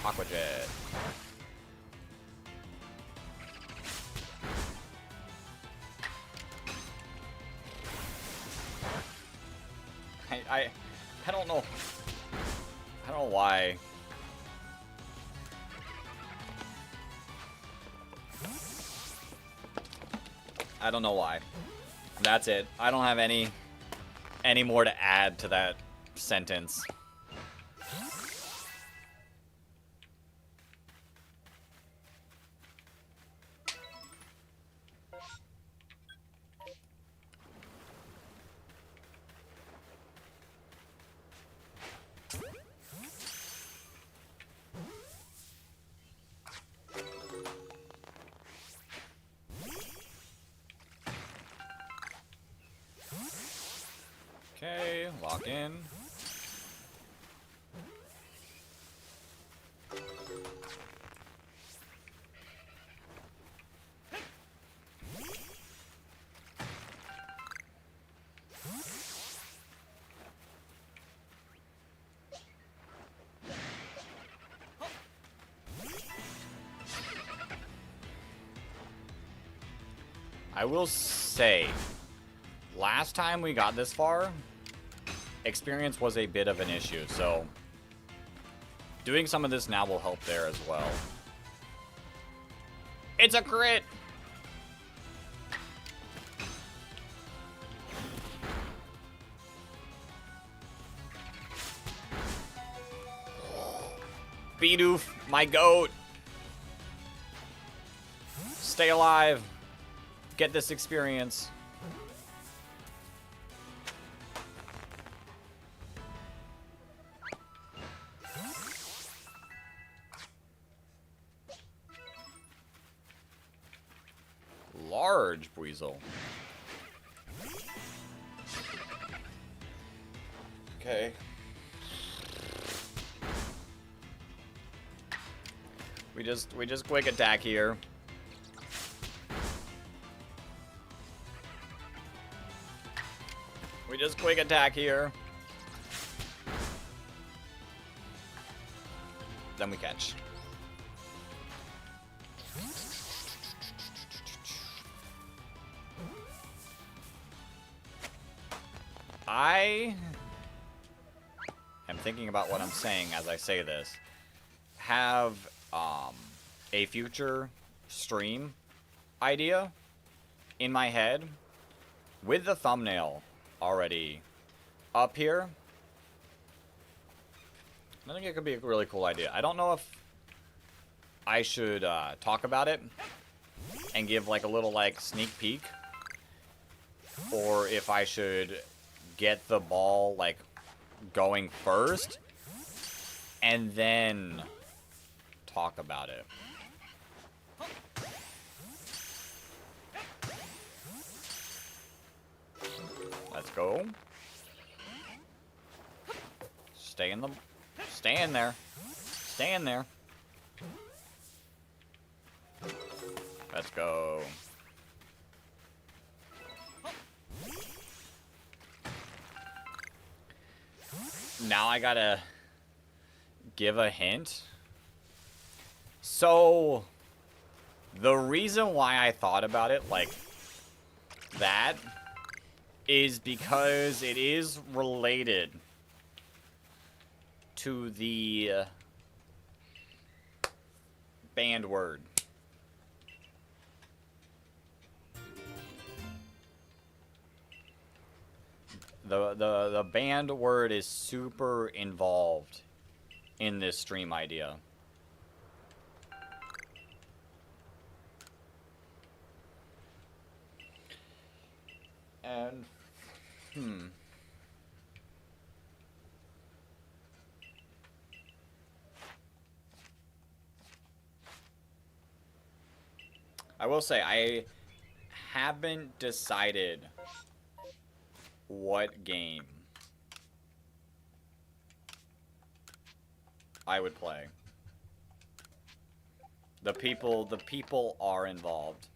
Aquajet. I don't know. I don't know why. I don't know why. That's it. I don't have any more to add to that sentence. Okay, lock in. I will say, last time we got this far, experience was a bit of an issue, so doing some of this now will help there as well. It's a crit! Bidoof, my goat! Stay alive. Get this experience. Large Weasel. Okay. We just quick attack here. We just quick attack here. Then we catch. I am thinking about what I'm saying as I say this. Have a future stream idea in my head with the thumbnail already up here. I think it could be a really cool idea. I don't know if I should talk about it and give like a little like sneak peek, or if I should get the ball like going first and then talk about it. Let's go. Stay in there. Stay in there. Let's go. Now I gotta give a hint. So, the reason why I thought about it like that is because it is related to the banned word. The banned word is super involved in this stream idea. And I will say I haven't decided what game I would play. The people are involved.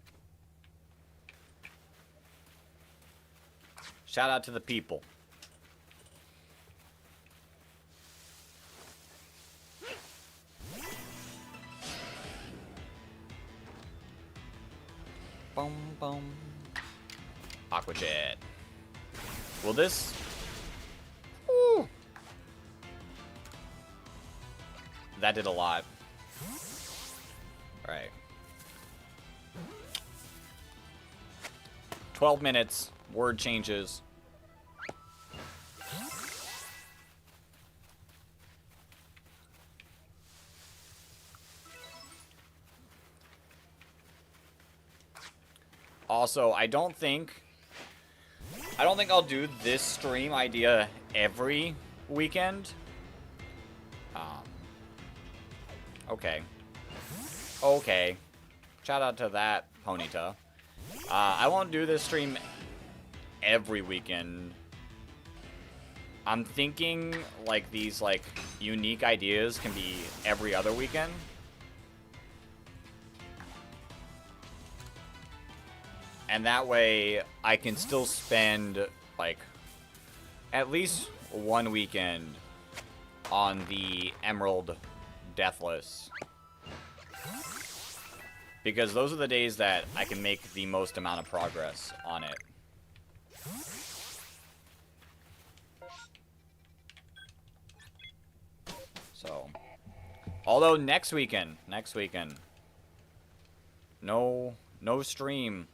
Shout out to the people. Boom, boom. Aqua Jet. Will this... Ooh. that did a lot. Alright. 12 minutes. Word changes. Also, I don't think I'll do this stream idea every weekend. Okay. Okay. Shout out to that, Ponyta. I won't do this stream every weekend. I'm thinking, like, these, like, unique ideas can be every other weekend. And that way, I can still spend, like, at least one weekend on the Emerald Deathless. Because those are the days that I can make the most amount of progress on it. So, although next weekend, no stream.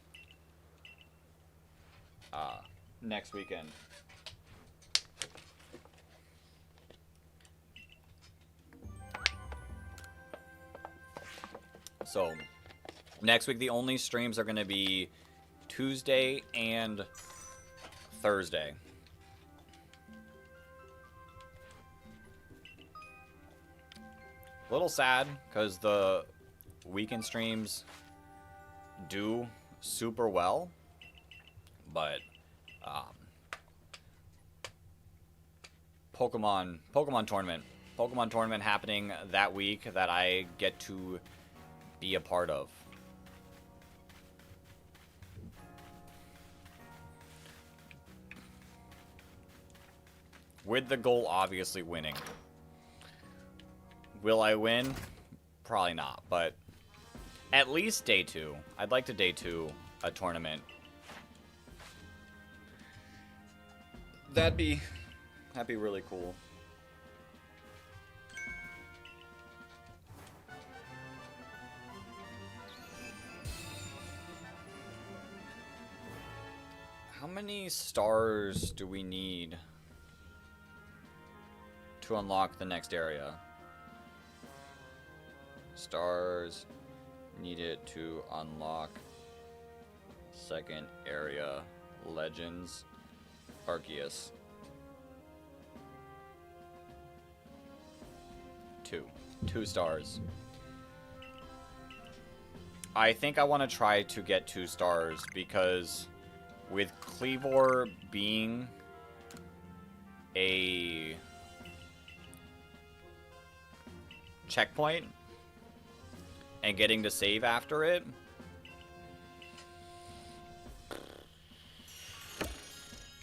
Next weekend. So, next week the only streams are going to be Tuesday and Thursday. A little sad because the weekend streams do super well, but Pokemon tournament happening that week that I get to be a part of. With the goal obviously winning. Will I win? Probably not, but at least day 2. I'd like to day 2 a tournament. That'd be really cool. How many stars do we need to unlock the next area? Stars needed to unlock second area. Legends. Arceus. 2 stars. I think I want to try to get 2 stars because with Kleavor being a checkpoint and getting to save after it,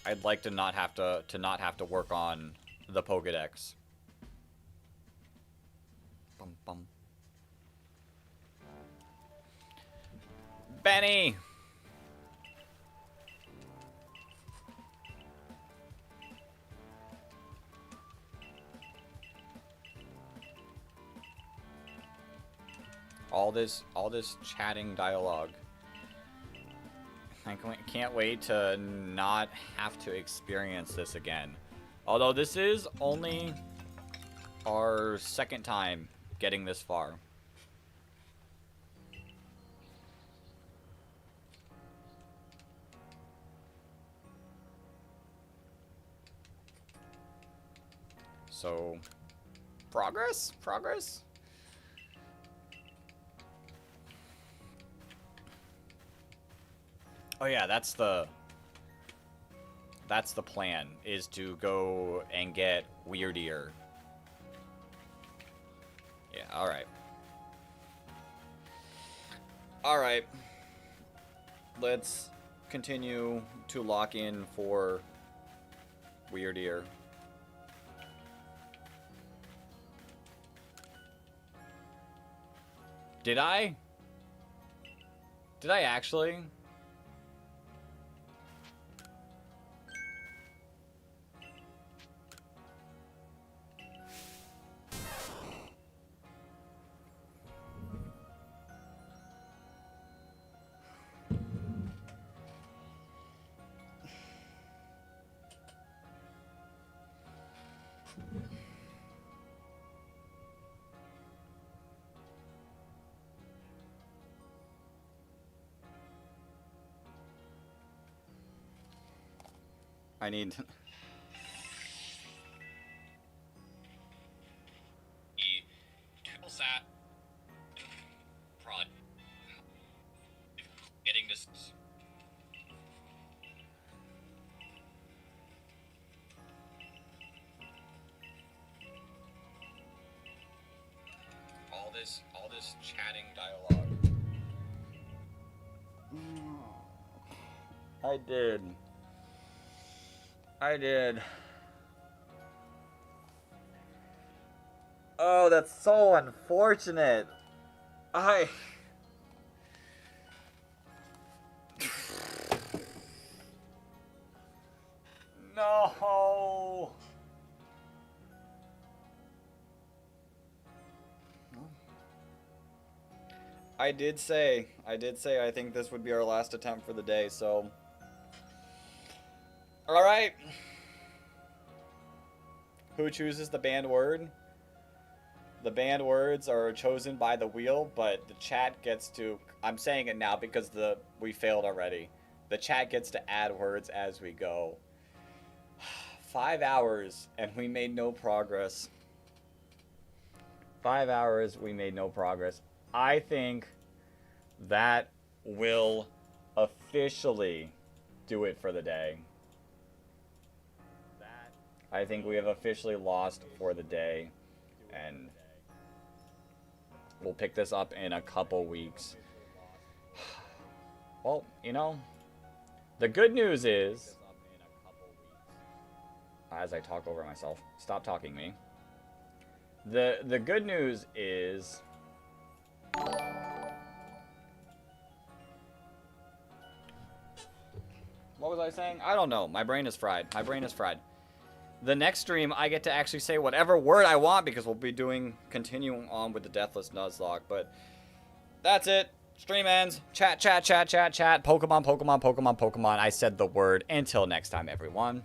I'd like to not have to work on the Pokédex. Bum bum. Benny. All this chatting dialogue. I can't wait to not have to experience this again. Although this is only our second time getting this far. So, progress? Progress? Oh yeah, that's the plan, is to go and get Weirdier. Yeah, alright. Alright. Let's continue to lock in for Weirdier. Did I? Did I actually? I need... Sat prod getting this all this chatting dialogue. I did. Oh, that's so unfortunate. No. I did say I think this would be our last attempt for the day, so. Alright. Who chooses the banned word? The banned words are chosen by the wheel, but the chat gets to... I'm saying it now because we failed already. The chat gets to add words as we go. 5 hours, and we made no progress. 5 hours, we made no progress. I think that will officially do it for the day. I think we have officially lost for the day, and we'll pick this up in a couple weeks. Well, you know, the good news is, as I talk over myself, stop talking me. The good news is, what was I saying? I don't know. My brain is fried. The next stream, I get to actually say whatever word I want because we'll be continuing on with the Deathless Nuzlocke. But that's it. Stream ends. Chat. Pokemon. I said the word. Until next time, everyone.